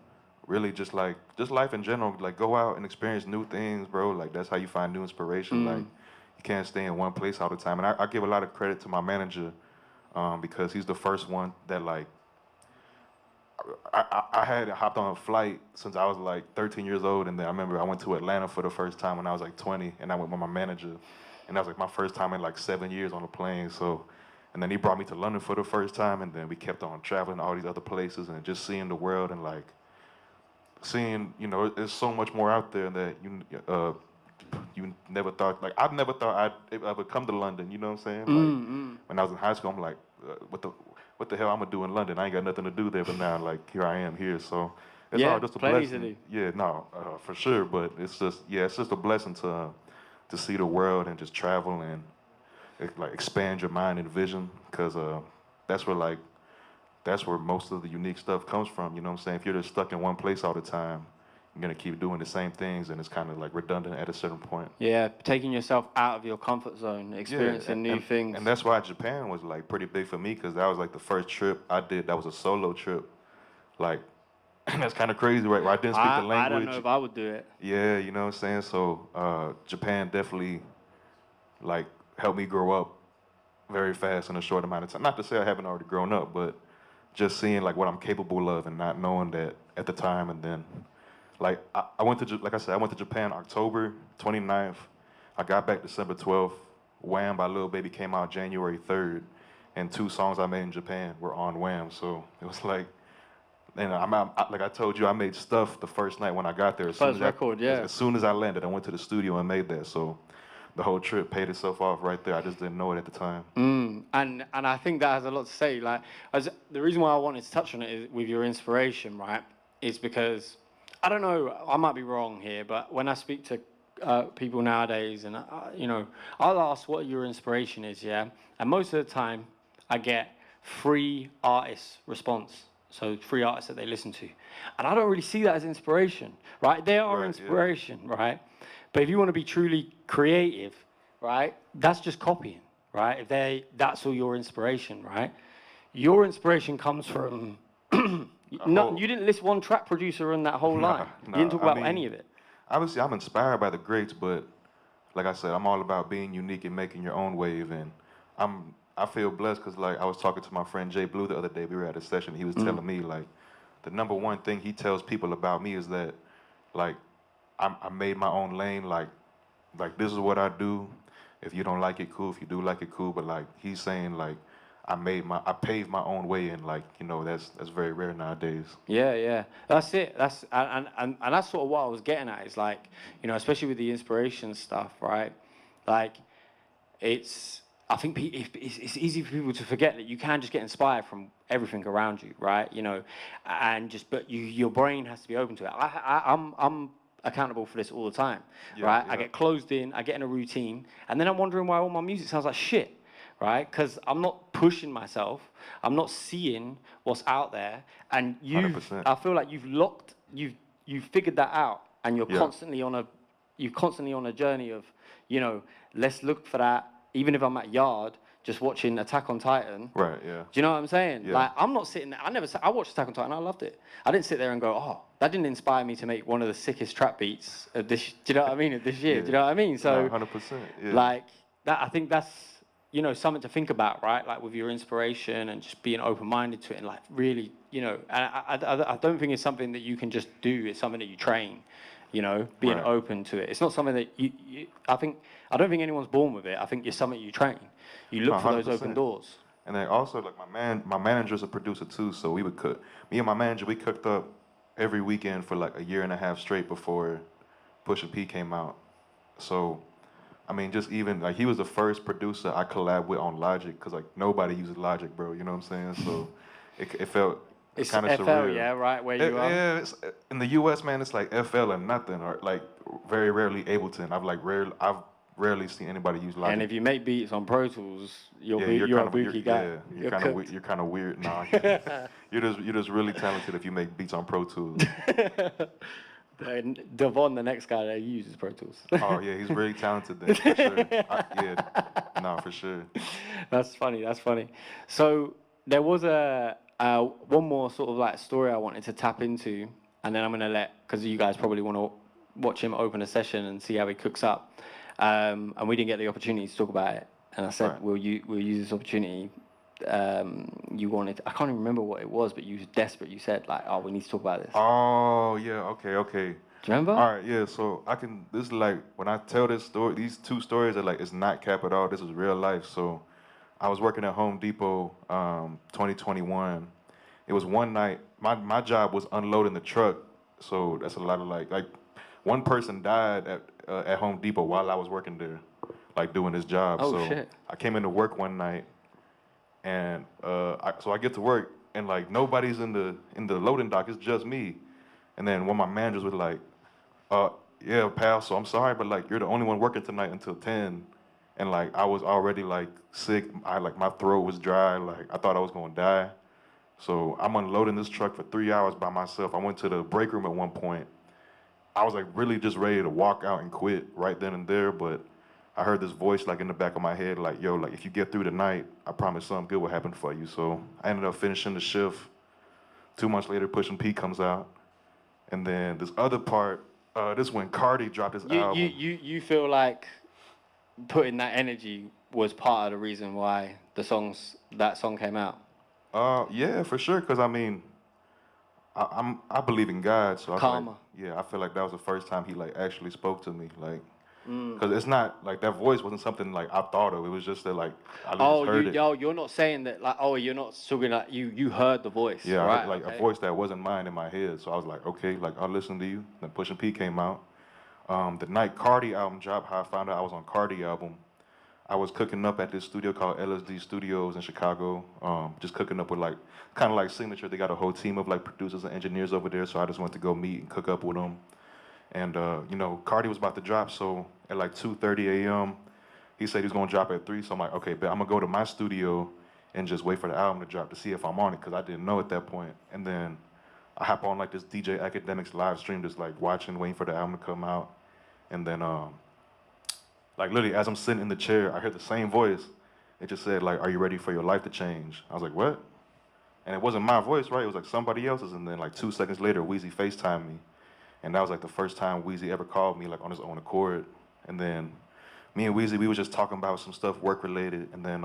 Really just life in general. Like, go out and experience new things, bro. Like, that's how you find new inspiration. Like, you can't stay in one place all the time. And I give a lot of credit to my manager because he's the first one that, like, I had hopped on a flight since I was like 13 years old, and then I remember I went to Atlanta for the first time when I was like 20, and I went with my manager, and that was like my first time in like 7 years on a plane. So, and then he brought me to London for the first time, and then we kept on traveling to all these other places and just seeing the world and like seeing, you know, there's so much more out there that you never thought. Like I never thought I would come to London. You know what I'm saying? Like when I was in high school, I'm like, what the hell I'm gonna do in London? I ain't got nothing to do there, but now like here I am here. So it's all just a plenty to blessing. do. Yeah, no, for sure. But it's just a blessing to see the world and just travel and like expand your mind and vision, because that's where most of the unique stuff comes from. You know what I'm saying? If you're just stuck in one place all the time, you're gonna keep doing the same things, and it's kind of like redundant at a certain point. Yeah, taking yourself out of your comfort zone, experiencing new things. And that's why Japan was like pretty big for me, because that was like the first trip I did that was a solo trip. Like, that's kind of crazy, right? Where I didn't speak the language. I don't know if I would do it. Yeah, you know what I'm saying? So Japan definitely like helped me grow up very fast in a short amount of time. Not to say I haven't already grown up, but just seeing like what I'm capable of and not knowing that at the time. And then like I went to Japan October 29th. I got back December 12th. Wham by Lil Baby came out January 3rd. And 2 songs I made in Japan were on Wham. So it was like, and like I told you, I made Stuff the first night when I got there. As soon as I landed, I went to the studio and made that. So the whole trip paid itself off right there. I just didn't know it at the time. And I think that has a lot to say. Like, the reason why I wanted to touch on it is with your inspiration, right? Is because I don't know. I might be wrong here, but when I speak to people nowadays, and you know, I'll ask what your inspiration is, yeah. And most of the time, I get free artist response. So free artists that they listen to, and I don't really see that as inspiration, right? They are inspiration, right? But if you want to be truly creative, right, that's just copying, right? That's all your inspiration, right? Your inspiration comes from, you didn't list one track producer in that whole line. You didn't talk about any of it. Obviously, I'm inspired by the greats, but like I said, I'm all about being unique and making your own wave. And I feel blessed because like I was talking to my friend Jay Blue the other day. We were at a session. He was telling me like the number one thing he tells people about me is that like I made my own lane. Like this is what I do. If you don't like it, cool. If you do like it, cool. But like he's saying like I paved my own way, and like, you know, that's very rare nowadays. Yeah, that's it. And that's sort of what I was getting at. Is like, you know, especially with the inspiration stuff, right? Like, I think it's easy for people to forget that you can just get inspired from everything around you, right? You know, but your brain has to be open to it. I'm accountable for this all the time, right? Yeah. I get closed in, I get in a routine, and then I'm wondering why all my music sounds like shit, right? Because I'm not pushing myself, I'm not seeing what's out there, and I feel like you've figured that out, and you're constantly on a journey of, you know, let's look for that. Even if I'm at Yard, just watching Attack on Titan. Right, yeah. Do you know what I'm saying? Yeah. Like, I'm not sitting there. I watched Attack on Titan, I loved it. I didn't sit there and go, oh, that didn't inspire me to make one of the sickest trap beats of this, do you know what I mean, of this year. Yeah. Do you know what I mean? So, 100%, yeah. Like, I think that's, you know, something to think about, right? Like, with your inspiration and just being open-minded to it and, like, really, you know, and I don't think it's something that you can just do. It's something that you train. You know, being open to it. It's not something that I don't think anyone's born with it. I think it's something you train. You look for those open doors. And then also, like, my manager's a producer too, so we would cook. Me and my manager, we cooked up every weekend for like a year and a half straight before Pusha P came out. So, I mean, just even like he was the first producer I collabed with on Logic, because like nobody uses Logic, bro. You know what I'm saying? So it felt. It's kind of surreal. Yeah, right, where you are. Yeah, in the U.S., man, it's like FL and nothing, or like very rarely Ableton. I've rarely seen anybody use Logic. And if you make beats on Pro Tools, you're a Wookie guy. Yeah, you're kind of weird. Nah, you're just really talented if you make beats on Pro Tools. Devon, the next guy that uses Pro Tools. Oh yeah, he's really talented then, for sure. For sure. That's funny. So there was one more sort of like story I wanted to tap into, and then I'm gonna because you guys probably want to watch him open a session and see how he cooks up, and we didn't get the opportunity to talk about it, and I said we'll use this opportunity you wanted. I can't even remember what it was, but you were desperate. You said like, "Oh, we need to talk about this." Oh yeah, okay. Do you remember? All right, yeah. So this is like when I tell this story, these two stories are like it's not cap at all. This is real life. So I was working at Home Depot, 2021. It was one night. My job was unloading the truck. So that's a lot of like one person died at Home Depot while I was working there, like doing this job. Oh, so shit. I came into work one night, and so I get to work, and like nobody's in the loading dock. It's just me. And then one of my managers was like, yeah, pal, so I'm sorry, but like you're the only one working tonight until 10. And like I was already like sick. My throat was dry. Like I thought I was gonna die. So I'm unloading this truck for 3 hours by myself. I went to the break room at one point. I was like really just ready to walk out and quit right then and there, but I heard this voice like in the back of my head, like, yo, like if you get through tonight, I promise something good will happen for you. So I ended up finishing the shift. 2 months later, Pushing P comes out. And then this other part, this when Cardi dropped his album. You feel like putting that energy was part of the reason why that song came out? Yeah, for sure. Cause I mean, I believe in God, so Karma. I feel like that was the first time he like actually spoke to me, like, cause it's not like that voice wasn't something like I thought of. It was just that like I just heard it. You're not saying that like, you're not talking like you heard the voice. Yeah, right? I heard, like a voice that wasn't mine in my head. So I was like, okay, like I'll listen to you. Then Pushing P came out. The night Cardi album dropped, how I found out I was on Cardi album. I was cooking up at this studio called LSD Studios in Chicago. Just cooking up with like, kind of like Signature. They got a whole team of like producers and engineers over there. So I just went to go meet and cook up with them. And you know, Cardi was about to drop. So at like 2:30 a.m., he said he was gonna drop at 3. So I'm like, okay, but I'm gonna go to my studio and just wait for the album to drop to see if I'm on it, because I didn't know at that point. And then I hop on like this DJ Academics live stream, just like watching, waiting for the album to come out. And then like literally as I'm sitting in the chair, I heard the same voice. It just said like, are you ready for your life to change? I was like, what? And it wasn't my voice, right? It was like somebody else's. And then like 2 seconds later, Weezy FaceTimed me. And that was like the first time Weezy ever called me like on his own accord. And then me and Weezy, we were just talking about some stuff work related. And then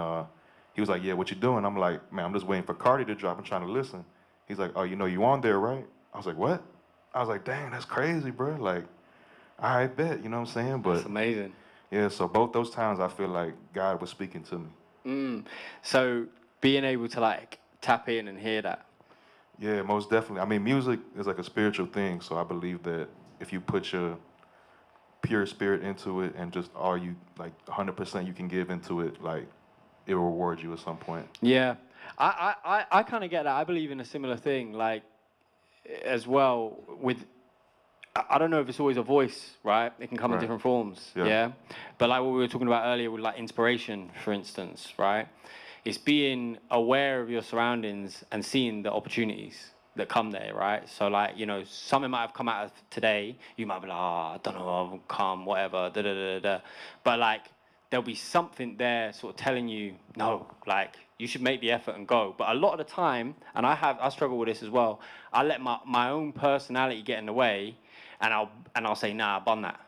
he was like, yeah, what you doing? I'm like, man, I'm just waiting for Cardi to drop. I'm trying to listen. He's like, oh, you know you on there, right? I was like, what? I was like, dang, that's crazy, bro. Like, all right, bet, you know what I'm saying? But that's amazing. Yeah, so both those times I feel like God was speaking to me. So being able to like tap in and hear that. Yeah, most definitely. I mean, music is like a spiritual thing, so I believe that if you put your pure spirit into it and just all you, like 100% you can give into it, like it will reward you at some point. Yeah, I kind of get that. I believe in a similar thing, like as well with, I don't know if it's always a voice, right? It can come in different forms, yeah? But like what we were talking about earlier with like inspiration, for instance, right? It's being aware of your surroundings and seeing the opportunities that come there, right? So like, you know, something might have come out of today, you might be like, I don't know, I'll come, whatever, da-da-da-da. But like, there'll be something there sort of telling you, no, like, you should make the effort and go. But a lot of the time, and I struggle with this as well, I let my own personality get in the way, and I'll say, nah, I've done that.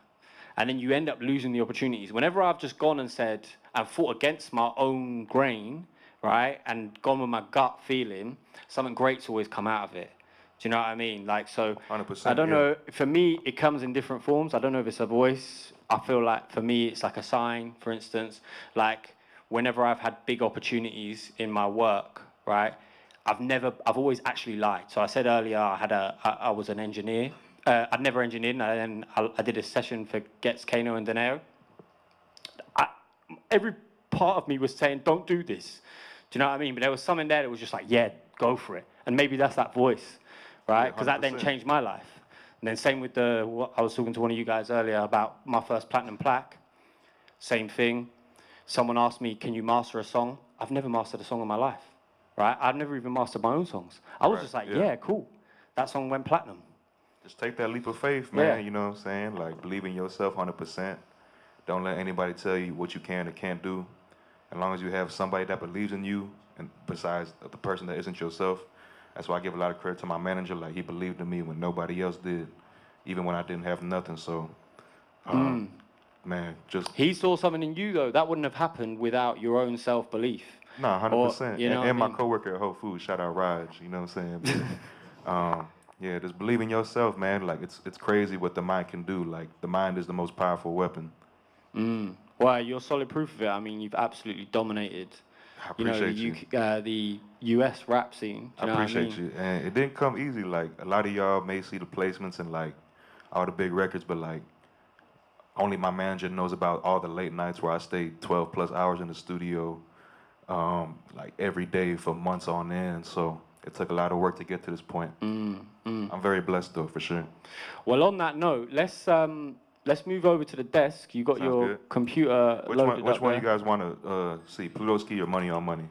And then you end up losing the opportunities. Whenever I've just gone and said, and fought against my own grain, right, and gone with my gut feeling, something great's always come out of it. Do you know what I mean? Like, so, 100%, I don't know, for me, it comes in different forms. I don't know if it's a voice. I feel like, for me, it's like a sign, for instance. Like, whenever I've had big opportunities in my work, right, I've always actually lied. So I said earlier, I was an engineer. I'd never engineered, and then I did a session for Getz, Kano, and Deneo. Every part of me was saying, don't do this. Do you know what I mean? But there was something there that was just like, yeah, go for it. And maybe that's that voice, right? Because that then changed my life. And then same with I was talking to one of you guys earlier about my first platinum plaque. Same thing. Someone asked me, can you master a song? I've never mastered a song in my life, right? I've never even mastered my own songs. I was just like, yeah, cool. That song went platinum. Just take that leap of faith, man. You know what I'm saying? Like, believe in yourself 100%. Don't let anybody tell you what you can or can't do. As long as you have somebody that believes in you, and besides the person that isn't yourself. That's why I give a lot of credit to my manager. Like, he believed in me when nobody else did, even when I didn't have nothing. So, man, just... He saw something in you, though. That wouldn't have happened without your own self-belief. No, 100%. you know what I And my mean? coworker at Whole Foods, shout out Raj, you know what I'm saying? Yeah, just believe in yourself, man. Like it's crazy what the mind can do. Like the mind is the most powerful weapon. Well, you're solid proof of it. I mean, you've absolutely dominated. I You know, appreciate the US rap scene. Do you know I appreciate what I mean? you. And it didn't come easy. Like a lot of y'all may see the placements and like all the big records, but like only my manager knows about all the late nights where I stayed 12 plus hours in the studio, like every day for months on end. So it took a lot of work to get to this point. I'm very blessed though, for sure. Well, on that note, let's move over to the desk. You got Sounds your good. computer Which loaded one? Which up one there. you guys want to see? Pluto's Key or Money on Money?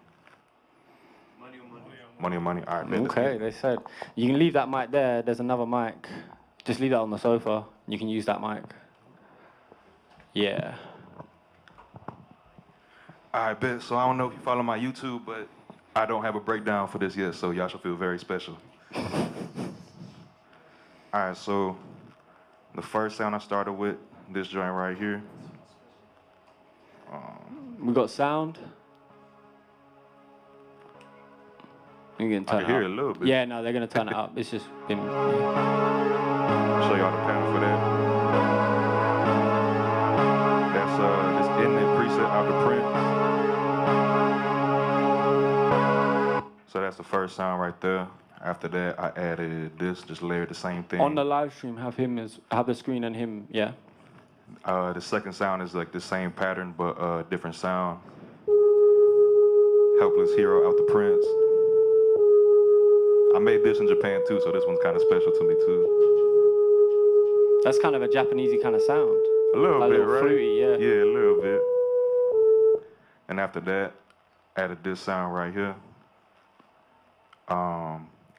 Money on Money. All right, man. Okay, they said you can leave that mic there. There's another mic. Just leave that on the sofa. You can use that mic. Yeah. All right, bet. So I don't know if you follow my YouTube, but I don't have a breakdown for this yet, so y'all should feel very special. All right, so the first sound I started with, this joint right here. We got sound. You can turn I can hear it a up. little bit. Yeah, no, they're gonna turn it up. It's just been. Yeah. Show y'all the panel for that. That's this inlet preset out the print. So that's the first sound right there. After that, I added this, just layered the same thing. On the live stream, have the screen and him. Yeah. The second sound is like the same pattern, but different sound. Helpless Hero out the Prince. I made this in Japan too, so this one's kind of special to me too. That's kind of a Japanesey kind of sound. A little Like bit, a little right? fruity, yeah. Yeah, a little bit. And after that, added this sound right here.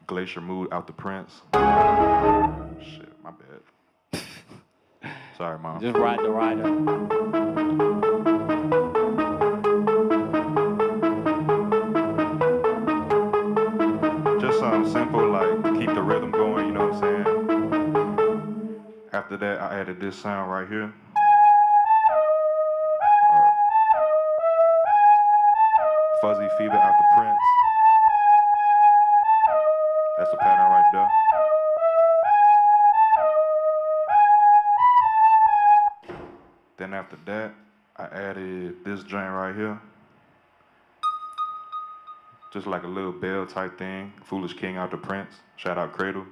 Glacier Mood out the Prince. Shit, my bad. Sorry, Mom. Just ride the rider. Just something simple, like keep the rhythm going, you know what I'm saying? After that, I added this sound right here. Fuzzy Fever out the Prince. That's the pattern right there. Then after that, I added this joint right here. Just like a little bell type thing. Foolish King out the Prince. Shout out Cradle.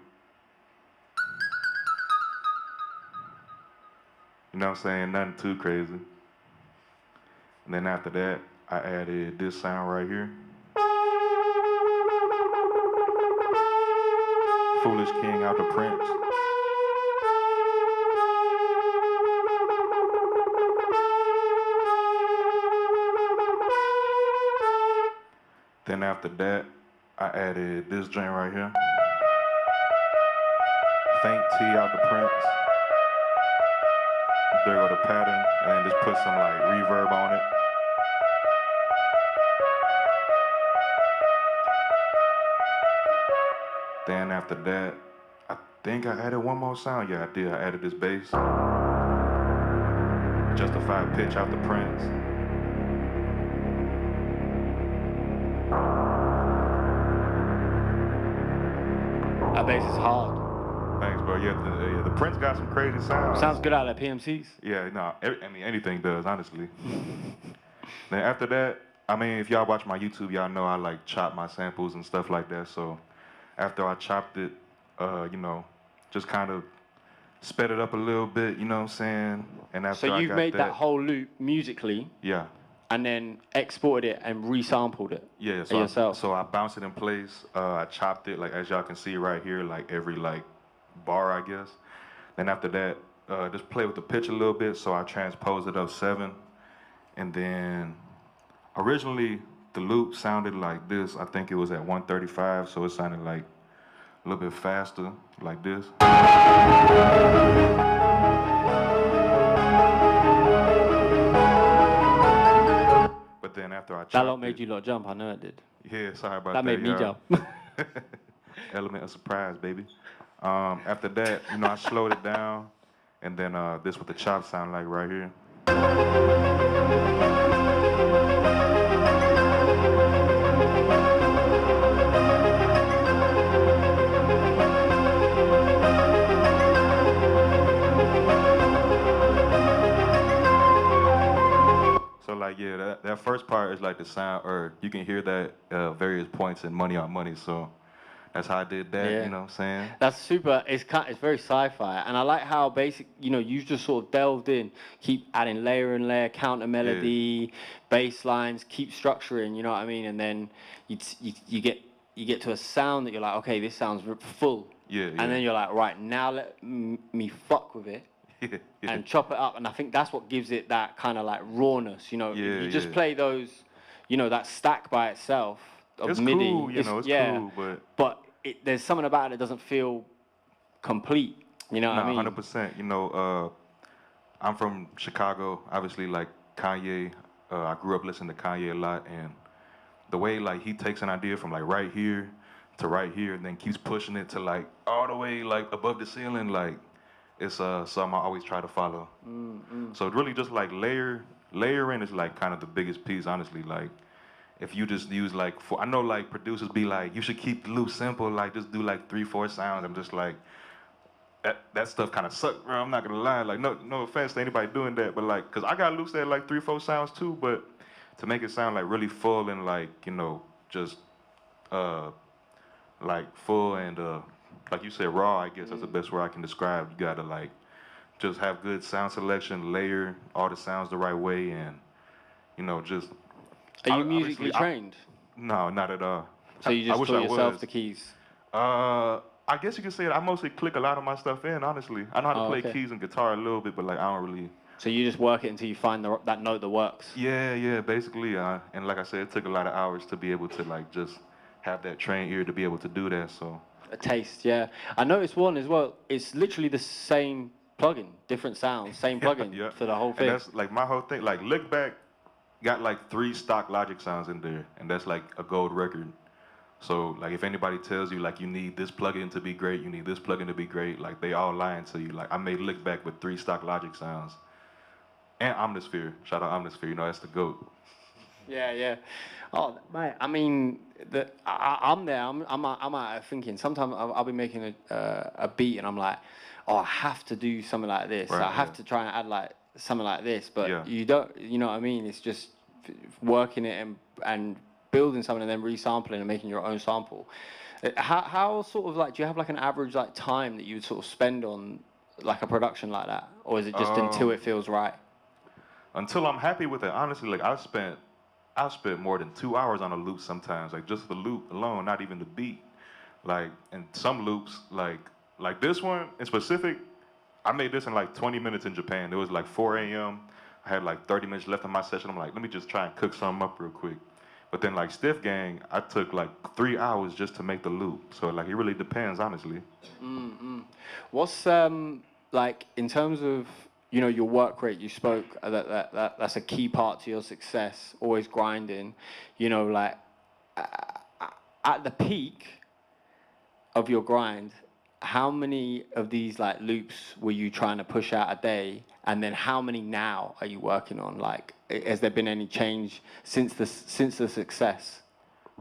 You know what I'm saying? Nothing too crazy. And then after that, I added this sound right here. Foolish King out the Prince. Then after that, I added this joint right here. Faint T out the Prince. There go the pattern, and then just put some like reverb on it. Then after that, I think I added one more sound. Yeah, I did. I added this bass. Justified Pitch out the Prince. That bass is hard. Thanks, bro. Yeah, the Prince got some crazy sounds. Sounds good out of PMCs. Yeah, no, I mean, anything does, honestly. Then after that, I mean, if y'all watch my YouTube, y'all know I like chop my samples and stuff like that. So after I chopped it, you know, just kind of sped it up a little bit, you know what I'm saying? And after So I you've got made that whole loop musically. Yeah. And then exported it and resampled it. Yeah, so I bounced it in place. I chopped it, like as y'all can see right here, like every like bar, I guess. Then after that, just play with the pitch a little bit. So I transposed it up 7. And then originally the loop sounded like this. I think it was at 135, so it sounded like a little bit faster, like this. But then after I chopped that lot made you lot jump. I know it did. Yeah, sorry about That that. made me jump. Element of surprise, baby. After that, you know, I slowed it down, and then this what the chops sound like right here. first part is like the sound, or you can hear that various points in Money on Money. So that's how I did that. Yeah. You know what I'm saying? That's super. It's very sci-fi, and I like how basic. You just sort of delved in, keep adding layer and layer, counter melody, bass lines, keep structuring. You know what I mean? And then you get to a sound that you're like, okay, this sounds full. Yeah. And then you're like, right, now let me fuck with it and chop it up. And I think that's what gives it that kind of like rawness. If you just play those, that stack by itself of it's MIDI. cool, it's cool, but there's something about it that doesn't feel complete. You know what I mean? 100%. I'm from Chicago, obviously, like Kanye. I grew up listening to Kanye a lot, and the way like he takes an idea from like right here to right here, and then keeps pushing it to like all the way like above the ceiling, like it's something I always try to follow. So it's really just like layering is like kind of the biggest piece, honestly. Like if you just use like I know like producers be like, you should keep the loop simple, like just do like 3-4 sounds. I'm just like, that stuff kind of sucks, bro. I'm not gonna lie. Like no offense to anybody doing that, but like, cause I got loops that like 3-4 sounds too, but to make it sound like really full and like just like full and like you said, raw, I guess that's the best word I can describe. You gotta like just have good sound selection, layer all the sounds the right way, and just. Are you musically trained? No, not at all. So you just taught yourself the keys? I guess you could say it. I mostly click a lot of my stuff in, honestly. I know how to play keys and guitar a little bit, but like I don't really. So you just work it until you find that note that works? Yeah, basically. And like I said, it took a lot of hours to be able to like just have that trained ear to be able to do that. So. A taste, yeah. I noticed one as well. It's literally the same plugin, different sounds, same plugin for the whole thing. And that's like my whole thing. Like Look Back got like 3 stock Logic sounds in there, and that's like a gold record. So like if anybody tells you like you need this plugin to be great, you need this plugin to be great, like they all lying to you. Like I made Look Back with 3 stock Logic sounds. And Omnisphere. Shout out Omnisphere, that's the GOAT. Yeah. Oh, mate, I mean, I'm there. I'm out there thinking. Sometimes I'll be making a beat and I'm like, oh, I have to do something like this. Right, I have to try and add like something like this. But you don't, you know what I mean? It's just working it and building something and then resampling and making your own sample. How sort of like, do you have like an average like time that you would sort of spend on like a production like that? Or is it just until it feels right? Until I'm happy with it, honestly. Like I've spent more than 2 hours on a loop sometimes, like just the loop alone, not even the beat. Like, and some loops, like this one in specific, I made this in like 20 minutes in Japan. It was like 4 a.m. I had like 30 minutes left in my session. I'm like, let me just try and cook something up real quick. But then like Stiff Gang, I took like 3 hours just to make the loop. So like, it really depends, honestly. What's like in terms of your work rate? You spoke that's a key part to your success. Always grinding. Like at the peak of your grind, how many of these like loops were you trying to push out a day, and then how many now are you working on? Like, has there been any change since the success?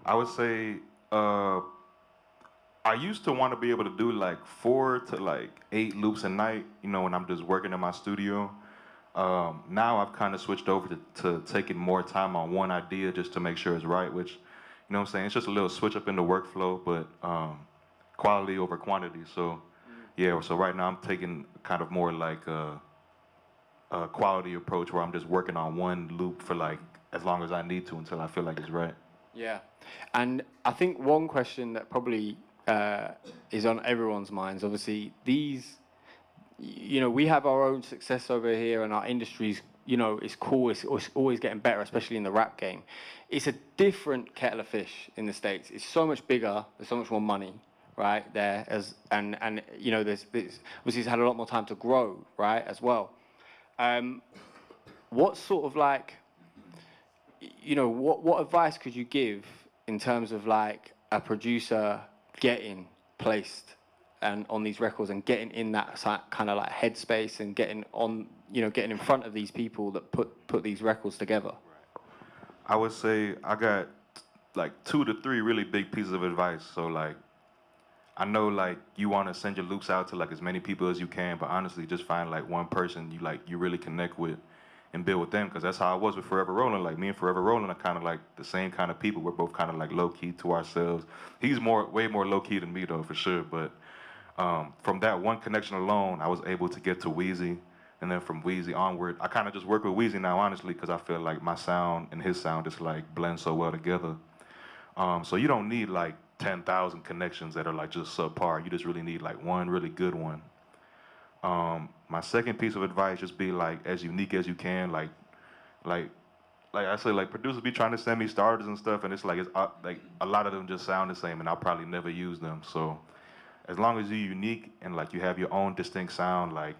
I would say I used to want to be able to do like 4 to like 8 loops a night, when I'm just working in my studio. Now I've kind of switched over to taking more time on one idea just to make sure it's right, which, what I'm saying, it's just a little switch up in the workflow, but quality over quantity. So so right now I'm taking kind of more like a quality approach where I'm just working on one loop for like as long as I need to until I feel like it's right. Yeah, and I think one question that probably is on everyone's minds, obviously, these, we have our own success over here and our industry's, it's cool, it's always getting better, especially in the rap game. It's a different kettle of fish in the States. It's so much bigger, there's so much more money, right, there, and there's obviously it's had a lot more time to grow, right, as well. What sort of like, what advice could you give in terms of like a producer getting placed and on these records and getting in that kind of like headspace and getting on, getting in front of these people that put these records together? I would say I got like 2 to 3 really big pieces of advice. So like, I know like you want to send your loops out to like as many people as you can, but honestly, just find like one person you really connect with, and build with them, because that's how I was with Forever Rolling. Like me and Forever Rolling are kind of like the same kind of people. We're both kind of like low key to ourselves. He's way more low key than me though, for sure. But from that one connection alone, I was able to get to Wheezy, and then from Wheezy onward, I kind of just work with Wheezy now, honestly, because I feel like my sound and his sound just like blend so well together. So you don't need like 10,000 connections that are like just subpar. You just really need like one really good one. My second piece of advice, just be like as unique as you can. Like I say, like producers be trying to send me starters and stuff, and it's like a lot of them just sound the same, and I'll probably never use them. So as long as you're unique and like you have your own distinct sound, like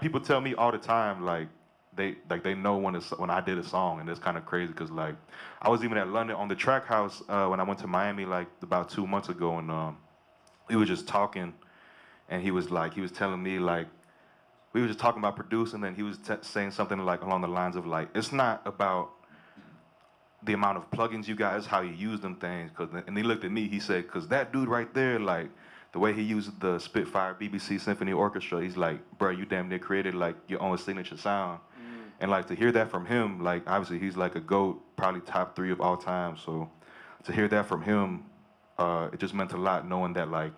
people tell me all the time, like they know when I did a song, and it's kind of crazy because like I was even at London on the Track House when I went to Miami like about 2 months ago, and we were just talking, and he was telling me like we were just talking about producing, and he was saying something like along the lines of like it's not about the amount of plugins you got, it's how you use them things. And he looked at me, he said, because that dude right there, like the way he used the Spitfire BBC Symphony Orchestra, he's like, bro, you damn near created like your own signature sound. And like to hear that from him, like obviously he's like a GOAT, probably top 3 of all time. So to hear that from him, it just meant a lot, knowing that like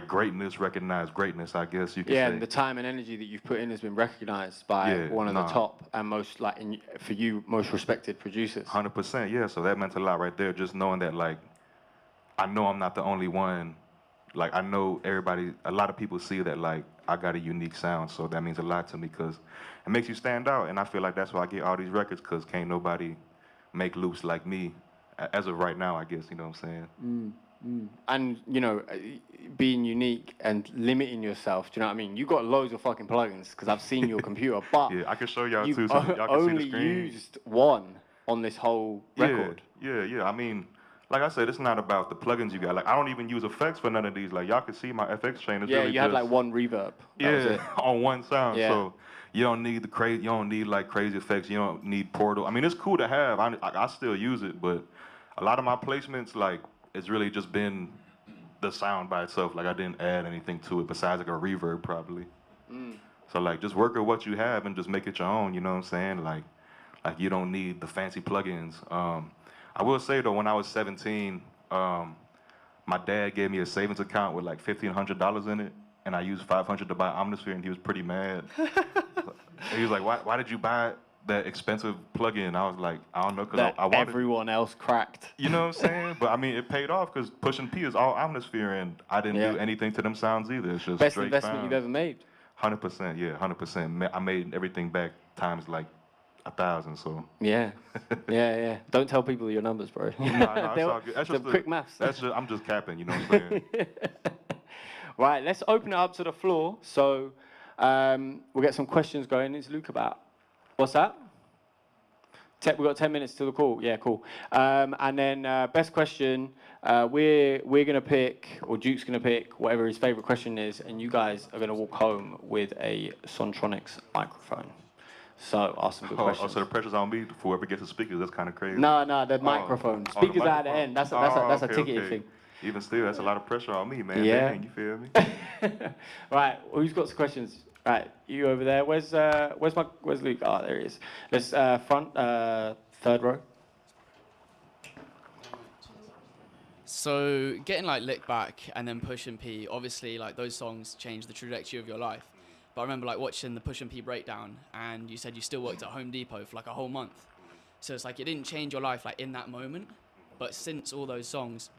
greatness recognized greatness, I guess you could say. Yeah, and the time and energy that you've put in has been recognized by one of the top and most for you most respected producers. 100%, yeah. So that meant a lot right there. Just knowing that like I know I'm not the only one. Like I know a lot of people see that like I got a unique sound, so that means a lot to me because it makes you stand out, and I feel like that's why I get all these records, because can't nobody make loops like me, as of right now, I guess, you know what I'm saying? And, you know, being unique and limiting yourself, do you know what I mean? You got loads of fucking plugins, because I've seen your computer, but yeah, I can show y'all you too, so y'all can only see the screen. used one on this whole record. Yeah. I mean, like I said, it's not about the plugins you got. Like, I don't even use effects for none of these. Like, y'all can see my FX chain is really you had like one reverb. That was it. on one sound. Yeah. So you don't need you don't need like crazy effects. You don't need Portal. I mean, it's cool to have. I still use it, but a lot of my placements, like, it's really just been the sound by itself. Like, I didn't add anything to it besides like a reverb probably. So like, just work with what you have and just make it your own. You know what I'm saying? Like you don't need the fancy plugins. I will say though, when I was 17, my dad gave me a savings account with like $1,500 in it, and I used $500 to buy Omnisphere, and he was pretty mad. He was like, "Why did you buy that expensive plugin?" I was like, "I don't know, because I wanted." Everyone else cracked. You know what I'm saying? But I mean, it paid off because Pushing P is all Omnisphere, and I didn't do anything to them sounds either. It's just Best straight investment sound. you've ever made. 100%, yeah, 100%. I made everything back times like 1,000. So yeah. Don't tell people your numbers, bro. no, it's all good. That's just quick maths. I'm just capping. You know what I'm saying? Right, let's open it up to the floor. So we'll get some questions going. Is Luke about? What's that? We've got 10 minutes till the call. Yeah, cool. And then best question, we're going to pick, or Juke's going to pick, whatever his favorite question is, and you guys are going to walk home with a Sontronics microphone. So ask some good questions. So the pressure's on me for whoever gets the speakers. That's kind of crazy. No, the microphone. Speakers are at the end. That's a ticketed thing. Even still, that's a lot of pressure on me, man. Yeah. Dang, you feel me? Right, who's got some questions? Right, you over there. Where's Luke? Oh, there he is. Let's front, third row. So getting like Lick Back and then Push and P, obviously like those songs changed the trajectory of your life. But I remember like watching the Push and P breakdown, and you said you still worked at Home Depot for like a whole month. So it's like it didn't change your life like in that moment, but since all those songs,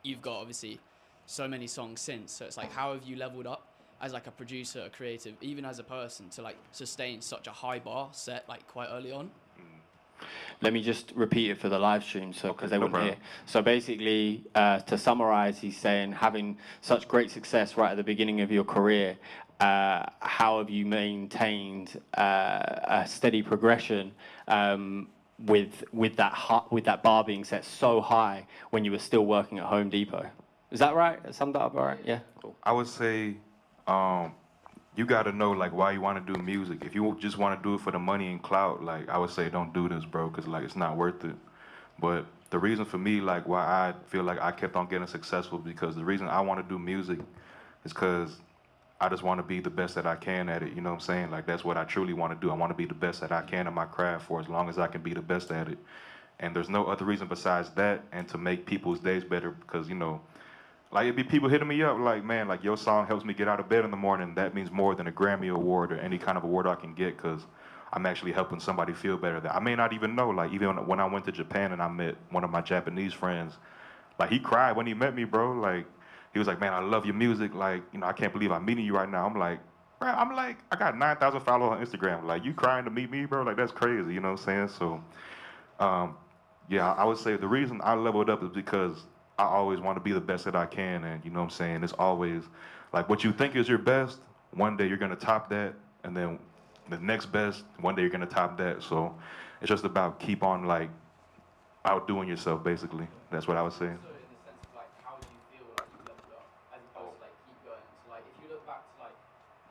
you've got obviously so many songs since. So it's like, how have you leveled up as like a producer, a creative, even as a person, to like sustain such a high bar set like quite early on? Let me just repeat it for the live stream, so because they wouldn't hear. So basically, to summarize, he's saying, having such great success right at the beginning of your career, how have you maintained a steady progression with that bar being set so high when you were still working at Home Depot? Is that right? Summed that up all right? Yeah. Cool. I would say you got to know like why you want to do music. If you just want to do it for the money and clout, like I would say don't do this, bro, because like it's not worth it. But the reason for me, like why I feel like I kept on getting successful, because the reason I want to do music is because I just want to be the best that I can at it. You know what I'm saying? Like that's what I truly want to do. I want to be the best that I can in my craft for as long as I can be the best at it. And there's no other reason besides that, and to make people's days better because like it'd be people hitting me up like, man, like your song helps me get out of bed in the morning. That means more than a Grammy award or any kind of award I can get because I'm actually helping somebody feel better that I may not even know. Like even when I went to Japan and I met one of my Japanese friends, like he cried when he met me, bro. Like he was like, man, I love your music. Like, I can't believe I'm meeting you right now. I'm like, bro, I got 9,000 followers on Instagram. Like you crying to meet me, bro? Like that's crazy, you know what I'm saying? So, yeah, I would say the reason I leveled up is because I always want to be the best that I can. And you know what I'm saying? It's always like what you think is your best, one day you're going to top that. And then the next best, one day you're going to top that. So it's just about keep on like outdoing yourself, basically. That's what I would say. So in the sense of like, how do you feel like you've leveled up, as opposed to like keep going? So like, if you look back to like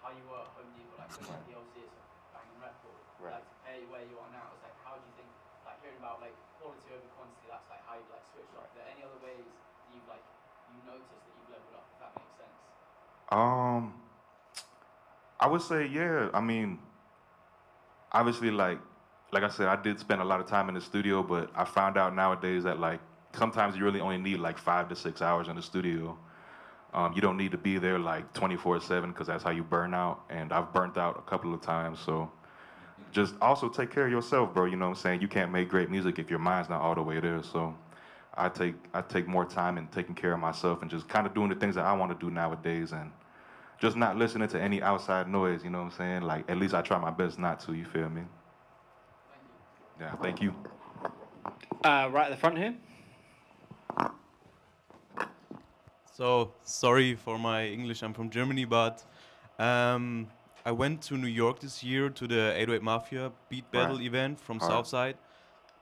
how you were at Home Depot, like obviously it's a banging record. Right. Like to pay where you are now, it's like how do you think, like hearing about like quality over quantity, that's like how you like switched up. Are there any other ways that you've like you noticed that you've leveled up? If that makes sense. I would say, yeah. I mean, obviously, like I said, I did spend a lot of time in the studio, but I found out nowadays that like sometimes you really only need like 5 to 6 hours in the studio. You don't need to be there like 24/7 because that's how you burn out. And I've burnt out a couple of times. So just also take care of yourself, bro. You know what I'm saying? You can't make great music if your mind's not all the way there. So I take more time in taking care of myself and just kind of doing the things that I want to do nowadays and just not listening to any outside noise. You know what I'm saying? Like at least I try my best not to. You feel me? Yeah. Thank you. Right at the front here. So sorry for my English. I'm from Germany, but I went to New York this year to the 808 Mafia beat battle Right. event from Alright. Southside,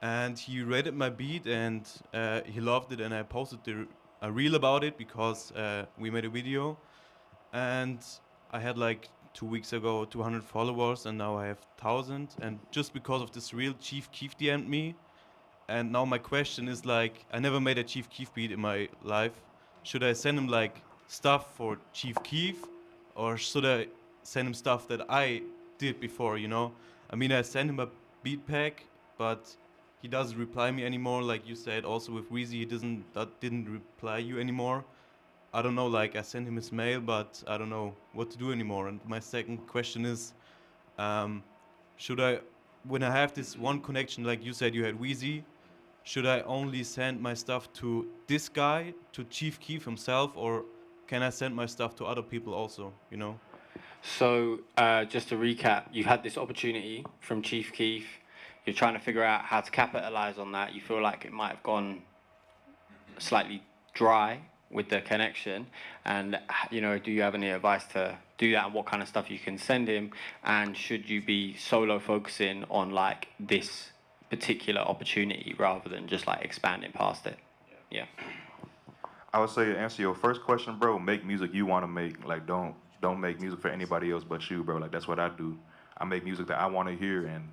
and he rated my beat and he loved it. And I posted a reel about it because we made a video, and I had like 2 weeks ago 200 followers, and now I have 1,000. And just because of this reel, Chief Keef DM'd me. And now my question is like, I never made a Chief Keef beat in my life. Should I send him like stuff for Chief Keef, or should I send him stuff that I did before? I mean, I sent him a beat pack, but he doesn't reply me anymore. Like you said, also with Weezy, he didn't reply you anymore. I don't know. Like I sent him his mail, but I don't know what to do anymore. And my second question is, should I, when I have this one connection, like you said, you had Weezy, should I only send my stuff to this guy, to Chief Keef himself, or can I send my stuff to other people also, So just to recap, you had this opportunity from Chief Keef. You're trying to figure out how to capitalize on that. You feel like it might have gone slightly dry with the connection, and do you have any advice to do that, and what kind of stuff you can send him, and should you be solo focusing on like this particular opportunity rather than just like expanding past it? Yeah. I would say to answer your first question, bro, make music you want to make. Like don't make music for anybody else but you, bro. Like that's what I do. I make music that I want to hear, and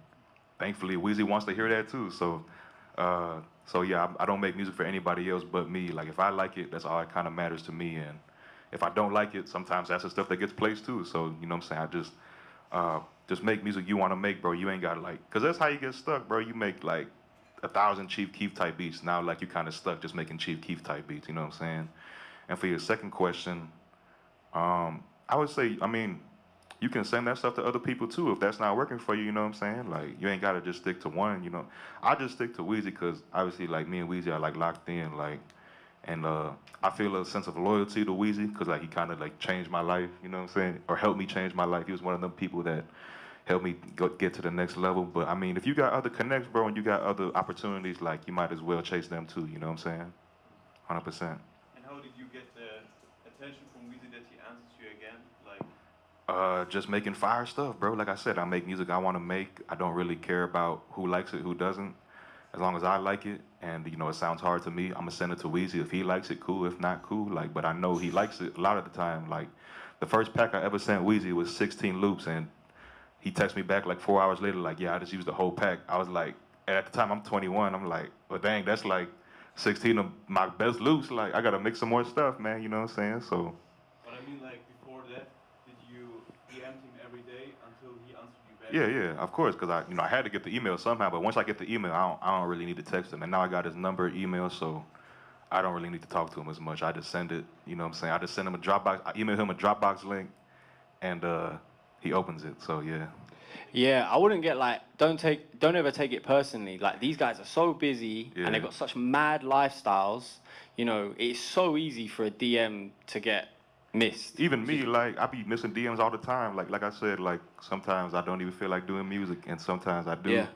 thankfully Weezy wants to hear that too. So yeah, I don't make music for anybody else but me. Like if I like it, that's all that kind of matters to me. And if I don't like it, sometimes that's the stuff that gets placed too. So you know what I'm saying? I just make music you want to make, bro. You ain't got to like, cause that's how you get stuck, bro. You make like 1,000 Chief Keef type beats. Now like you kind of stuck just making Chief Keef type beats. You know what I'm saying? And for your second question, I would say, I mean, you can send that stuff to other people too if that's not working for you. You know what I'm saying? Like you ain't gotta just stick to one. I just stick to Weezy because obviously like me and Weezy are like locked in. Like, and I feel a sense of loyalty to Weezy because like he kind of like changed my life. You know what I'm saying? Or helped me change my life. He was one of them people that helped me get to the next level. But I mean, if you got other connects, bro, and you got other opportunities, like you might as well chase them too. You know what I'm saying? 100%. And how did you get the attention from Weezy that he answers you again? Like, just making fire stuff, bro. Like I said, I make music I want to make. I don't really care about who likes it, who doesn't. As long as I like it, and it sounds hard to me, I'm gonna send it to Weezy. If he likes it, cool. If not, cool. Like, but I know he likes it a lot of the time. Like, the first pack I ever sent Weezy was 16 loops, and he texted me back like 4 hours later, like, yeah, I just used the whole pack. I was like, at the time I'm 21. I'm like, well, dang, that's like 16 of my best loops. Like, I gotta make some more stuff, man. You know what I'm saying? So. but I mean, like before that, did Yeah, of course, because I had to get the email somehow. But once I get the email, I don't really need to text him. And now I got his number, email, so I don't really need to talk to him as much. I just send it. You know what I'm saying? I just send him a Dropbox. I email him a Dropbox link, and he opens it. So yeah. Yeah, I wouldn't get like, don't ever take it personally. Like, these guys are so busy and they've got such mad lifestyles. You know, it's so easy for a DM to get missed. Even me, like, I be missing DMs all the time. Like I said, like, sometimes I don't even feel like doing music, and sometimes I do. Yeah.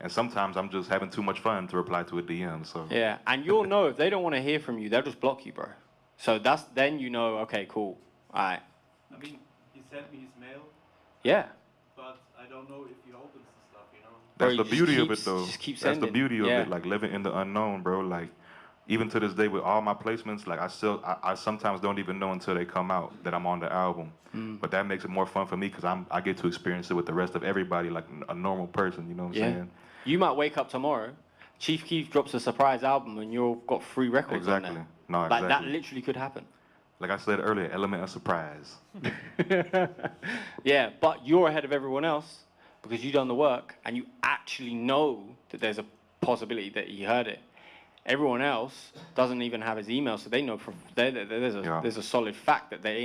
And sometimes I'm just having too much fun to reply to a DM, so. Yeah, and you'll know if they don't want to hear from you, they'll just block you, bro. So then you know, okay, cool, all right. I mean, he sent me his mail, Yeah. but I don't know if he opens the stuff, you know? That's Bro, the beauty of it, though. Just keep That's sending. the beauty of Yeah. it, like living in the unknown, bro. Like, even to this day with all my placements, like I sometimes don't even know until they come out that I'm on the album. But that makes it more fun for me because I get to experience it with the rest of everybody like a normal person, you know what I'm saying? You might wake up tomorrow, Chief Keef drops a surprise album and you've got 3 records on Exactly. there. No, Like, exactly. that literally could happen. Like I said earlier, element of surprise. Yeah, but you're ahead of everyone else because you've done the work and you actually know that there's a possibility that he heard it. Everyone else doesn't even have his email, so they know there's a solid fact that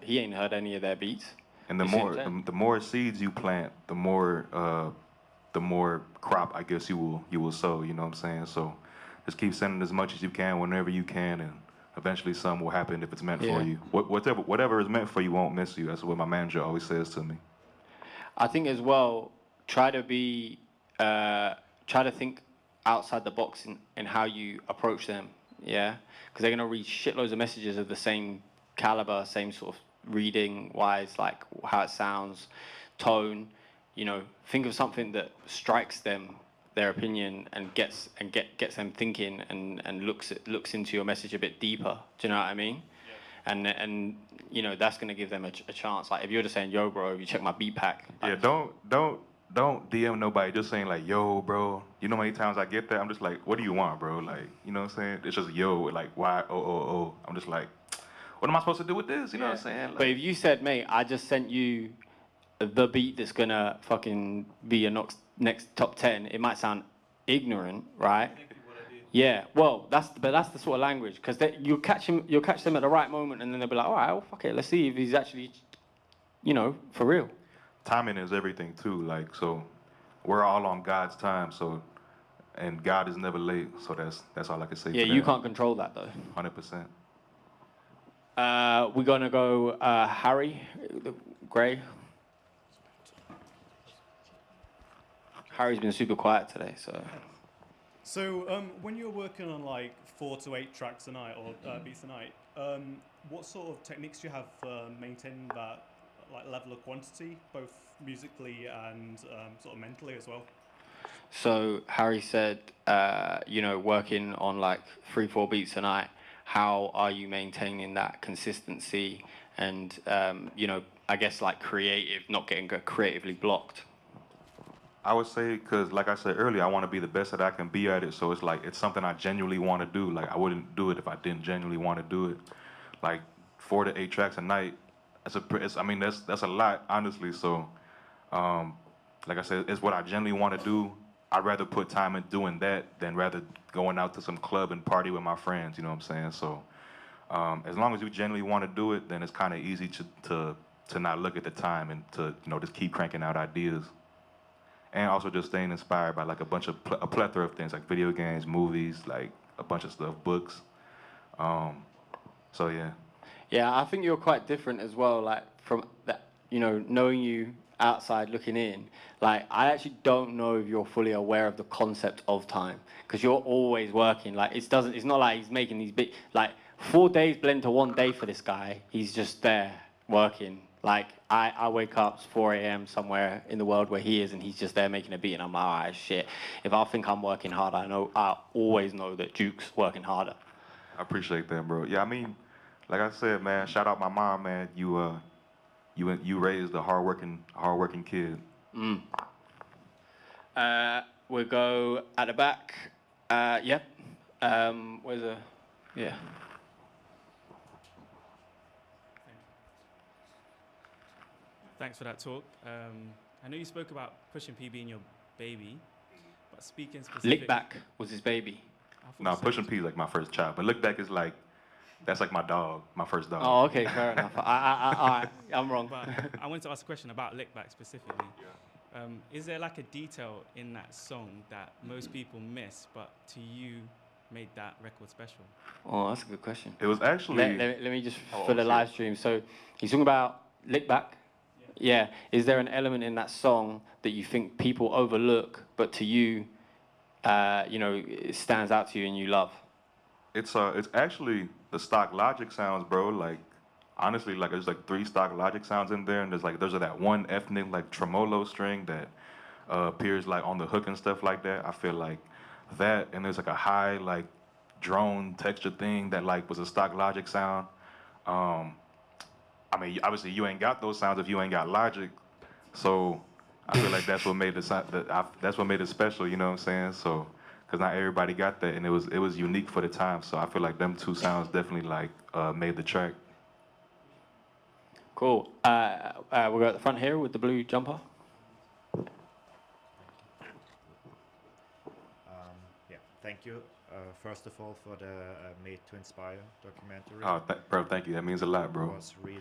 he ain't heard any of their beats. And the more seeds you plant, the more crop I guess you will sow. You know what I'm saying? So just keep sending as much as you can whenever you can, and eventually something will happen if it's meant for you. Whatever is meant for you won't miss you. That's what my manager always says to me. I think as well, try to think outside the box in how you approach them, yeah? Because they're going to read shitloads of messages of the same caliber, same sort of reading-wise, like how it sounds, tone. You know, think of something that strikes them, their opinion, and gets them thinking and looks into your message a bit deeper. Do you know what I mean? Yeah. And you know, that's going to give them a chance. Like, if you're just saying, yo, bro, if you check my beat pack. Yeah, don't DM nobody just saying like, yo, bro. You know how many times I get that? I'm just like, what do you want, bro? Like, you know what I'm saying? It's just yo, like, why, oh. I'm just like, what am I supposed to do with this? You know what I'm saying? Like, But if you said, mate, I just sent you the beat that's going to fucking be your next top 10, it might sound ignorant, right? Yeah, well, that's the sort of language, because you'll catch them at the right moment, and then they'll be like, all right, well, fuck it, let's see if he's actually, you know, for real. timing is everything too. Like, so we're all on God's time. So, and God is never late. So that's all I can say. Yeah, you can't control that though. 100%. We're gonna go Harry Gray. Harry's been super quiet today, so. So when you're working on like 4 to 8 tracks a night or beats a night, what sort of techniques do you have for maintaining that like level of quantity, both musically and sort of mentally as well? So Harry said, you know, working on like 3-4 beats a night. How are you maintaining that consistency and you know, I guess like not getting creatively blocked? I would say, because like I said earlier, I want to be the best that I can be at it. So it's like, it's something I genuinely want to do. Like, I wouldn't do it if I didn't genuinely want to do it. Like 4 to 8 tracks a night, that's a lot, honestly. So, like I said, it's what I genuinely want to do. I'd rather put time in doing that than rather going out to some club and party with my friends, you know what I'm saying? So, as long as you genuinely want to do it, then it's kind of easy to not look at the time and to, you know, just keep cranking out ideas. And also just staying inspired by like a plethora of things, like video games, movies, like a bunch of stuff, books. So yeah. Yeah, I think you're quite different as well. Like from that, you know, knowing you outside looking in. Like I actually don't know if you're fully aware of the concept of time because you're always working. Like it's not like he's making these big like 4 days blend to 1 day for this guy. He's just there working. Like, I wake up 4 a.m. somewhere in the world where he is, and he's just there making a beat, and I'm like, all right, shit. If I think I'm working hard, I always know that Juke's working harder. I appreciate that, bro. Yeah, I mean, like I said, man, shout out my mom, man. You raised a hardworking kid. We'll go at the back. Yep. Where's the... Yeah. Thanks for that talk. I know you spoke about pushing P being your baby, but speaking specifically... Lick Back was his baby. No, Pushing P is like my first child, but Look Back is like, that's like my dog, my first dog. Oh, okay, fair enough. I'm wrong. But I wanted to ask a question about Lick Back specifically. Is there like a detail in that song that most people miss, but to you made that record special? Oh, that's a good question. It was actually... Let me just, for the live stream. So he's talking about Lick Back. Yeah. Is there an element in that song that you think people overlook, but to you, it stands out to you and you love? It's actually the stock Logic sounds, bro. Like, honestly, like there's like 3 stock Logic sounds in there, and there's that one ethnic like tremolo string that appears like on the hook and stuff like that. I feel like that, and there's like a high like drone texture thing that like was a stock Logic sound. I mean, obviously you ain't got those sounds if you ain't got Logic, so I feel like that's what made that's what made it special. You know what I'm saying? So, because not everybody got that, and it was unique for the time. So I feel like them 2 sounds definitely like made the track. Cool. We'll go at the front here with the blue jumper. Yeah, thank you. First of all, for the Made to Inspire documentary. Oh, bro, thank you. That means a lot, bro. It was really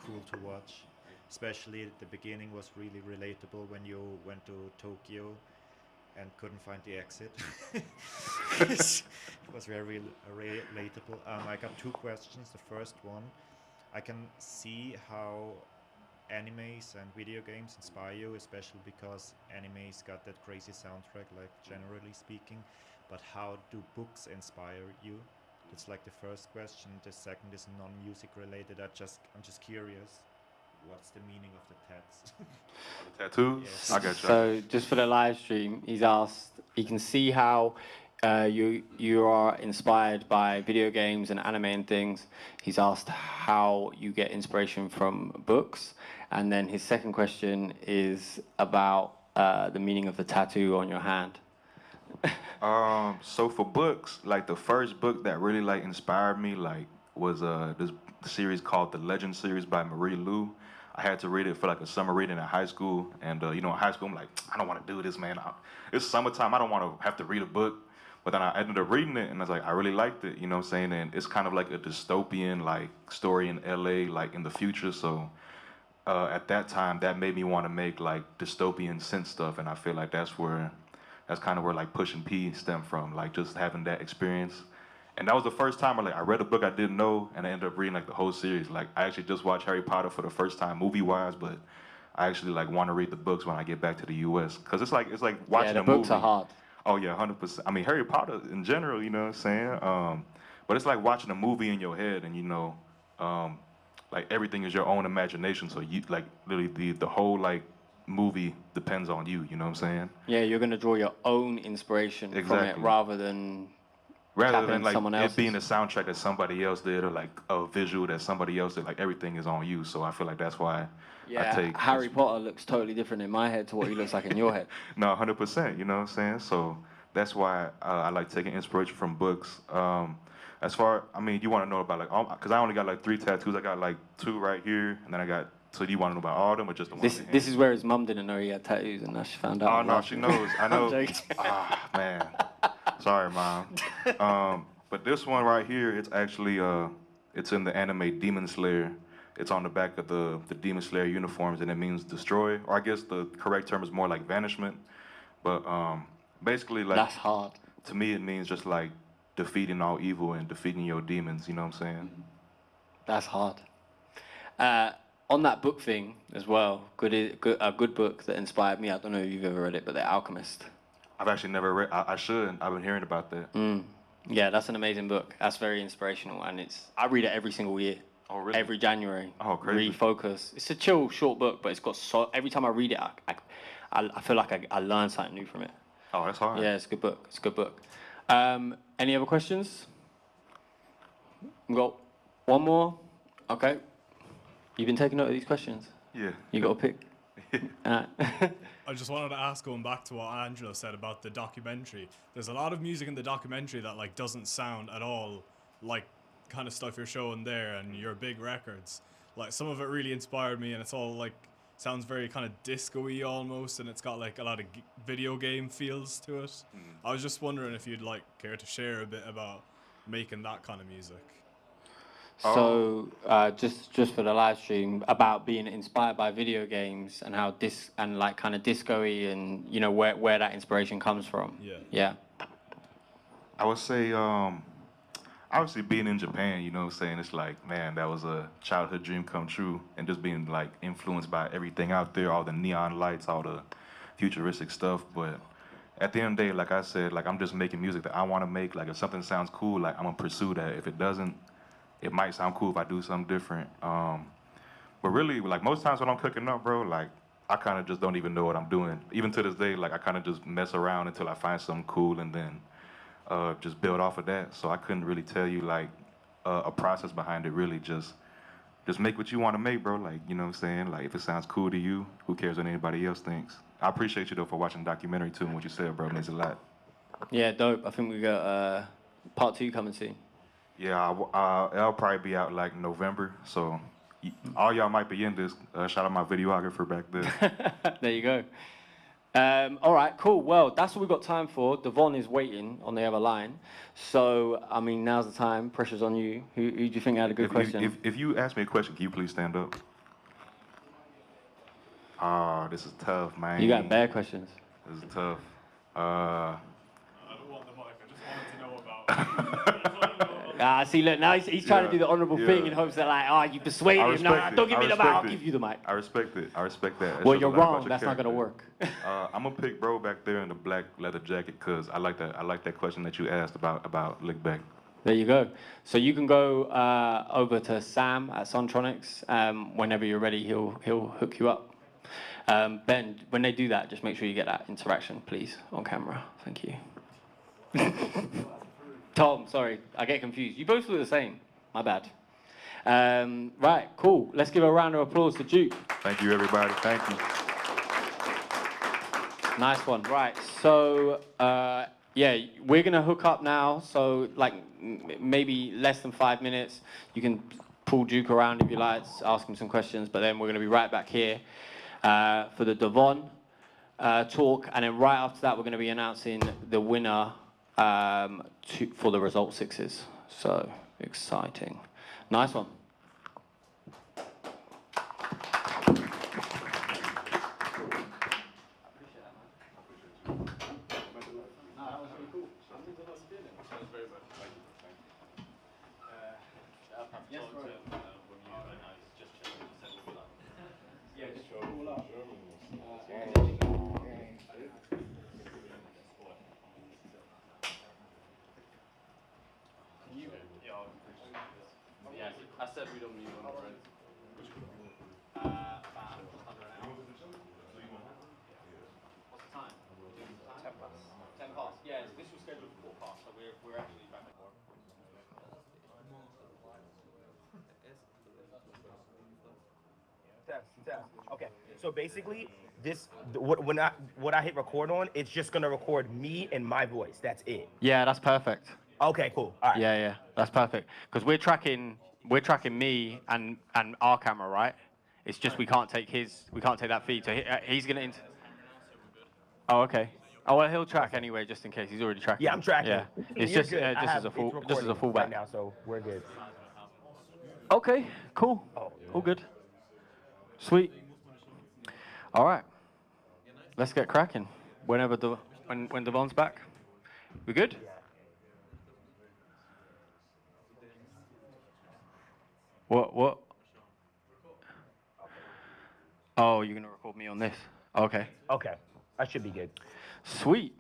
cool to watch. Especially the beginning was really relatable when you went to Tokyo and couldn't find the exit. It was very relatable. I got 2 questions. The first one, I can see how animes and video games inspire you, especially because animes got that crazy soundtrack, like generally speaking. But how do books inspire you? That's like the first question. The second is non-music related. I'm just curious. What's the meaning of the tats? The tattoos? Yes. I got you. So just for the live stream, he's asked, he can see how you are inspired by video games and anime and things. He's asked how you get inspiration from books. And then his second question is about the meaning of the tattoo on your hand. So for books, like the first book that really like inspired me like was this series called The Legend series by Marie Lu. I had to read it for like a summer reading in high school, and in high school I'm like, I don't want to do this, man. It's summertime. I don't want to have to read a book. But then I ended up reading it, and I was like, I really liked it. You know what I'm saying? And it's kind of like a dystopian like story in LA, like in the future. So at that time, that made me want to make like dystopian synth stuff, and I feel like that's kind of where like Pushing P stemmed from, like just having that experience. And that was the first time I read a book I didn't know, and I ended up reading like the whole series. Like I actually just watched Harry Potter for the first time movie-wise, but I actually like want to read the books when I get back to the U.S. because it's like watching a movie. Yeah, the books are hard. Oh yeah, 100%. I mean Harry Potter in general, you know what I'm saying? But it's like watching a movie in your head, and like everything is your own imagination. So you like literally the whole like movie depends on you. You know what I'm saying? Yeah, you're gonna draw your own inspiration from it rather than like someone it being a soundtrack that somebody else did, or like a visual that somebody else did. Like everything is on you. So I feel like that's why I take Harry Potter looks totally different in my head to what he looks like in your head. No, 100%. You know what I'm saying? So that's why I like taking inspiration from books. As far, I mean, you want to know about like, because I only got like 3 tattoos. I got like 2 right here, and then I got. So do you want to know about all of them or just the one? This is where his mum didn't know he had tattoos, and now she found out. Oh no, she knows. I know. I'm joking. Man, sorry, mom. But this one right here, it's actually it's in the anime Demon Slayer. It's on the back of the Demon Slayer uniforms, and it means destroy, or I guess the correct term is more like vanishment. But basically, like that's hard. To me, it means just like defeating all evil and defeating your demons. You know what I'm saying? That's hard. On that book thing as well, a good book that inspired me. I don't know if you've ever read it, but The Alchemist. I've actually never read. I should. I've been hearing about that. Yeah, that's an amazing book. That's very inspirational, and I read it every single year. Oh, really? Every January. Oh, crazy. Refocus. It's a chill, short book, but it's got every time I read it, I feel like I learn something new from it. Oh, that's hard. Yeah, it's a good book. It's a good book. Any other questions? We've got one more. Okay. You've been taking note of these questions? Yeah. You got to pick? I just wanted to ask, going back to what Angelo said about the documentary, there's a lot of music in the documentary that like doesn't sound at all like kind of stuff you're showing there and your big records. Like some of it really inspired me, and it's all like sounds very kind of disco-y almost, and it's got like a lot of video game feels to it. I was just wondering if you'd like care to share a bit about making that kind of music. So just for the live stream, about being inspired by video games and how like kind of disco-y and you know where that inspiration comes from. Yeah. I would say, obviously being in Japan, you know what I'm saying, it's like, man, that was a childhood dream come true, and just being like influenced by everything out there, all the neon lights, all the futuristic stuff. But at the end of the day, like I said, like I'm just making music that I want to make. Like if something sounds cool, like I'm gonna pursue that. If it doesn't, it might sound cool if I do something different. But really, like most times when I'm cooking up, bro, like I kind of just don't even know what I'm doing. Even to this day, like I kind of just mess around until I find something cool, and then just build off of that. So I couldn't really tell you like a process behind it. Really, just make what you want to make, bro. Like, you know what I'm saying? Like if it sounds cool to you, who cares what anybody else thinks? I appreciate you though for watching the documentary too, and what you said, bro. It means a lot. Yeah, dope. I think we got part 2 coming soon. Yeah, it'll probably be out like November. So all y'all might be in this. Shout out my videographer back there. There you go. All right, cool. Well, that's all we've got time for. Devon is waiting on the other line. So, I mean, now's the time. Pressure's on you. Who do you think had a good question? If you ask me a question, can you please stand up? Oh, this is tough, man. You got bad questions. This is tough. I don't want the mic. I just wanted to know about. See, look, now he's trying to do the honourable thing in hopes that, like, you persuade him. No, don't give me the mic. I'll give you the mic. I respect it. I respect that. Well, you're wrong. That's not going to work. I'm going to pick bro back there in the black leather jacket because I like that question that you asked about Lick Back. There you go. So you can go over to Sam at Sontronics. Whenever you're ready, he'll hook you up. Ben, when they do that, just make sure you get that interaction, please, on camera. Thank you. Tom, sorry, I get confused. You both look the same. My bad. Right, cool. Let's give a round of applause to Juke. Thank you, everybody. Thank you. Nice one. Right, so yeah, we're gonna hook up now. So like maybe less than 5 minutes. You can pull Juke around if you like, ask him some questions. But then we're gonna be right back here for the Devon talk, and then right after that, we're gonna be announcing the winner for the result 6s. So exciting. Nice one. I said we don't need one already. About under an hour. What's the time? 10 past. 10 past. Yeah, this was scheduled for 4 past, so we're actually back at 4. Test. Okay. So basically, what I hit record on, it's just gonna record me and my voice. That's it. Yeah, that's perfect. Okay, cool. All right. Yeah, that's perfect. Because we're tracking me and our camera, right? It's just we can't take that feed. So he's gonna. Oh, okay. Oh well, he'll track anyway, just in case he's already tracking. Yeah, I'm tracking. Yeah, it's You're just good. as a fallback. Right now, so we're good. Okay, cool. All good. Sweet. All right. Let's get cracking. When Devon's back. We good? What? Oh, you're gonna record me on this? Okay. Okay. I should be good. Sweet.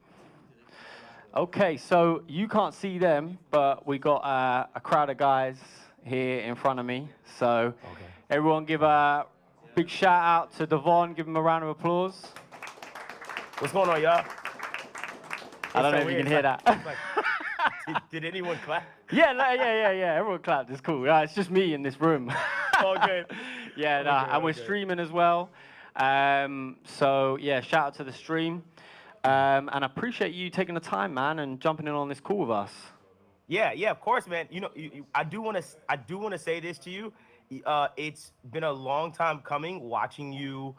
Okay, so you can't see them, but we got a crowd of guys here in front of me. So everyone give a big shout out to Devon. Give him a round of applause. What's going on, y'all? I don't know if you can hear that. Did anyone clap? Yeah. Everyone clapped. It's cool. It's just me in this room. All good. And we're streaming as well. So yeah, shout out to the stream. And I appreciate you taking the time, man, and jumping in on this call with us. Yeah, of course, man. You know, I do want to say this to you. It's been a long time coming, watching you,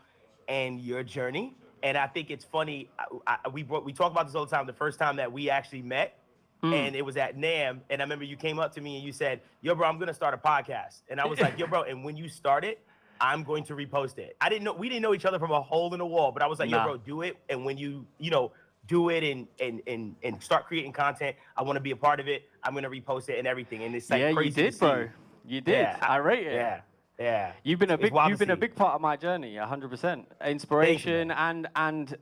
and your journey. And I think it's funny. We talk about this all the time. The first time that we actually met, and it was at NAM, and I remember you came up to me and you said, "Yo, bro, I'm gonna start a podcast." And I was like, "Yo, bro," and when you start it, I'm going to repost it. We didn't know each other from a hole in the wall, but I was like, "Yo, bro, do it." And when you do it and start creating content, I want to be a part of it. I'm gonna repost it and everything. And it's like crazy. You did, bro. You did. Yeah, I rate it. Yeah. Yeah, you've been a big part of my journey, 100%. Inspiration and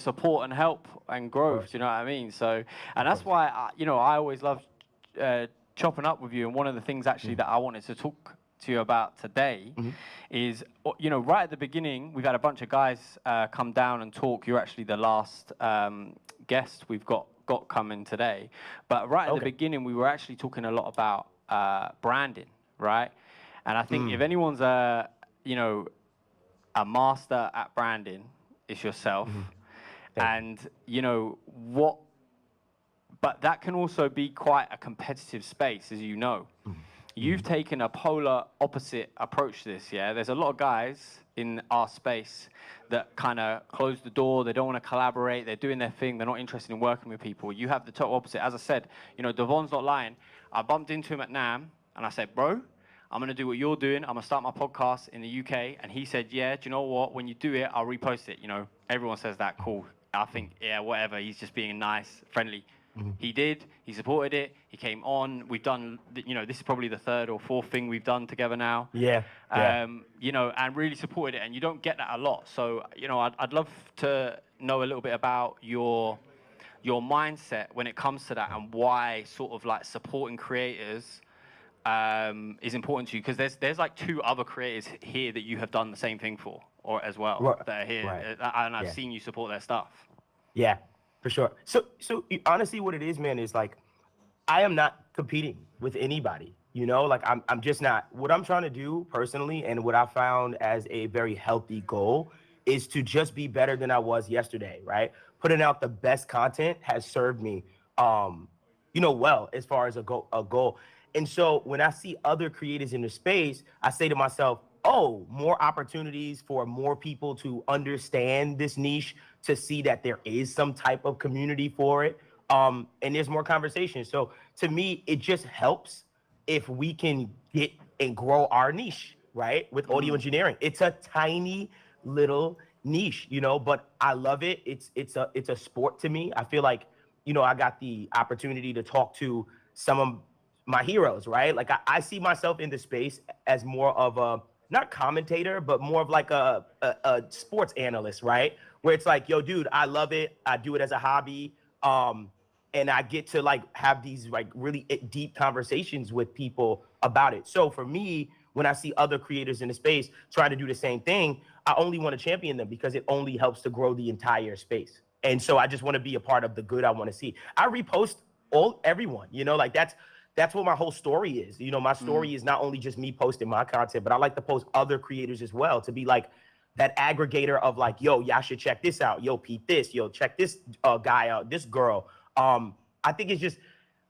support and help and growth. Do you know what I mean? So, and that's why I always love chopping up with you. And one of the things actually that I wanted to talk to you about today is, right at the beginning, we've had a bunch of guys come down and talk. You're actually the last guest we've got coming today. But right at the beginning, we were actually talking a lot about branding, right? And I think if anyone's a master at branding, it's yourself. And but that can also be quite a competitive space, as you know. You've taken a polar opposite approach to this, yeah? There's a lot of guys in our space that kind of close the door, they don't want to collaborate, they're doing their thing, they're not interested in working with people. You have the total opposite. As I said, Devon's not lying. I bumped into him at NAM, and I said, bro, I'm going to do what you're doing. I'm going to start my podcast in the UK. And he said, yeah, do you know what? When you do it, I'll repost it. Everyone says that, cool. I think, yeah, whatever. He's just being nice, friendly. He did. He supported it. He came on. We've done, this is probably the third or fourth thing we've done together now. Yeah. And really supported it. And you don't get that a lot. So, I'd love to know a little bit about your mindset when it comes to that and why sort of like supporting creators is important to you, because there's like two other creators here that you have done the same thing for, or as well, that are here, and I've seen you support their stuff. Yeah, for sure. So honestly, what it is, man, is like, I am not competing with anybody. Like I'm just not. What I'm trying to do personally, and what I found as a very healthy goal, is to just be better than I was yesterday. Right, putting out the best content has served me, well, as far as a goal. And so when I see other creators in the space, I say to myself, oh, more opportunities for more people to understand this niche, to see that there is some type of community for it. And there's more conversation. So to me, it just helps if we can get and grow our niche, right? With audio engineering. It's a tiny little niche, but I love it. It's a sport to me. I feel like, I got the opportunity to talk to some of my heroes, right? Like I see myself in the space as more of a, not commentator, but more of like a sports analyst, right? Where it's like, yo, dude, I love it. I do it as a hobby. And I get to like have these like really deep conversations with people about it. So for me, when I see other creators in the space trying to do the same thing, I only want to champion them because it only helps to grow the entire space. And so I just want to be a part of the good I want to see. I repost everyone, like that's what my whole story is. My story is not only just me posting my content, but I like to post other creators as well, to be like that aggregator of like, yo, y'all should check this out. Yo, peep this. Yo, check this guy out, this girl. I think it's just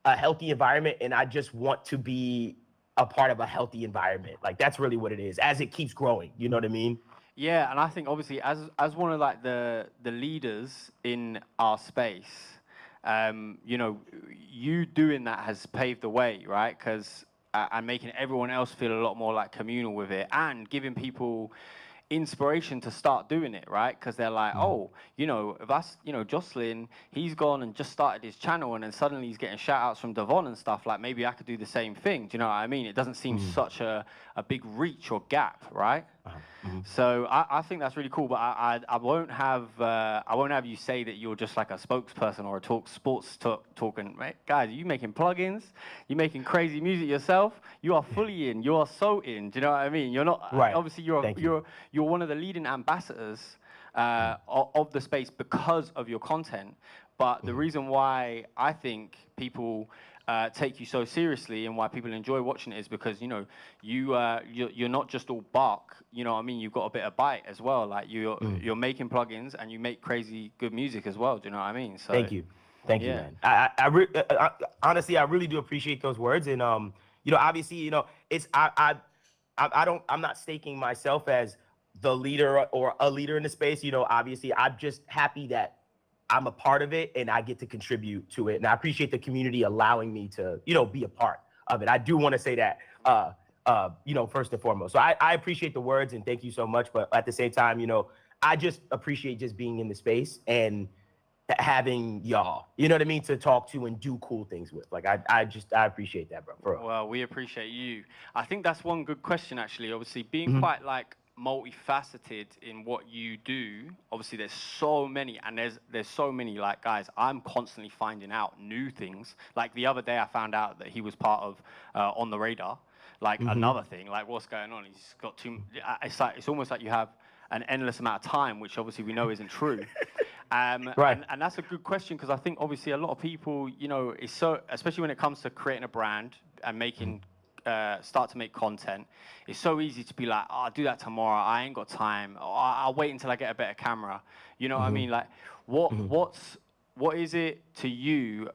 a healthy environment, and I just want to be a part of a healthy environment. Like that's really what it is as it keeps growing. You know what I mean? Yeah, and I think obviously as one of like the leaders in our space, you doing that has paved the way, right? Because and making everyone else feel a lot more like communal with it, and giving people inspiration to start doing it, right? Because they're like, oh, if that's, Jocelyn, he's gone and just started his channel, and then suddenly he's getting shout outs from Devon and stuff, like maybe I could do the same thing. Do you know what I mean? It doesn't seem such a big reach or gap, right? So I think that's really cool, but I won't have you say that you're just like a spokesperson or a sports talking. Right? Guys, are you making plugins? You making crazy music yourself? You are fully in. You are so in. Do you know what I mean? You're not. Right. Obviously, you're one of the leading ambassadors of the space because of your content. But the reason why I think people take you so seriously and why people enjoy watching it is because you're not just all bark. You know what I mean? You've got a bit of bite as well. Like you're making plugins and you make crazy good music as well. Do you know what I mean? So thank you, man. Honestly, I really do appreciate those words. And obviously, it's I'm not staking myself as the leader or a leader in the space. Obviously, I'm just happy that I'm a part of it and I get to contribute to it. And I appreciate the community allowing me to, be a part of it. I do want to say that, first and foremost. So I appreciate the words and thank you so much. But at the same time, I just appreciate just being in the space and having y'all, to talk to and do cool things with. Like, I appreciate that, bro. For real. Well, we appreciate you. I think that's one good question, actually. Obviously, being quite like multifaceted in what you do. Obviously, there's so many, and there's so many. Like, guys, I'm constantly finding out new things. Like the other day, I found out that he was part of On the Radar. Like another thing. Like, what's going on? He's got too. It's almost like you have an endless amount of time, which obviously we know isn't true. Right. And that's a good question because I think obviously a lot of people, it's so, especially when it comes to creating a brand and making, start to make content, it's so easy to be like, oh, I'll do that tomorrow. I ain't got time. Or I'll wait until I get a better camera. You know what I mean? Like, what is it to you,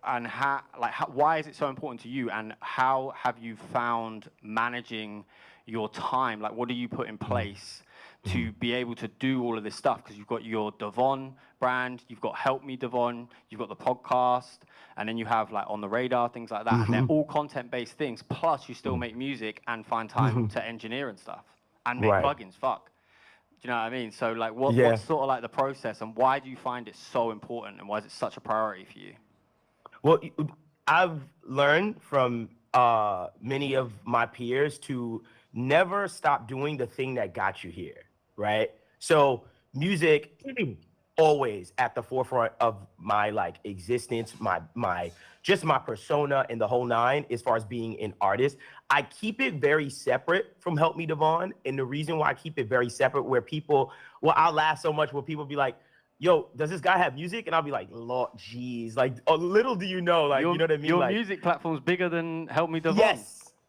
and why is it so important to you, and how have you found managing your time? Like, what do you put in place to be able to do all of this stuff? Because you've got your Devon brand, you've got Help Me Devon, you've got the podcast, and then you have like On the Radar, things like that. And they're all content-based things. Plus, you still make music and find time to engineer and stuff and make plugins. Fuck. Do you know what I mean? So like, what's sort of like the process, and why do you find it so important, and why is it such a priority for you? Well, I've learned from many of my peers to never stop doing the thing that got you here, right? So music always at the forefront of my like existence, my just my persona and the whole nine as far as being an artist. I keep it very separate from Help Me Devon, and the reason why I keep it very separate, where people, I'll laugh so much where people be like, yo, does this guy have music? And I'll be like, Lord, geez, like, oh, little do you know, like, you know what I mean? Your like, music platform's bigger than Help Me Devon.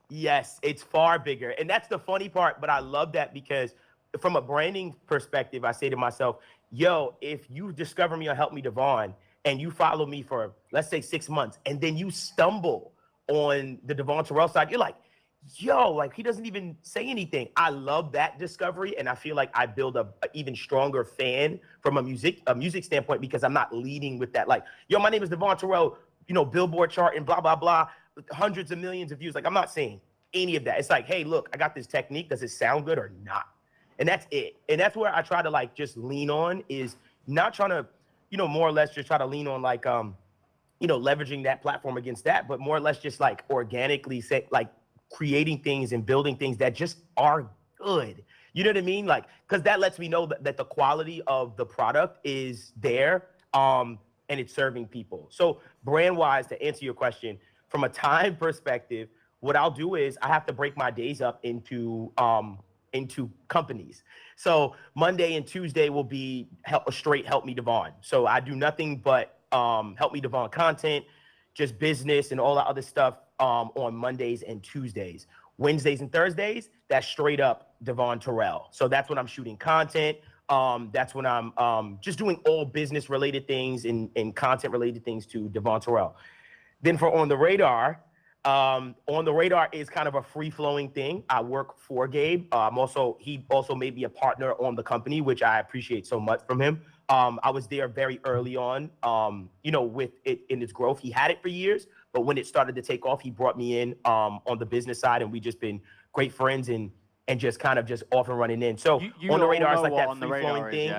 Yes, it's far bigger. And that's the funny part, but I love that because from a branding perspective, I say to myself, yo, if you discover me on Help Me Devon and you follow me for, let's say 6 months, and then you stumble on the Devon Terrell side, you're like, yo, like he doesn't even say anything. I love that discovery, and I feel like I build a even stronger fan from a music standpoint because I'm not leading with that. Like, yo, my name is Devon Terrell, Billboard chart and blah, blah, blah, hundreds of millions of views. Like, I'm not saying any of that. It's like, hey, look, I got this technique. Does it sound good or not? And that's it. And that's where I try to like just lean on, is not trying to, more or less just try to lean on like, leveraging that platform against that, but more or less just like organically say, like creating things and building things that just are good. You know what I mean? Like, cause that lets me know that the quality of the product is there, and it's serving people. So brand wise, to answer your question, from a time perspective, what I'll do is I have to break my days up into companies. So Monday and Tuesday will be straight Help Me Devon. So I do nothing but Help Me Devon content, just business and all that other stuff on Mondays and Tuesdays. Wednesdays and Thursdays, that's straight up Devon Terrell. So that's when I'm shooting content. That's when I'm just doing all business related things and content related things to Devon Terrell. Then for On the Radar, On the Radar is kind of a free-flowing thing. I work for Gabe. He also made me a partner on the company, which I appreciate so much from him. I was there very early on, with it in its growth. He had it for years, but when it started to take off, he brought me in on the business side, and we just been great friends and just kind of just off and running in. So On the Radar is like that free-flowing thing.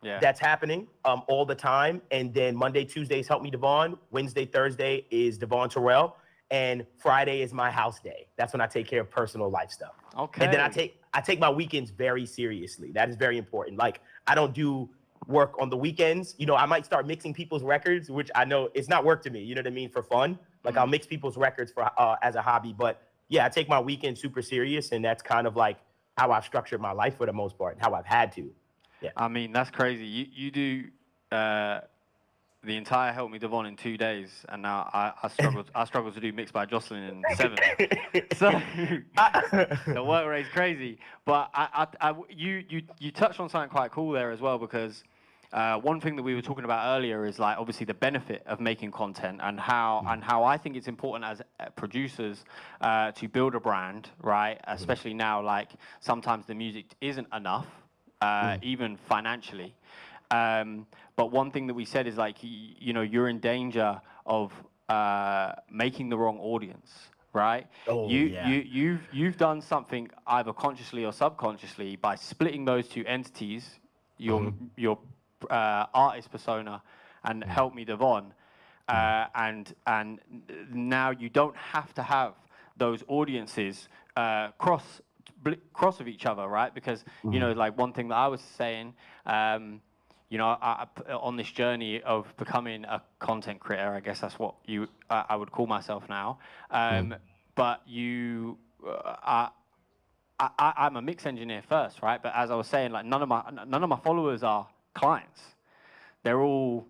Yeah. That's happening all the time. And then Monday, Tuesdays, Help Me Devon. Wednesday, Thursday is Devon Terrell. And Friday is my house day. That's when I take care of personal life stuff. Okay. And then I take my weekends very seriously. That is very important. Like, I don't do work on the weekends. I might start mixing people's records, which I know it's not work to me. You know what I mean? For fun. Like, I'll mix people's records for as a hobby. But yeah, I take my weekend super serious, and that's kind of like how I've structured my life for the most part, and how I've had to. Yeah. I mean, that's crazy. You do the entire Help Me Devon in 2 days, and now I struggle to do MixedByJocelin in 7. So the work rate's crazy. But you touched on something quite cool there as well, because one thing that we were talking about earlier is like obviously the benefit of making content and how I think it's important as producers to build a brand, right? Especially now, like sometimes the music isn't enough, even financially. But one thing that we said is like you know, you're in danger of making the wrong audience. Right? Oh, You've done something either consciously or subconsciously by splitting those two entities, your artist persona and Help Me Devon, and now you don't have to have those audiences cross of each other, right? Because you know, like one thing that I was saying, you know, on this journey of becoming a content creator, I guess that's what I would call myself now. But I'm a mix engineer first, right? But as I was saying, like none of my followers are clients. They're all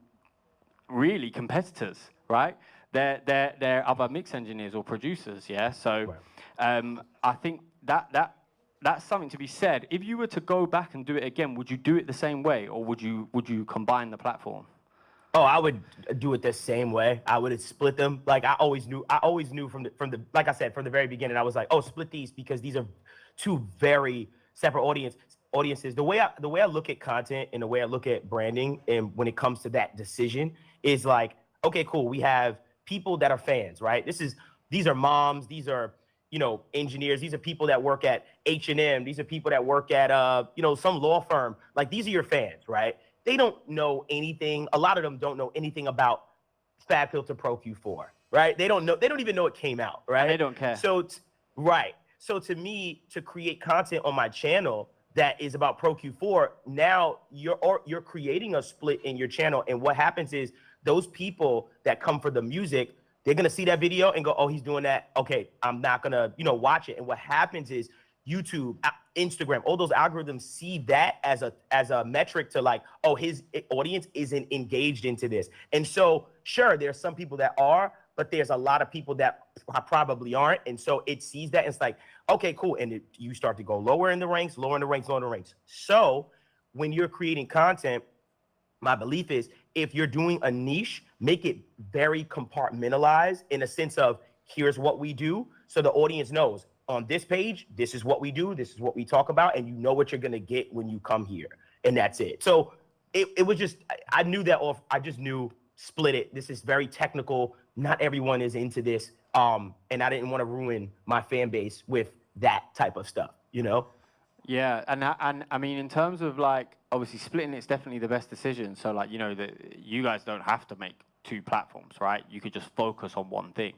really competitors, right? They're other mix engineers or producers, yeah. So I think that's something to be said. If you were to go back and do it again, would you do it the same way, or would you combine the platform? Oh, I would do it the same way. I would split them. Like I always knew from the like I said from the very beginning. I was like, oh, split these because these are two very separate audiences. The way I look at content and the way I look at branding, and when it comes to that decision, is like, okay, cool. We have people that are fans, right? These are moms. These are, you know, engineers. These are people that work at H&M. These are people that work at you know, some law firm. Like these are your fans, right? They don't know anything. A lot of them don't know anything about FabFilter Pro Q4, right? They don't even know it came out, right? And they don't care. So, So to me, to create content on my channel that is about Pro Q4, now you're creating a split in your channel. And what happens is those people that come for the music, they're gonna see that video and go, oh, he's doing that. Okay, I'm not gonna, you know, watch it. And what happens is YouTube, Instagram, all those algorithms see that as a metric to like, oh, his audience isn't engaged into this. And so, sure, there's some people that are, but there's a lot of people that probably aren't. And so it sees that and it's like, okay, cool. And you start to go lower in the ranks, lower in the ranks, lower in the ranks. So when you're creating content, my belief is if you're doing a niche, make it very compartmentalized in a sense of here's what we do. So the audience knows on this page, this is what we do. This is what we talk about. And you know what you're going to get when you come here. And that's it. So it was just, I knew that off. I just knew, split it. This is very technical. Not everyone is into this. And I didn't want to ruin my fan base with that type of stuff, you know? Yeah, and I mean, in terms of like, obviously splitting it's definitely the best decision. So like, you know, that you guys don't have to make two platforms, right? You could just focus on one thing.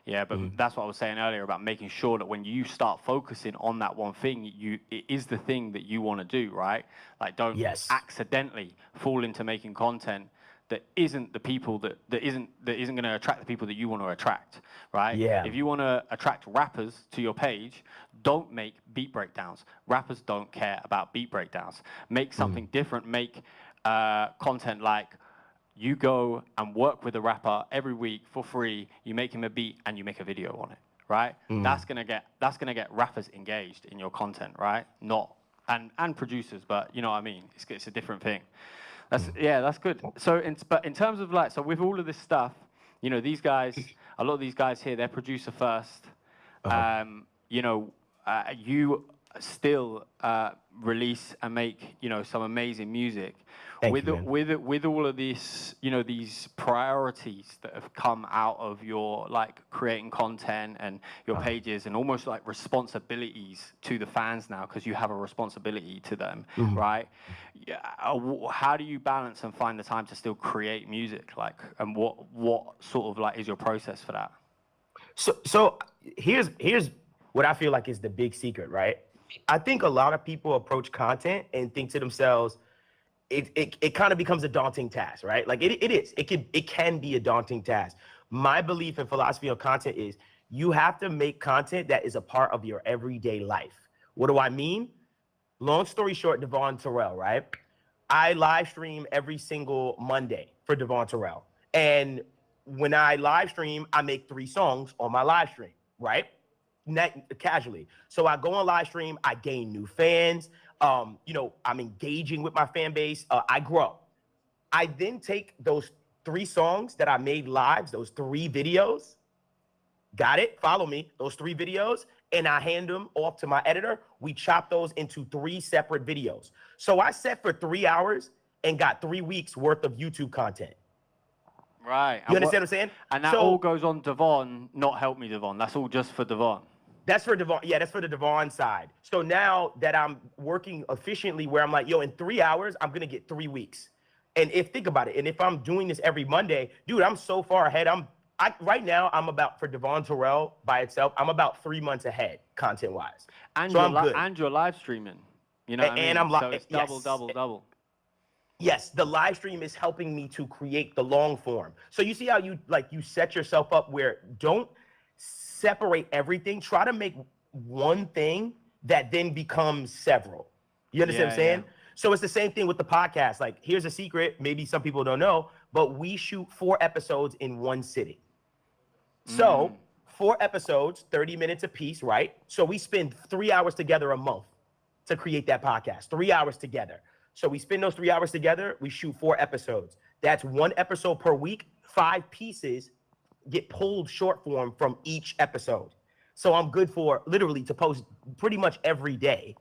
Yeah, but that's what I was saying earlier about making sure that when you start focusing on that one thing, it is the thing that you want to do, right? Like don't accidentally fall into making content that isn't the people that isn't going to attract the people that you want to attract, right? Yeah. If you want to attract rappers to your page, don't make beat breakdowns. Rappers don't care about beat breakdowns. Make something different. Make content like you go and work with a rapper every week for free. You make him a beat and you make a video on it, right? That's gonna get rappers engaged in your content, right? Not and producers, but you know what I mean. It's a different thing. That's good. So, but in terms of like, so with all of this stuff, you know, these guys, a lot of these guys here, they're producer first. You know, you still release and make, you know, some amazing music. With all of this, you know, these priorities that have come out of your like creating content and your pages and almost like responsibilities to the fans now because you have a responsibility to them, right? How do you balance and find the time to still create music? Like, and what sort of like is your process for that? So here's what I feel like is the big secret, right? I think a lot of people approach content and think to themselves, it kind of becomes a daunting task, right? Like it can be a daunting task. My belief and philosophy on content is you have to make content that is a part of your everyday life. What do I mean? Long story short, Devon Terrell, right? I live stream every single Monday for Devon Terrell. And when I live stream, I make 3 songs on my live stream, right? Casually. So I go on live stream, I gain new fans. You know, I'm engaging with my fan base. I grow. I then take those 3 songs that I made lives, those 3 videos, got it? Follow me, those 3 videos, and I hand them off to my editor. We chop those into 3 separate videos. So I set for 3 hours and got 3 weeks worth of YouTube content. Right. You understand what I'm saying? And that all goes on Devon, not Help Me Devon. That's all just for Devon. That's for Devon. Yeah, that's for the Devon side. So now that I'm working efficiently where I'm like, yo, in 3 hours, I'm going to get 3 weeks. And think about it. And if I'm doing this every Monday, dude, I'm so far ahead. Right now, I'm about, for Devon Terrell by itself, I'm about 3 months ahead content-wise. And so you're live streaming. You know what I mean? And I'm so it's double. Yes, the live stream is helping me to create the long form. So you see how you set yourself up where don't separate everything. Try to make one thing that then becomes several. You understand what I'm saying? Yeah. So it's the same thing with the podcast. Like, here's a secret. Maybe some people don't know, but we shoot 4 episodes in one sitting. So 4 episodes, 30 minutes a piece, right? So we spend 3 hours together a month to create that podcast, 3 hours together. So we spend those 3 hours together, we shoot 4 episodes. That's 1 episode per week, 5 pieces get pulled short form from each episode. So I'm good for literally to post pretty much every day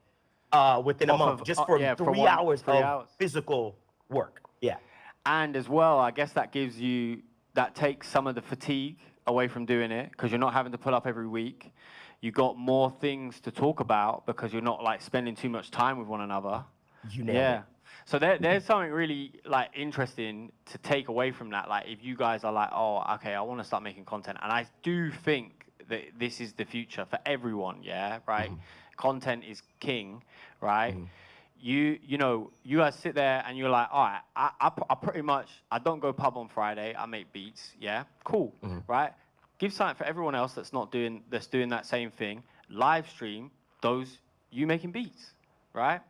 within a month, just for 3 hours of physical work. Yeah. And as well, I guess that takes some of the fatigue away from doing it, because you're not having to pull up every week. You got more things to talk about because you're not like spending too much time with one another. You nailed it. So there's something really like interesting to take away from that. Like if you guys are like, oh, okay, I want to start making content, and I do think that this is the future for everyone. Yeah, right. Content is king, right? You know, you guys sit there and you're like, all right, I pretty much, I don't go pub on Friday. I make beats. Yeah, cool, right? Give something for everyone else that's doing that same thing. Live stream those you making beats, right?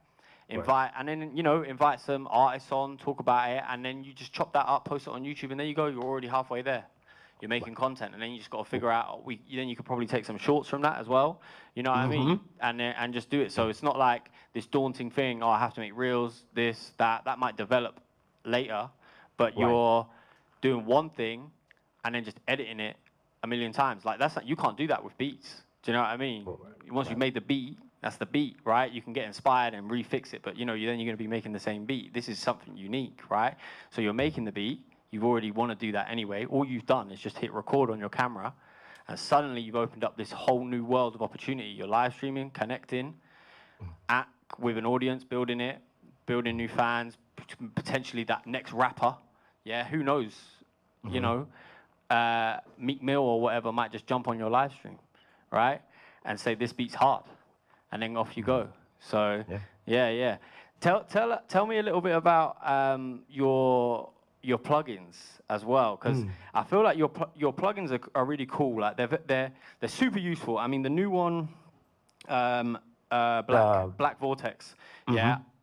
Invite and then invite some artists on, talk about it, and then you just chop that up, post it on YouTube, and there you go. You're already halfway there. You're making content, and then you just got to figure out. Then you could probably take some shorts from that as well. You know what I mean? And just do it. So it's not like this daunting thing. Oh, I have to make reels. This, that. That might develop later, but you're doing one thing, and then just editing it a million times. Like you can't do that with beats. Do you know what I mean? Once you've made the beat, that's the beat, right? You can get inspired and refix it, but then you're going to be making the same beat. This is something unique, right? So you're making the beat. You already want to do that anyway. All you've done is just hit record on your camera, and suddenly you've opened up this whole new world of opportunity. You're live streaming, connecting with an audience, building new fans, potentially that next rapper. Yeah, who knows? You know, Meek Mill or whatever might just jump on your live stream, right? And say, this beat's hard. And then off you go. So, yeah. Tell me a little bit about your plugins as well, because I feel like your plugins are really cool. Like they're super useful. I mean, the new one, Black Vortex,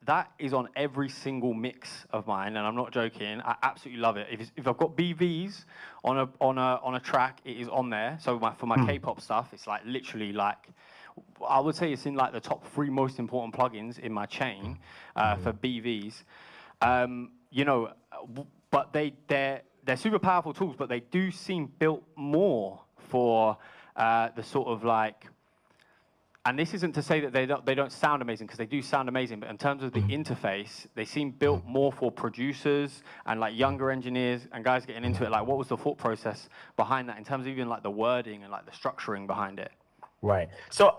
that is on every single mix of mine, and I'm not joking. I absolutely love it. If I've got BVs on a track, it is on there. So for my K-pop stuff, it's like literally like. I would say it's in like the top 3 most important plugins in my chain for BVs. But they're super powerful tools, but they do seem built more for the sort of like. And this isn't to say that they don't sound amazing, because they do sound amazing. But in terms of the interface, they seem built more for producers and like younger engineers and guys getting into it. Like, what was the thought process behind that in terms of even like the wording and like the structuring behind it? Right. So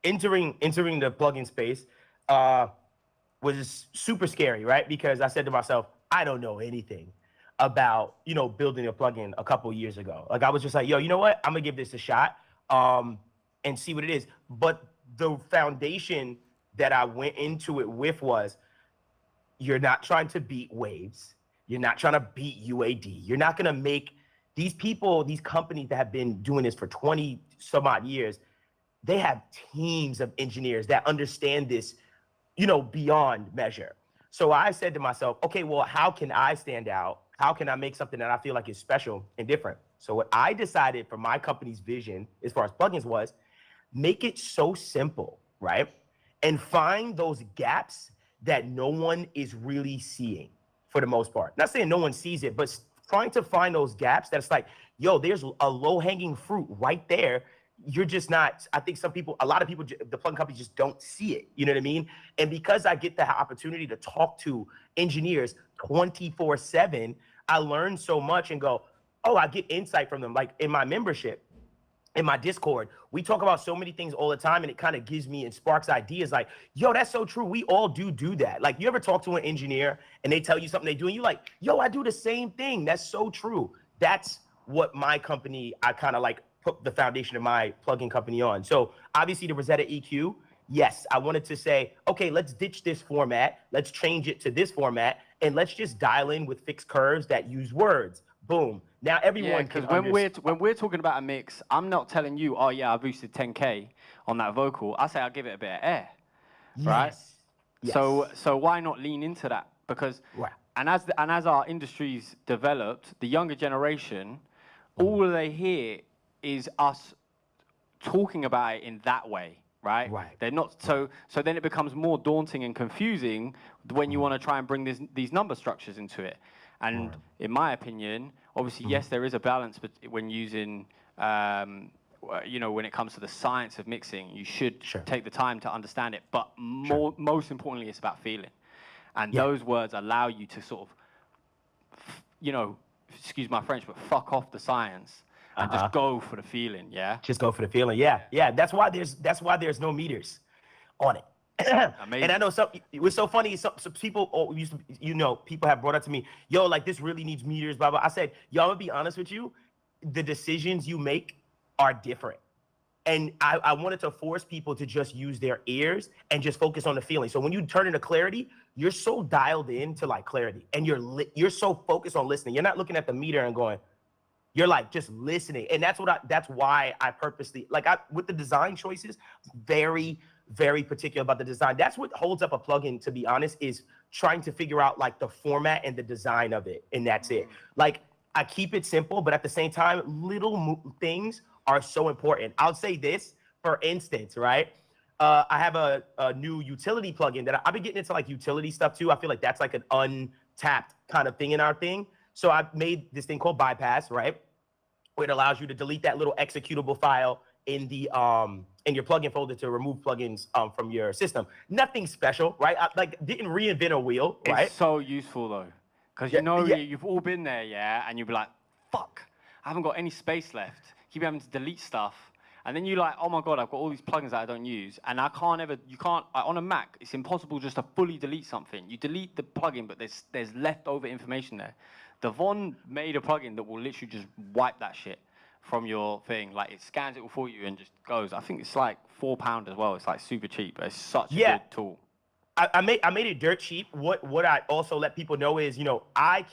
entering the plugin space was super scary, right? Because I said to myself, I don't know anything about building a plugin a couple years ago. Like I was just like, yo, you know what? I'm gonna give this a shot and see what it is. But the foundation that I went into it with was, you're not trying to beat Waves. You're not trying to beat UAD. You're not gonna make these people, these companies that have been doing this for 20 some odd years, they have teams of engineers that understand this, beyond measure. So I said to myself, okay, well, how can I stand out? How can I make something that I feel like is special and different? So what I decided for my company's vision, as far as plugins, was make it so simple, right? And find those gaps that no one is really seeing. for the most part. Not saying no one sees it, but trying to find those gaps that's like, yo, there's a low-hanging fruit right there. You're just not, I think a lot of people, the plugin companies just don't see it. You know what I mean? And because I get the opportunity to talk to engineers 24/7, I learn so much and go, oh, I get insight from them. Like in my membership, in my Discord, we talk about so many things all the time, and it kind of gives me and sparks ideas like, yo, that's so true. We all do that. Like, you ever talk to an engineer and they tell you something they do, and you're like, yo, I do the same thing. That's so true. That's what my company, I kind of like put the foundation of my plugin company on. So obviously the Rosetta EQ, yes, I wanted to say, okay, let's ditch this format. Let's change it to this format, and let's just dial in with fixed curves that use words. Boom. Now everyone can because when we're talking about a mix, I'm not telling you, oh yeah, I boosted 10K on that vocal. I say I'll give it a bit of air, right? Yes. So why not lean into that? Because and as our industry's developed, the younger generation, all they hear is us talking about it in that way, right? They're not so then it becomes more daunting and confusing when you want to try and bring these number structures into it. And in my opinion, obviously, yes, there is a balance, but when using, you know, when it comes to the science of mixing, you should take the time to understand it. But most importantly, it's about feeling. And those words allow you to sort of, you know, excuse my French, but fuck off the science and just go for the feeling, yeah? Just go for the feeling, yeah. That's why there's no meters on it. Amazing. And I know it was so funny. Some people people have brought up to me, yo, like this really needs meters, blah, blah. I said, yo, I'm gonna be honest with you. The decisions you make are different. And I wanted to force people to just use their ears and just focus on the feeling. So when you turn into clarity, you're so dialed in to like clarity, and you're so focused on listening. You're not looking at the meter and going, you're like just listening. And that's why I purposely, like with the design choices, very, very particular about the design. That's what holds up a plugin, to be honest, is trying to figure out like the format and the design of it. And that's it. Like I keep it simple, but at the same time, little things are so important. I'll say this, for instance, right? I have a new utility plugin that I've been getting into, like utility stuff too. I feel like that's like an untapped kind of thing in our thing. So I made this thing called Bypass, right? Where it allows you to delete that little executable file in the in your plugin folder to remove plugins from your system. Nothing special, right? I didn't reinvent a wheel, right? It's so useful though, because you've all been there, yeah, and you'll be like, fuck, I haven't got any space left. Keep having to delete stuff. And then you're like, oh my God, I've got all these plugins that I don't use. And on a Mac, it's impossible just to fully delete something. You delete the plugin, but there's leftover information there. Devon made a plugin that will literally just wipe that shit from your thing. Like it scans it all for you and just goes. I think it's like £4 as well. It's like super cheap, but it's such a good tool. I made it dirt cheap. What I also let people know is, you know, I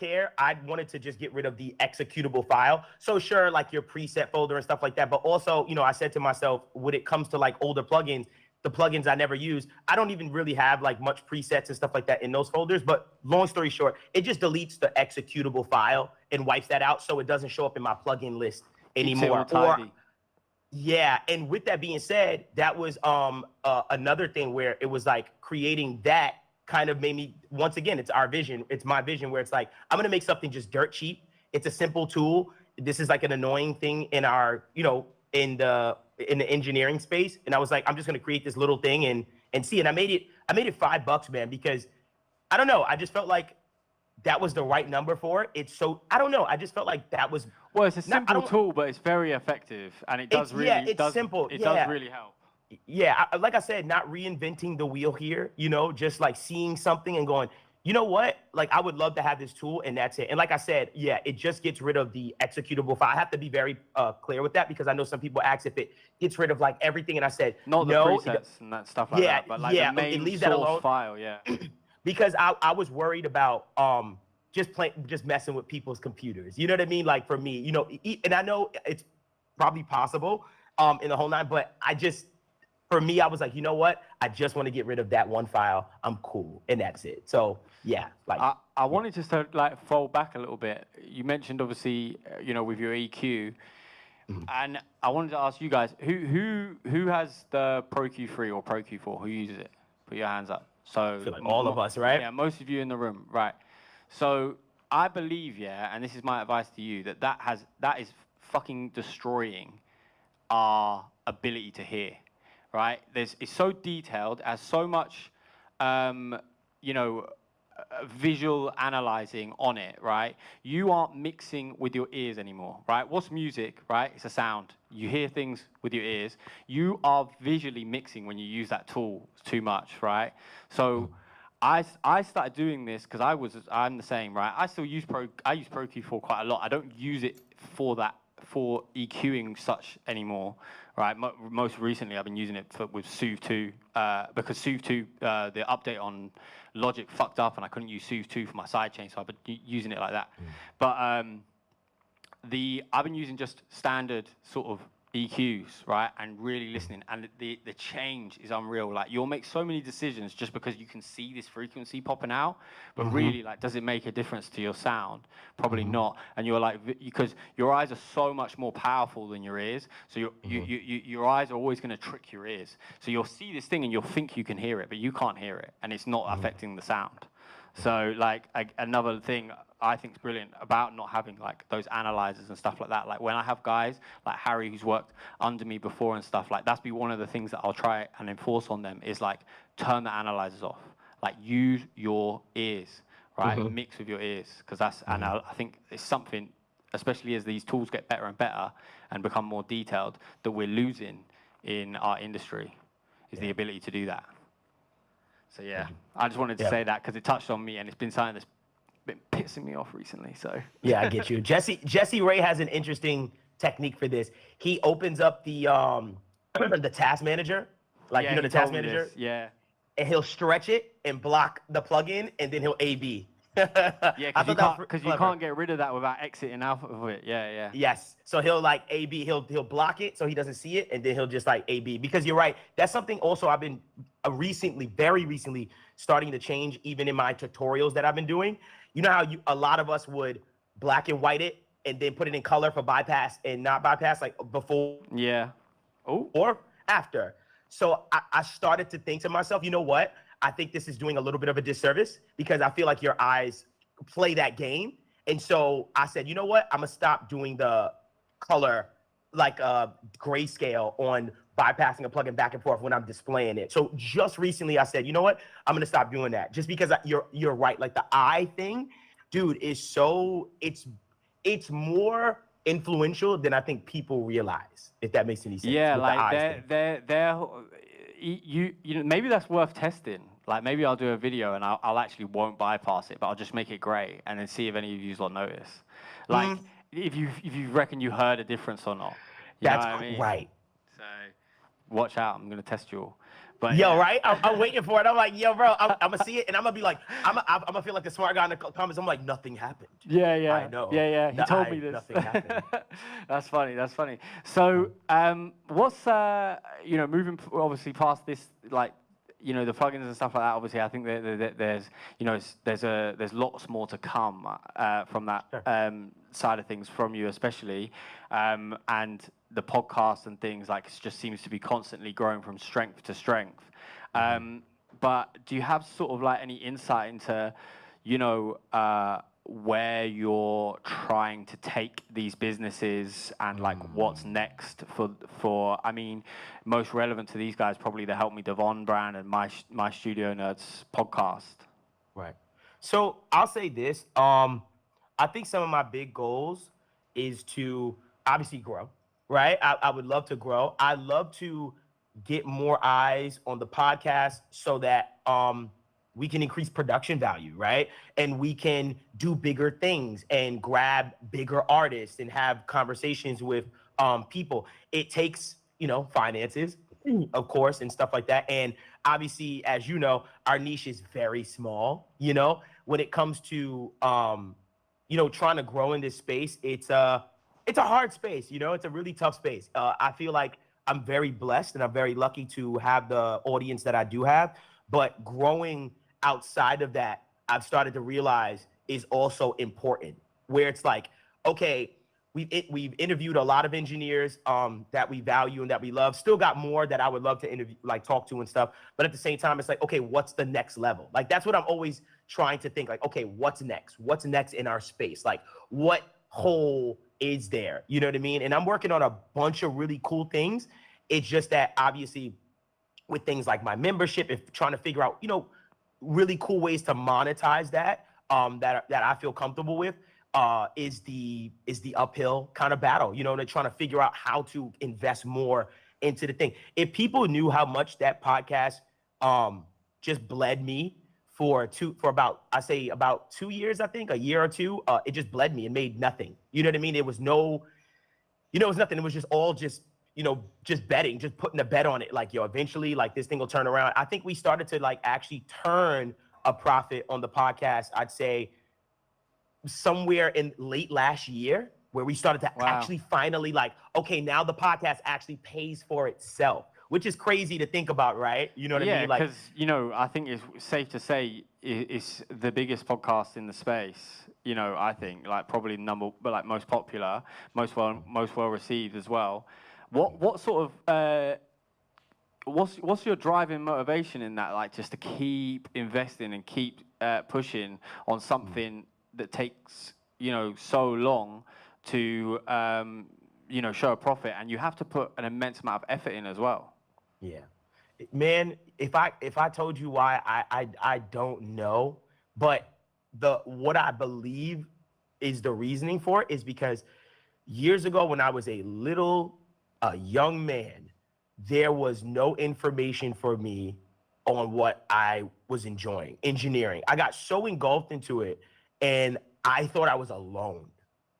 wanted to just get rid of the executable file. So sure, like your preset folder and stuff like that. But also, you know, I said to myself, when it comes to like older plugins, the plugins I never use, I don't even really have like much presets and stuff like that in those folders. But long story short, it just deletes the executable file and wipes that out so it doesn't show up in my plugin list anymore. Yeah, and with that being said, that was another thing where it was like creating that kind of made me, once again, it's our vision, it's my vision where it's like, I'm gonna make something just dirt cheap. It's a simple tool. This is like an annoying thing in our, you know, in the engineering space. And I was like, I'm just gonna create this little thing and see. And I made it $5, man, because I don't know, I just felt like that was the right number for it. It's so, I don't know. I just felt like that was. Well, it's a simple tool, but it's very effective, and it does really. Yeah, it's simple. It does really help. Yeah, like I said, not reinventing the wheel here. You know, just like seeing something and going, you know what? Like I would love to have this tool, and that's it. And like I said, yeah, it just gets rid of the executable file. I have to be very clear with that because I know some people ask if it gets rid of like everything, and I said not the presets and that stuff like that, but like the main it leaves that alone. File, yeah. Because I was worried about just messing with people's computers. You know what I mean? Like for me, you know, and I know it's probably possible in the whole nine, but for me, I was like, you know what? I just want to get rid of that one file. I'm cool, and that's it. So yeah, like I wanted to start like fold back a little bit. You mentioned obviously, you know, with your EQ, and I wanted to ask you guys who has the Pro Q3 or Pro Q4? Who uses it? Put your hands up. So I feel like all of us, right? Yeah, most of you in the room, right? So I believe, yeah, and this is my advice to you, that is fucking destroying our ability to hear, right? It's so detailed, has so much, you know, visual analyzing on it, right? You aren't mixing with your ears anymore, right? What's music, right? It's a sound. You hear things with your ears. You are visually mixing when you use that tool too much, right? So I started doing this because I'm the same, right? I use Pro Q4 quite a lot. I don't use it for EQing such anymore, right? Most recently, I've been using it with Soothe 2 because Soothe 2, the update on Logic fucked up, and I couldn't use Soothe 2 for my sidechain, so I've been using it like that. But I've been using just standard sort of EQs, right, and really listening, and the change is unreal. Like, you'll make so many decisions just because you can see this frequency popping out, but really, like, does it make a difference to your sound? Probably not. And you're like, because your eyes are so much more powerful than your ears, so your eyes are always going to trick your ears. So you'll see this thing and you'll think you can hear it, but you can't hear it, and it's not affecting the sound. So, like, another thing I think is brilliant about not having, like, those analyzers and stuff like that. Like, when I have guys like Harry, who's worked under me before and stuff, like, that's be one of the things that I'll try and enforce on them is, like, turn the analyzers off. Like, use your ears, right? Mix with your ears, because that's, and I think it's something, especially as these tools get better and better and become more detailed, that we're losing in our industry, is the ability to do that. So yeah, I just wanted to say that because it touched on me, and it's been something that's been pissing me off recently. So yeah, I get you. Jesse Ray has an interesting technique for this. He opens up the the task manager, like, you know, the task manager. Yeah. And he'll stretch it and block the plugin, and then he'll A/B. Yeah, because you can't get rid of that without exiting out of it. Yeah. Yes. So he'll, like, A/B. He'll block it so he doesn't see it, and then he'll just, like, A/B. Because you're right. That's something also I've been very recently starting to change, even in my tutorials that I've been doing. You know how a lot of us would black and white it and then put it in color for bypass and not bypass, like before. Yeah. Or after. So I started to think to myself, you know what? I think this is doing a little bit of a disservice because I feel like your eyes play that game. And so I said, you know what? I'm gonna stop doing the color, like, grayscale on bypassing a plugin back and forth when I'm displaying it. So just recently I said, you know what? I'm gonna stop doing that just because you're right. Like, the eye thing, dude, is so, it's more influential than I think people realize, if that makes any sense. Yeah, with like the you know, maybe that's worth testing. Like, maybe I'll do a video and I'll actually won't bypass it, but I'll just make it grey and then see if any of you lot notice. Like, if you reckon you heard a difference or not. That's know what I mean? right. So watch out. I'm gonna test you all. But yo, right? I'm waiting for it. I'm like, yo, bro, I'm gonna see it, and I'm gonna be like, I'm gonna feel like the smart guy in the comments. I'm like, nothing happened. Yeah. I know. Yeah. He told me this. Nothing happened. That's funny. So, what's you know, moving obviously past this, like, you know, the plugins and stuff like that. Obviously, I think there's, you know, there's lots more to come from that side of things from you, especially, and the podcast and things, like, it just seems to be constantly growing from strength to strength. But do you have sort of, like, any insight into, you know, where you're trying to take these businesses and, like, what's next for I mean, most relevant to these guys, probably the Help Me Devon brand and my Studio Nerds podcast. Right. So I'll say this. I think some of my big goals is to obviously grow, right? I would love to grow. I love to get more eyes on the podcast so that we can increase production value, right? And we can do bigger things and grab bigger artists and have conversations with people. It takes, you know, finances, of course, and stuff like that. And obviously, as you know, our niche is very small. You know, when it comes to you know, trying to grow in this space, it's a hard space. You know, it's a really tough space. I feel like I'm very blessed and I'm very lucky to have the audience that I do have. But growing outside of that, I've started to realize is also important. Where it's like, okay, we've interviewed a lot of engineers that we value and that we love. Still got more that I would love to interview, like talk to and stuff. But at the same time, it's like, okay, what's the next level? Like that's what I'm always trying to think. Like, okay, what's next? What's next in our space? Like, what hole is there? You know what I mean? And I'm working on a bunch of really cool things. It's just that obviously with things like my membership, if trying to figure out, really cool ways to monetize that, that I feel comfortable with, is the uphill kind of battle. They're trying to figure out how to invest more into the thing. If people knew how much that podcast just bled me for about 2 years, I think, a year or two, it just bled me and made nothing. You know what I mean? It was it was nothing. It was just all just betting, just putting a bet on it. Like, eventually, like this thing will turn around. I think we started to like actually turn a profit on the podcast, I'd say somewhere in late last year, where we started to actually finally like, okay, now the podcast actually pays for itself, which is crazy to think about, right? You know what I mean? Yeah, because, I think it's safe to say it's the biggest podcast in the space. I think like probably most popular, most well received as well. What sort of what's your driving motivation in that? Like just to keep investing and keep pushing on something that takes so long to show a profit, and you have to put an immense amount of effort in as well. Yeah, man. If I told you why, I don't know, but what I believe is the reasoning for it is because years ago when I was a young man, there was no information for me on what I was enjoying, engineering. I got so engulfed into it, and I thought I was alone.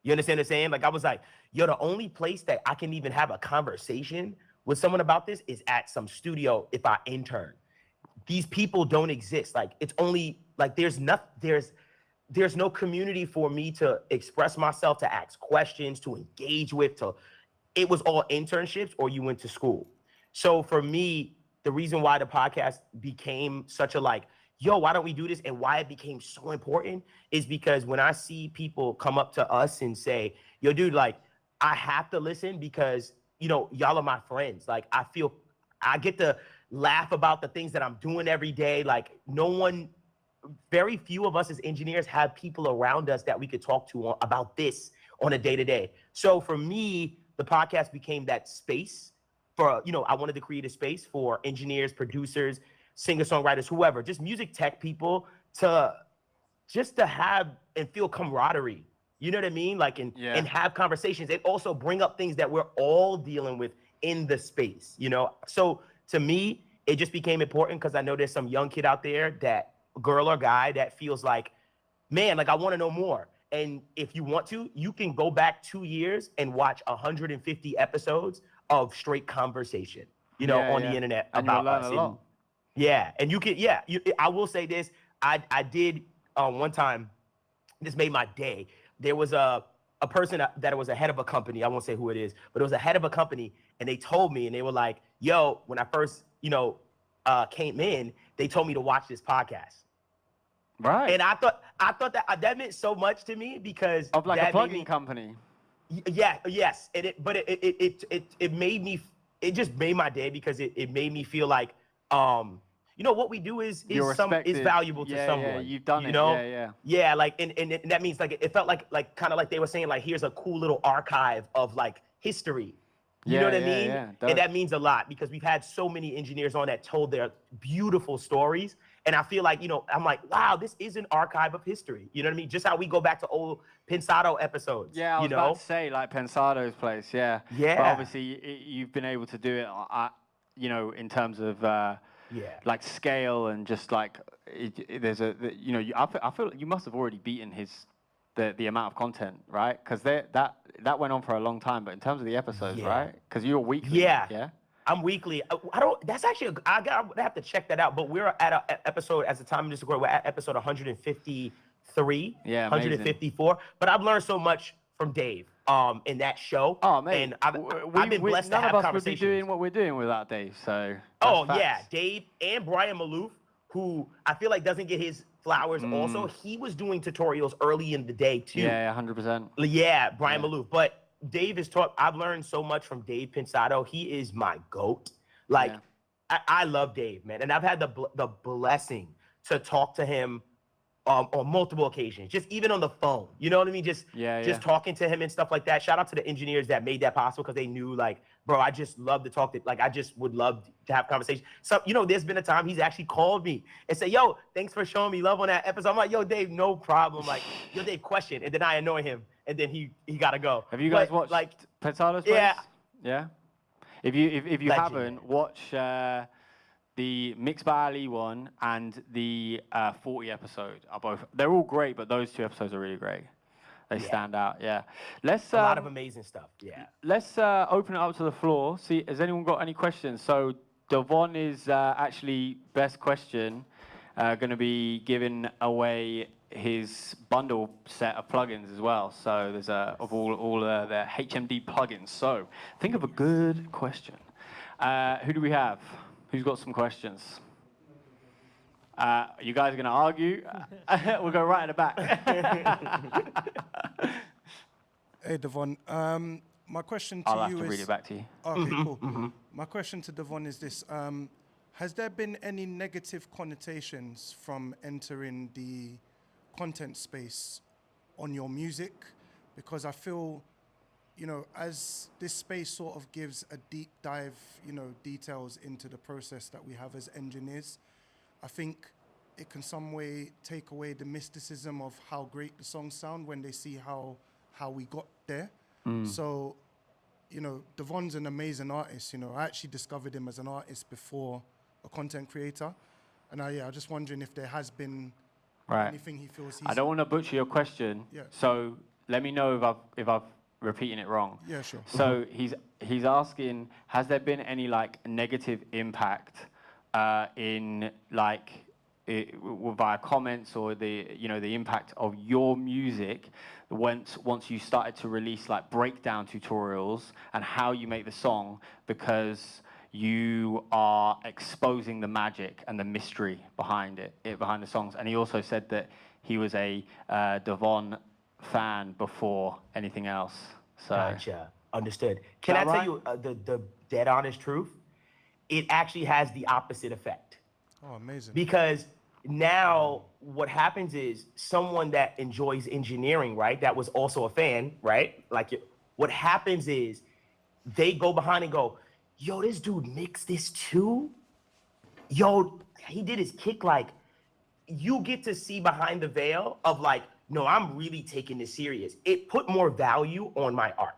You understand what I'm saying? Like I was like, the only place that I can even have a conversation with someone about this is at some studio if I intern. These people don't exist. Like it's only like there's no community for me to express myself, to ask questions, to engage with. It was all internships or you went to school. So for me, the reason why the podcast became such a like, why don't we do this? And why it became so important is because when I see people come up to us and say, dude, like, I have to listen because, y'all are my friends. Like, I get to laugh about the things that I'm doing every day. Like, very few of us as engineers have people around us that we could talk to about this on a day-to-day. So for me, the podcast became that space for, I wanted to create a space for engineers, producers, singer-songwriters, whoever, just music tech people to have and feel camaraderie. You know what I mean? Like, and have conversations and also bring up things that we're all dealing with in the space, So to me, it just became important because I know there's some young kid out there, that girl or guy, that feels like, man, like I want to know more. And if you want to, you can go back 2 years and watch 150 episodes of straight conversation, on the internet and about you'll learn us. a lot. And you can, I will say this. I did one time, this made my day. There was a person that was a head of a company. I won't say who it is, but it was a head of a company. And they told me, and they were like, when I first, came in, they told me to watch this podcast. Right. And I thought that meant so much to me because of like that a plugin company. Yeah, yes. And it made me, it just made my day because it made me feel like, what we do is valuable to someone. Yeah, you've done it. Yeah, like, and that means like, it felt like kind of like they were saying like, here's a cool little archive of like history. You know what I mean? Yeah. And that means a lot because we've had so many engineers on that told their beautiful stories. And I feel like, I'm like, wow, this is an archive of history. You know what I mean? Just how we go back to old Pensado episodes. Yeah, I was about to say, like Pensado's place, yeah. Yeah. But obviously, you've been able to do it, in terms of, like scale and just like, I feel you must have already beaten the amount of content, right? Because that went on for a long time, but in terms of the episodes, right? Because you're weekly. Yeah. I'm weekly. That's actually, I have to check that out. But we're at an episode, as the time of this recording, we're at episode 153. Yeah, 154. But I've learned so much from Dave in that show. Oh, man. And I've been blessed to have conversations. None of us would be doing what we're doing without Dave, so. Yeah. Dave and Brian Malouf, who I feel like doesn't get his flowers also. He was doing tutorials early in the day, too. Yeah, 100%. Yeah, Brian Malouf. But Dave is taught. I've learned so much from Dave Pensado. He is my GOAT. Like, I love Dave, man, and I've had the blessing to talk to him on multiple occasions, just even on the phone. You know what I mean? Just talking to him and stuff like that. Shout out to the engineers that made that possible, because they knew, like, bro, I just love to talk to, like, I just would love to have conversation. So, you know, there's been a time he's actually called me and said, yo, thanks for showing me love on that episode. I'm like, yo, Dave, no problem. Like, yo, Dave, question. And then I annoy him, and then he got to go. Have you guys watched like Pensado's Yeah. place? Yeah. If you haven't, watch the Mixed by Ali one and the 40 episode. They're all great, but those 2 episodes are really great. They stand out. Yeah. Let's a lot of amazing stuff. Yeah. Let's open it up to the floor. See, has anyone got any questions? So Devon is actually best question. Going to be giving away his bundle set of plugins as well. So there's of all the HMD plugins. So think of a good question. Who do we have? Who's got some questions? You guys are going to argue? We'll go right at the back. Hey, Devon. My question to I'll you have is... to read it back to you. Okay, cool. My question to Devon is this. Has there been any negative connotations from entering the content space on your music? Because I feel, you know, as this space sort of gives a deep dive, you know, details into the process that we have as engineers, I think it can some way take away the mysticism of how great the songs sound when they see how we got there. So, you know, Devon's an amazing artist. You know, I actually discovered him as an artist before a content creator. And I'm just wondering if there has been anything he feels he's... I don't want to butcher your question. Yeah. So let me know if I've repeating it wrong. Yeah, sure. So he's asking, has there been any like negative impact in like via comments or the impact of your music once you started to release like breakdown tutorials and how you make the song, because you are exposing the magic and the mystery behind behind the songs? And he also said that he was a Devon fan before anything else. So. Gotcha. Understood. Can I tell you the dead honest truth? It actually has the opposite effect. Oh, amazing. Because now what happens is someone that enjoys engineering, right, that was also a fan, right? Like what happens is they go behind and go, yo, this dude mixed this too? Yo, he did his kick. Like, you get to see behind the veil of like, no, I'm really taking this serious. It put more value on my art.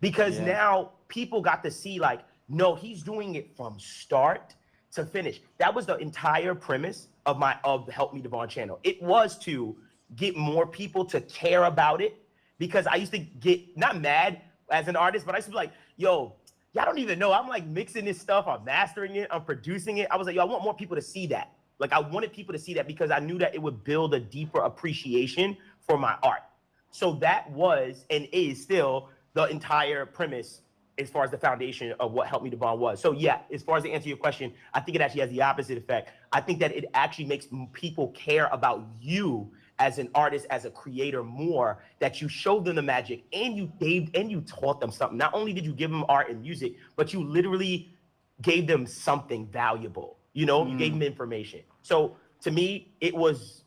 Because now people got to see like, no, he's doing it from start to finish. That was the entire premise of the Help Me Devon channel. It was to get more people to care about it, because I used to get, not mad as an artist, but I used to be like, yo, y'all don't even know. I'm like mixing this stuff, I'm mastering it, I'm producing it. I was like, yo, I want more people to see that. Like I wanted people to see that because I knew that it would build a deeper appreciation for my art. So that was and is still the entire premise as far as the foundation of what Help Me Devon was. So yeah, as far as to answer your question, I think it actually has the opposite effect. I think that it actually makes people care about you as an artist, as a creator more, that you showed them the magic and you taught them something. Not only did you give them art and music, but you literally gave them something valuable. You know, you gave them information. So to me, it was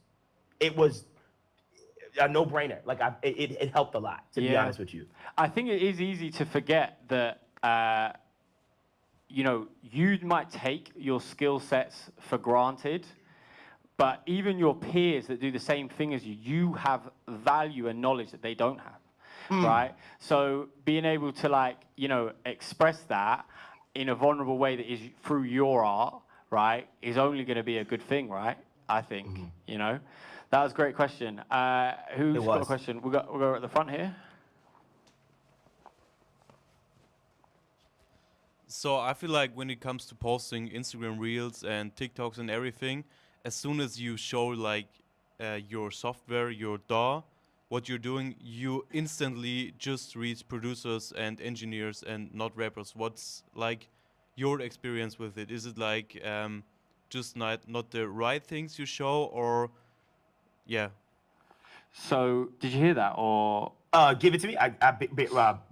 a no-brainer. Like it helped a lot, to be honest with you. I think it is easy to forget that, you know, you might take your skill sets for granted, but even your peers that do the same thing as you, you have value and knowledge that they don't have, right? So being able to like, you know, express that in a vulnerable way that is through your art, right, is only going to be a good thing, right? I think, you know. That was a great question. Who's got a question? We'll go at the front here. So I feel like when it comes to posting Instagram Reels and TikToks and everything, as soon as you show like your software, your DAW, what you're doing, you instantly just reach producers and engineers and not rappers. What's like your experience with it? Is it like just not the right things you show, or yeah? So did you hear that, or Give it to me.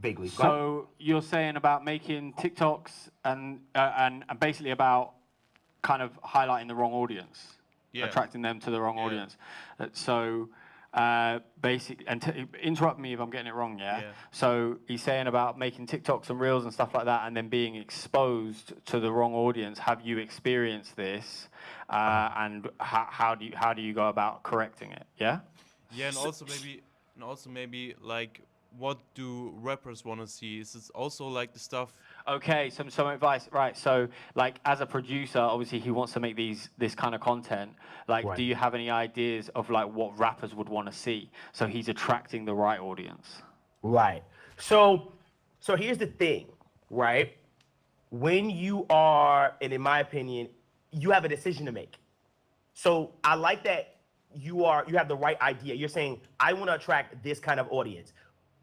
Vaguely. Go ahead. So you're saying about making TikToks and basically about kind of highlighting the wrong audience, attracting them to the wrong audience. So basically, and interrupt me if I'm getting it wrong. So he's saying about making TikToks and reels and stuff like that, and then being exposed to the wrong audience. Have you experienced this? And how do you go about correcting it? Yeah. Yeah, and also maybe like, what do rappers want to see? Is it also like the stuff? Okay, some advice, right? So, like, as a producer, obviously he wants to make this kind of content. Like, do you have any ideas of like what rappers would want to see? So he's attracting the right audience. Right. So here's the thing, right? When you are, and in my opinion, you have a decision to make. So I like that you have the right idea. You're saying, I want to attract this kind of audience.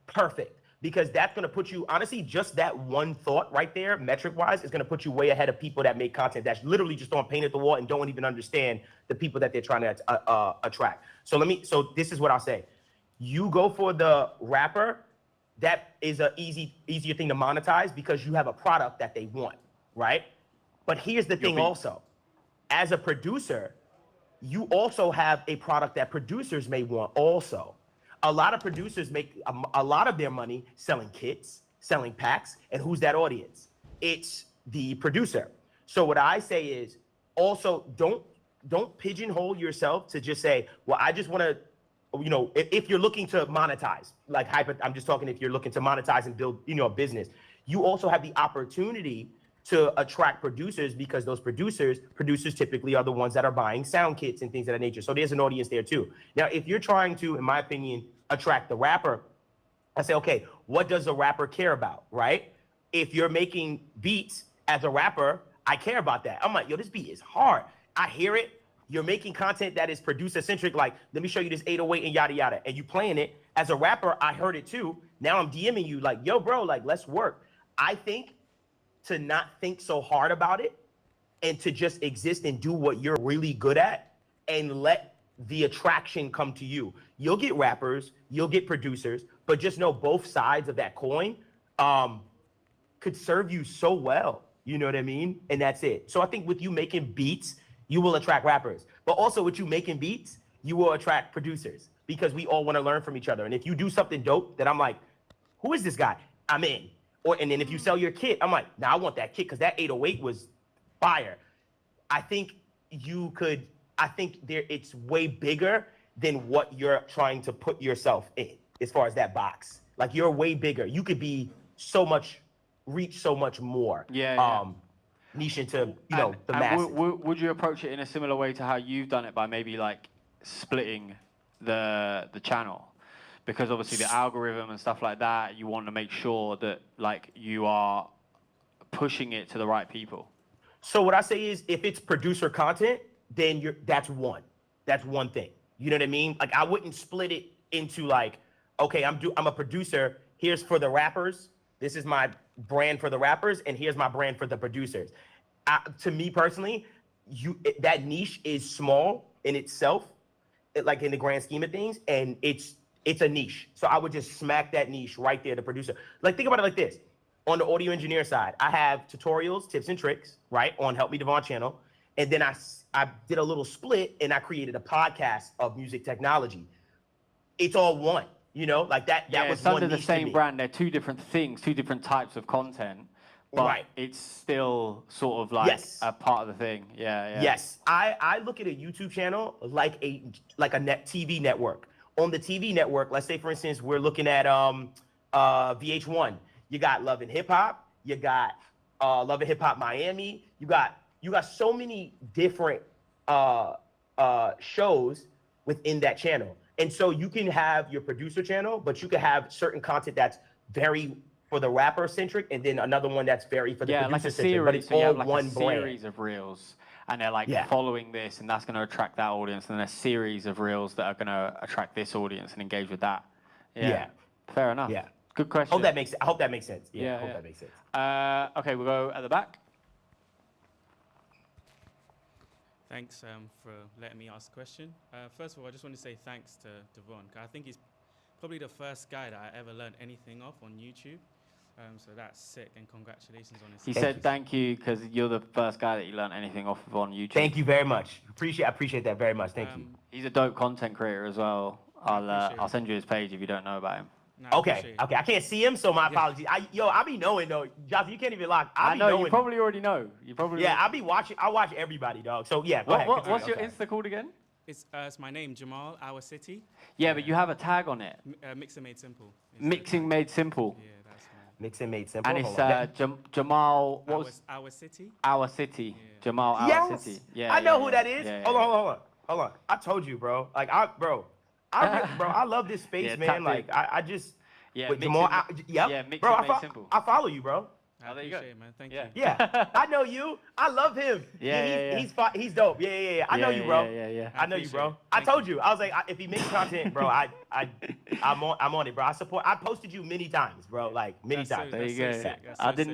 Perfect. Because that's going to put you, honestly, just that one thought right there, metric-wise, is going to put you way ahead of people that make content that's literally just on paint at the wall and don't even understand the people that they're trying to attract. So this is what I'll say. You go for the rapper. That is an easier thing to monetize because you have a product that they want, right? But here's the thing also. As a producer, you also have a product that producers may want also. A lot of producers make a lot of their money selling kits, selling packs, and who's that audience? It's the producer. So what I say is also don't pigeonhole yourself to just say, well, I just want to, if you're looking to monetize, like I'm just talking if you're looking to monetize and build, a business, you also have the opportunity to attract producers because those producers typically are the ones that are buying sound kits and things of that nature. So there's an audience there too. Now, if you're trying to, in my opinion, attract the rapper, I say, okay, what does a rapper care about, right? If you're making beats as a rapper, I care about that. I'm like, yo, this beat is hard. I hear it. You're making content that is producer-centric, like, let me show you this 808 and yada, yada. And you playing it. As a rapper, I heard it too. Now I'm DMing you like, yo, bro, like, let's work. I think to not think so hard about it and to just exist and do what you're really good at and let the attraction come to you. You'll get rappers, you'll get producers, but just know both sides of that coin could serve you so well. You know what I mean? And that's it. So I think with you making beats, you will attract rappers. But also with you making beats, you will attract producers because we all want to learn from each other. And if you do something dope that I'm like, who is this guy? I'm in. And then if you sell your kit, I'm like, nah, I want that kit because that 808 was fire. I think it's way bigger than what you're trying to put yourself in as far as that box. Like, you're way bigger. You could be reach so much more. Niche into, the masses. Would you approach it in a similar way to how you've done it by maybe like splitting the channel? Because obviously the algorithm and stuff like that, you want to make sure that like you are pushing it to the right people. So what I say is, if it's producer content, then that's one thing. You know what I mean? Like, I wouldn't split it into like, okay, I'm a producer. Here's for the rappers. This is my brand for the rappers, and here's my brand for the producers. To me personally, that niche is small in itself, like in the grand scheme of things, and it's a niche. So I would just smack that niche right there, the producer. Like, think about it like this. On the audio engineer side, I have tutorials, tips and tricks, right, on Help Me Devon channel. And then I did a little split and I created a podcast of music technology. It's all one, like that was it's one under the niche same brand. They're two different things, two different types of content. But it's still sort of like a part of the thing. Yes. I look at a YouTube channel like a TV network. On the TV network, let's say, for instance, we're looking at VH1. You got Love and Hip Hop. You got Love and Hip Hop Miami. You got so many different shows within that channel. And so you can have your producer channel, but you can have certain content that's very for the rapper centric, and then another one that's very for the producer centric. But it's all one brand. Series of reels, and they're like following this, and that's going to attract that audience, and then a series of reels that are going to attract this audience and engage with that. Fair enough. Good question. I hope that makes sense. I hope that makes sense. Okay, we'll go at the back. Thanks for letting me ask a question. First of all, I just want to say thanks to Devon. I think he's probably the first guy that I ever learned anything off on YouTube. So that's sick, and congratulations on his. He said thank you because you're the first guy that you learned anything off of on YouTube. Thank you very much. I appreciate that very much. Thank you. He's a dope content creator as well. I'll send you his page if you don't know about him. Okay. I can't see him, so my apologies. I be knowing though, Josh. You can't even lie. I know you probably already know. Yeah, I be watching. I watch everybody, dog. So yeah, go ahead. What's your Insta called again? It's my name, Jamal, Our City. Yeah, but you have a tag on it. Mixing Made Simple. Mixing Made Simple. Yeah, that's my. Mixing Made Simple. And it's Jamal. What was Our City? Our City. Yeah. Jamal Our City. Yeah. I know who that is. Yeah, hold on. I told you, bro. Like I love this space, man. Like I just. Yeah, with Jamal. Bro, I follow you, bro. Oh, there you go. Appreciate it, man. Thank you. Yeah, I know you. I love him. He's dope. Yeah. I know you, bro. Yeah. I know you, bro. I told you. I was like, if he makes content, bro, I'm on it, bro. I posted you many times, bro. Like many times. There you go. I didn't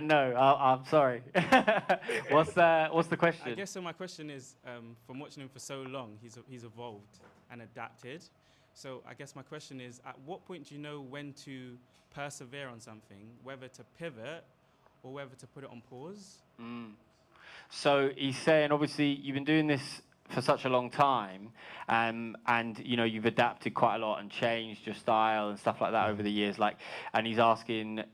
know. I'm sorry. What's the question? I guess so. My question is, from watching him for so long, he's evolved and adapted. So I guess my question is, at what point do you know when to persevere on something, whether to pivot or whether to put it on pause? So he's saying, obviously, you've been doing this for such a long time, and you've adapted quite a lot and changed your style and stuff like that over the years. And he's asking,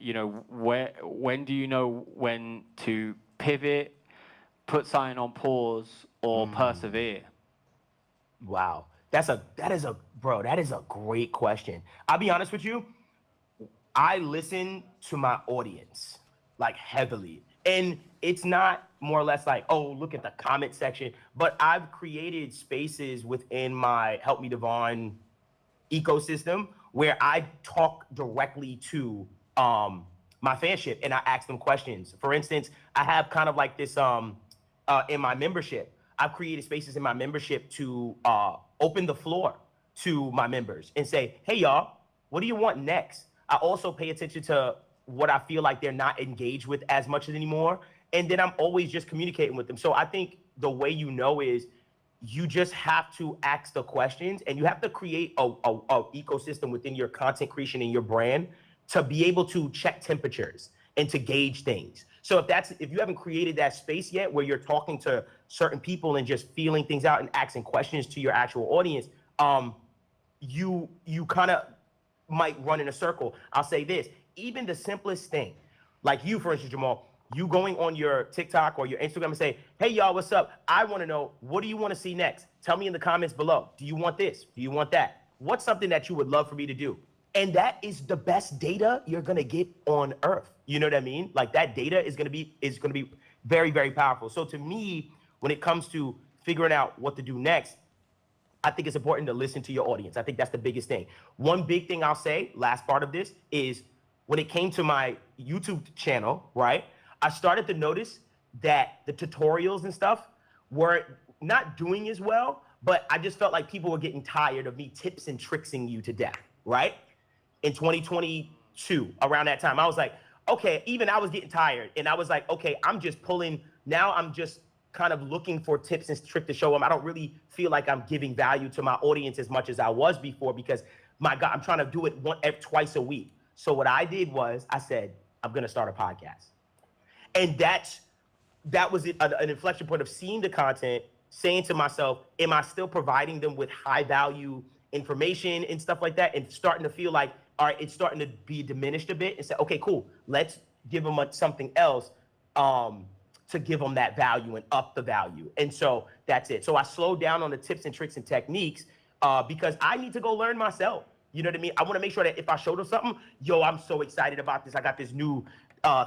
when do you know when to pivot, put something on pause, or persevere? Wow. That is a great question. I'll be honest with you. I listen to my audience like heavily, and it's not more or less like, oh, look at the comment section, but I've created spaces within my Help Me Devon ecosystem where I talk directly to my fanship and I ask them questions. For instance, I have kind of like this in my membership. I've created spaces in my membership to open the floor to my members and say, hey, y'all, what do you want next? I also pay attention to what I feel like they're not engaged with as much anymore. And then I'm always just communicating with them. So I think the way you know is you just have to ask the questions, and you have to create a ecosystem within your content creation and your brand to be able to check temperatures and to gauge things. So if you haven't created that space yet where you're talking to certain people and just feeling things out and asking questions to your actual audience, you kind of might run in a circle. I'll say this, even the simplest thing, like you, for instance, Jamal, you going on your TikTok or your Instagram and say, hey, y'all, what's up? I want to know, what do you want to see next? Tell me in the comments below. Do you want this? Do you want that? What's something that you would love for me to do? And that is the best data you're going to get on earth. You know what I mean? Like that data is going to be very, very powerful. So to me, when it comes to figuring out what to do next, I think it's important to listen to your audience. I think that's the biggest thing. One big thing I'll say, last part of this, is when it came to my YouTube channel, right? I started to notice that the tutorials and stuff were not doing as well, but I just felt like people were getting tired of me tips and tricksing you to death, right? In 2022, around that time, I was like, okay, even I was getting tired. And I was like, okay, I'm just kind of looking for tips and tricks to show them. I don't really feel like I'm giving value to my audience as much as I was before, because my God, I'm trying to do it twice a week. So what I did was I said, I'm going to start a podcast. And that was an inflection point of seeing the content, saying to myself, am I still providing them with high value information and stuff like that? And starting to feel like, all right, it's starting to be diminished a bit, and say, okay, cool, let's give them something else to give them that value and up the value. And so that's it. So I slowed down on the tips and tricks and techniques because I need to go learn myself. You know what I mean? I want to make sure that if I show them something, yo, I'm so excited about this. I got this new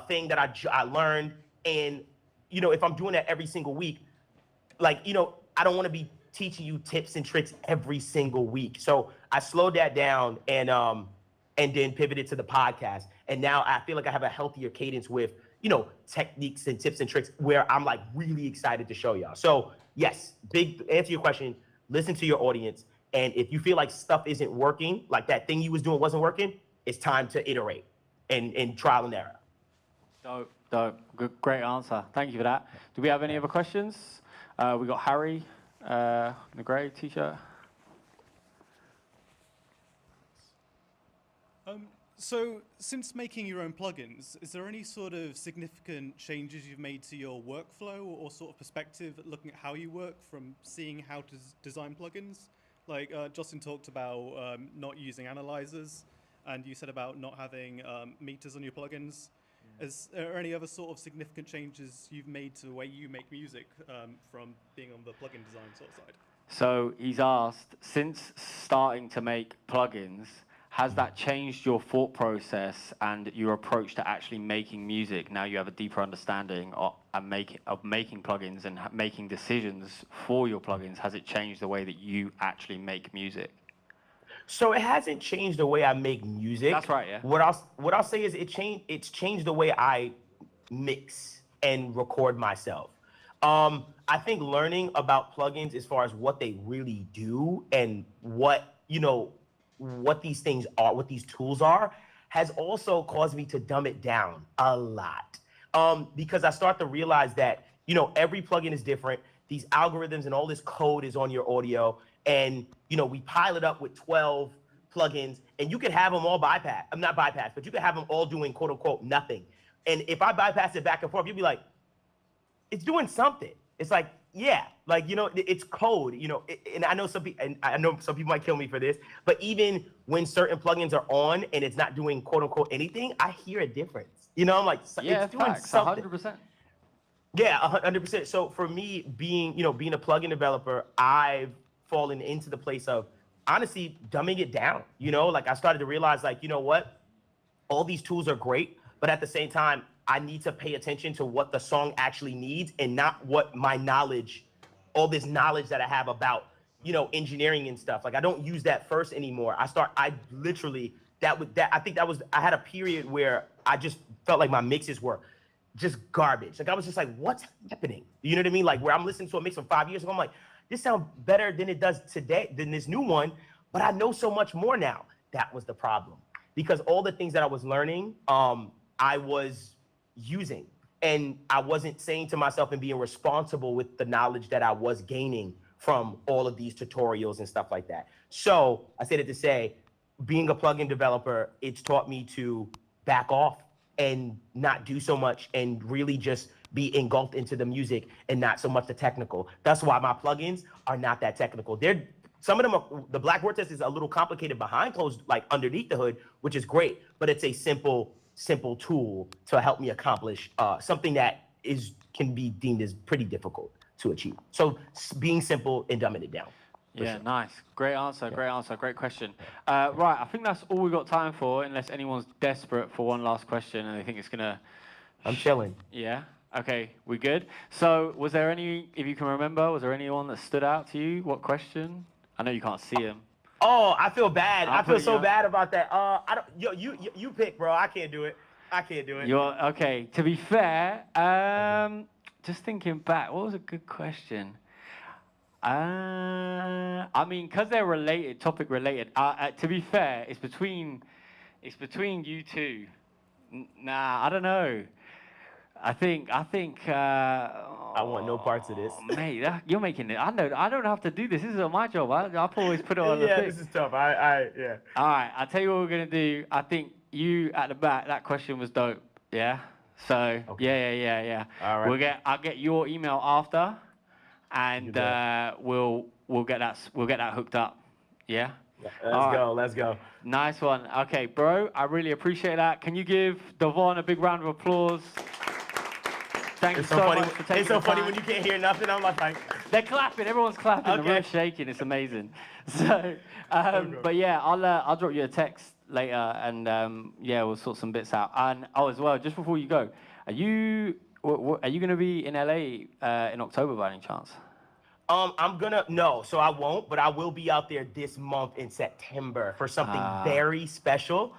thing that I learned. And, if I'm doing that every single week, I don't want to be teaching you tips and tricks every single week. So I slowed that down and then pivoted to the podcast. And now I feel like I have a healthier cadence with, techniques and tips and tricks where I'm like really excited to show y'all. So yes, big answer your question, listen to your audience. And if you feel like stuff isn't working, like that thing you was doing wasn't working, it's time to iterate and trial and error. Dope. Great answer. Thank you for that. Do we have any other questions? We got Harry in the grey t-shirt. So, since making your own plugins, is there any sort of significant changes you've made to your workflow or sort of perspective at looking at how you work from seeing how to design plugins? Like Jocelyn talked about not using analyzers, and you said about not having meters on your plugins. Is there any other sort of significant changes you've made to the way you make music from being on the plugin design sort of side? So he's asked, since starting to make plugins, has that changed your thought process and your approach to actually making music? Now you have a deeper understanding of making plugins and making decisions for your plugins. Has it changed the way that you actually make music? So it hasn't changed the way I make music. That's right, yeah. What I'll say is it's changed the way I mix and record myself. I think learning about plugins as far as what they really do and what these things are, what these tools are, has also caused me to dumb it down a lot. Because I start to realize that, every plugin is different. These algorithms and all this code is on your audio. And, we pile it up with 12 plugins and you can have them all bypass. I'm not bypass, but you can have them all doing quote unquote nothing. And if I bypass it back and forth, you'll be like, it's doing something. It's like, yeah, like, it's code, and I know some people might kill me for this, but even when certain plugins are on and it's not doing quote unquote anything, I hear a difference. I'm like, yeah, it's doing facts, something. 100%. Yeah, 100%. So for me, being a plugin developer, I've fallen into the place of honestly dumbing it down. Like I started to realize, like, you know what, all these tools are great, but at the same time, I need to pay attention to what the song actually needs and not what my knowledge, all this knowledge that I have about, engineering and stuff. Like I don't use that first anymore. I had a period where I just felt like my mixes were just garbage. Like I was just like, what's happening? You know what I mean? Like where I'm listening to a mix from 5 years ago, I'm like, this sounds better than it does today, than this new one, but I know so much more now. That was the problem. Because all the things that I was learning, I was using, and I wasn't saying to myself and being responsible with the knowledge that I was gaining from all of these tutorials and stuff like that. So I said it to say, being a plugin developer, it's taught me to back off and not do so much and really just be engulfed into the music and not so much the technical. That's why my plugins are not that technical. Some of them the Black Vortex is a little complicated behind closed, like underneath the hood, which is great, but it's a simple tool to help me accomplish something that can be deemed as pretty difficult to achieve. So being simple and dumbing it down. Yeah, sure. Nice. Great answer, great question. Right, I think that's all we've got time for, unless anyone's desperate for one last question and they think it's going to... I'm chilling. Yeah? Okay, we good? So was there any, if you can remember, was there anyone that stood out to you? What question? I know you can't see them. Oh, I feel bad. I feel so you bad about that. You pick, bro. I can't do it. You're okay. To be fair, just thinking back, what was a good question? I mean, because they're related, topic related. To be fair, it's between you two. Nah, I don't know. I think. I want no parts of this. Mate, you're making it. I know. I don't have to do this. This is my job. I'll always put it on the thing. Yeah, this is tough. Yeah. All right, I'll tell you what we're gonna do. I think you at the back. That question was dope. Yeah. So okay. yeah. All right. I'll get your email after, and we'll get that hooked up. Yeah. Let's go. Nice one. Okay, bro. I really appreciate that. Can you give Devon a big round of applause? Thank you so much for taking the time. It's so funny when you can't hear nothing. I'm like, they're clapping. Everyone's clapping. Okay. The room's shaking. It's amazing. So, but yeah, I'll drop you a text later, and we'll sort some bits out. And as well, just before you go, are you going to be in LA in October by any chance? No, so I won't, but I will be out there this month in September for something very special.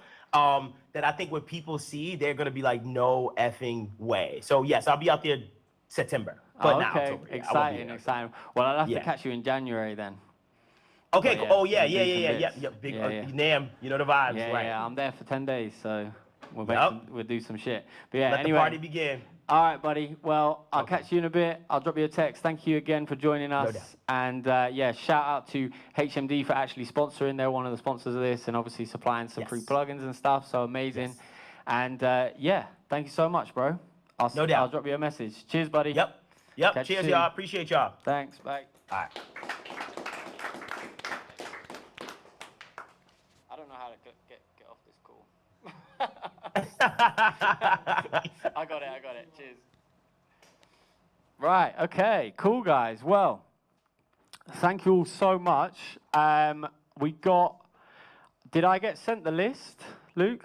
That I think when people see, they're gonna be like, no effing way. So yes, I'll be out there September, but not October. Exciting. Well, I'll have to catch you in January then. Okay. But, cool. Yeah. Big NAM. You know the vibes. Yeah, right. yeah. I'm there for 10 days, so we'll do some shit. But yeah, Let anyway, the party begin. All right, buddy. Well, I'll catch you in a bit. I'll drop you a text. Thank you again for joining us. doubt. And yeah, shout out to HMD for actually sponsoring. They're one of the sponsors of this and obviously supplying some free plugins and stuff. So amazing. And yeah, thank you so much, bro. I'll drop you a message. Cheers, buddy. Yep. Catch you Cheers, soon. y'all. Appreciate y'all. Thanks. Bye. All right. I don't know how to get off this call. I got it. Cheers. Right, okay, cool guys. Well, thank you all so much. We got, did I get sent the list, Luke?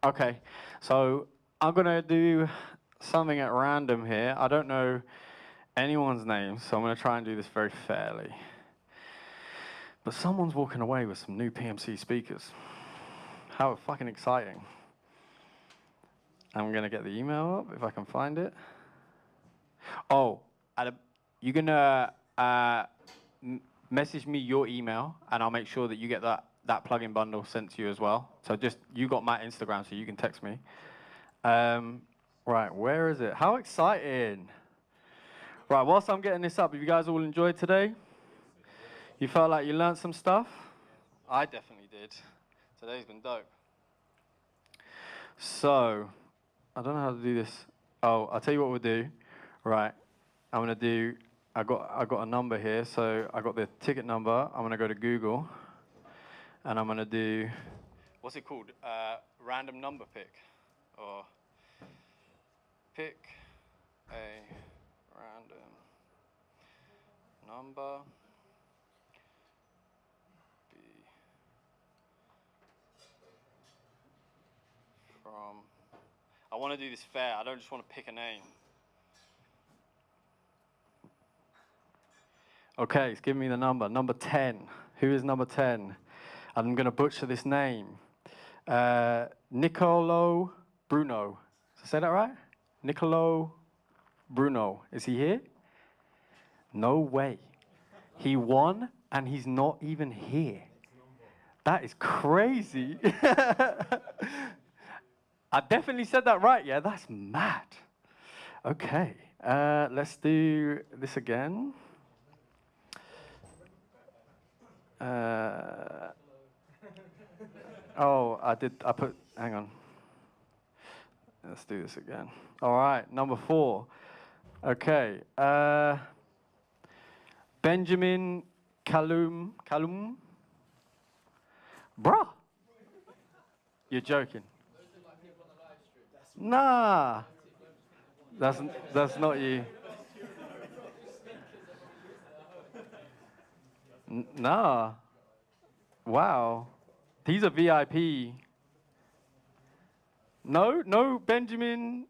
Okay, so I'm gonna do something at random here. I don't know anyone's name, so I'm gonna try and do this very fairly. But someone's walking away with some new PMC speakers. How fucking exciting. I'm gonna get the email up if I can find it. Oh, you're gonna message me your email and I'll make sure that you get that plugin bundle sent to you as well. So just, you got my Instagram so you can text me. Right, where is it? How exciting. Right, whilst I'm getting this up, have you guys all enjoyed today? You felt like you learned some stuff? I definitely did. Today's been dope. So, I don't know how to do this. Oh, I'll tell you what we'll do. Right, I'm gonna do, I got a number here, so I got the ticket number. I'm gonna go to Google, and I'm gonna do, what's it called? Random number pick, or pick a random number. From, I want to do this fair. I don't just want to pick a name. Okay, it's giving me the number. Number 10. Who is number 10? I'm going to butcher this name. Nicolo Bruno. Did I say that right? Nicolo Bruno. Is he here? No way. He won and he's not even here. That is crazy. I definitely said that right, yeah? That's mad. Okay, let's do this again. Hang on. Let's do this again. All right, number 4. Okay, Benjamin Kalum. Bruh, you're joking. Nah, that's not you. Nah. Wow. He's a VIP. No, Benjamin.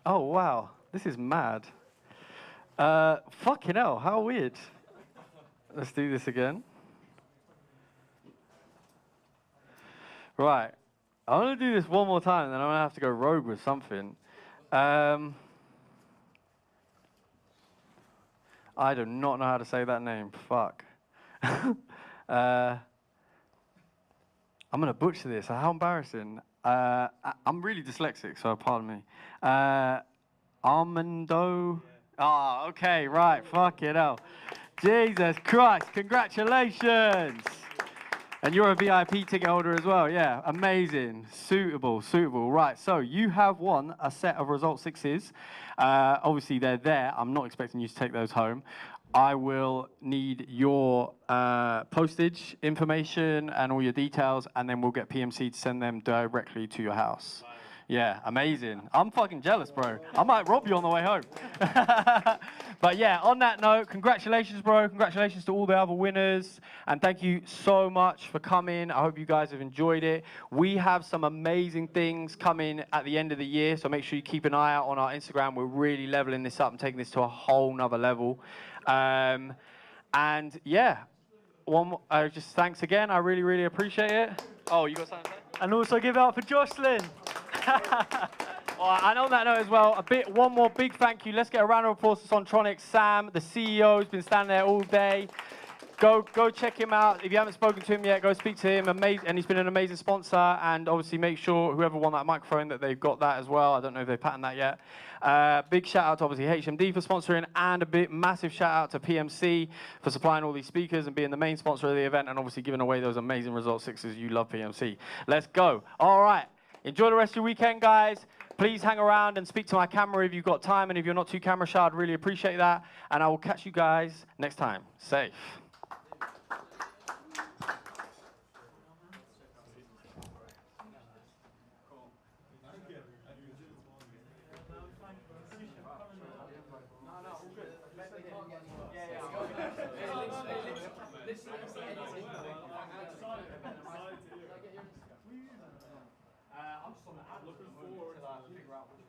Oh, wow. This is mad. Fucking hell, how weird. Let's do this again. Right. I'm going to do this one more time, and then I'm going to have to go rogue with something. I do not know how to say that name. Fuck. I'm going to butcher this. How embarrassing. I'm really dyslexic, so pardon me. Armando. Ah, okay, right. Fuck it hell. Jesus Christ. Congratulations. And you're a VIP ticket holder as well, yeah. Amazing, suitable. Right, so you have won a set of Result 6s. Obviously, they're there. I'm not expecting you to take those home. I will need your postage information and all your details, and then we'll get PMC to send them directly to your house. Yeah, amazing. I'm fucking jealous, bro. I might rob you on the way home. But yeah, on that note, congratulations, bro. Congratulations to all the other winners. And thank you so much for coming. I hope you guys have enjoyed it. We have some amazing things coming at the end of the year, so make sure you keep an eye out on our Instagram. We're really leveling this up and taking this to a whole nother level. And yeah, just thanks again. I really, really appreciate it. Oh, you got something to say? And also give it up for Jocelyn. And on that note as well, one more big thank you. Let's get a round of applause to Sontronics. Sam, the CEO, has been standing there all day. Go check him out. If you haven't spoken to him yet, go speak to him. Amazing, and he's been an amazing sponsor. And obviously, make sure whoever won that microphone that they've got that as well. I don't know if they've patented that yet. Big shout out to obviously HMD for sponsoring, and massive shout out to PMC for supplying all these speakers and being the main sponsor of the event, and obviously giving away those amazing Result 6s. You love PMC. Let's go. All right. Enjoy the rest of your weekend, guys. Please hang around and speak to my camera if you've got time, and if you're not too camera shy, I'd really appreciate that. And I will catch you guys next time. Safe. I'm just on the ad looking forward to figure out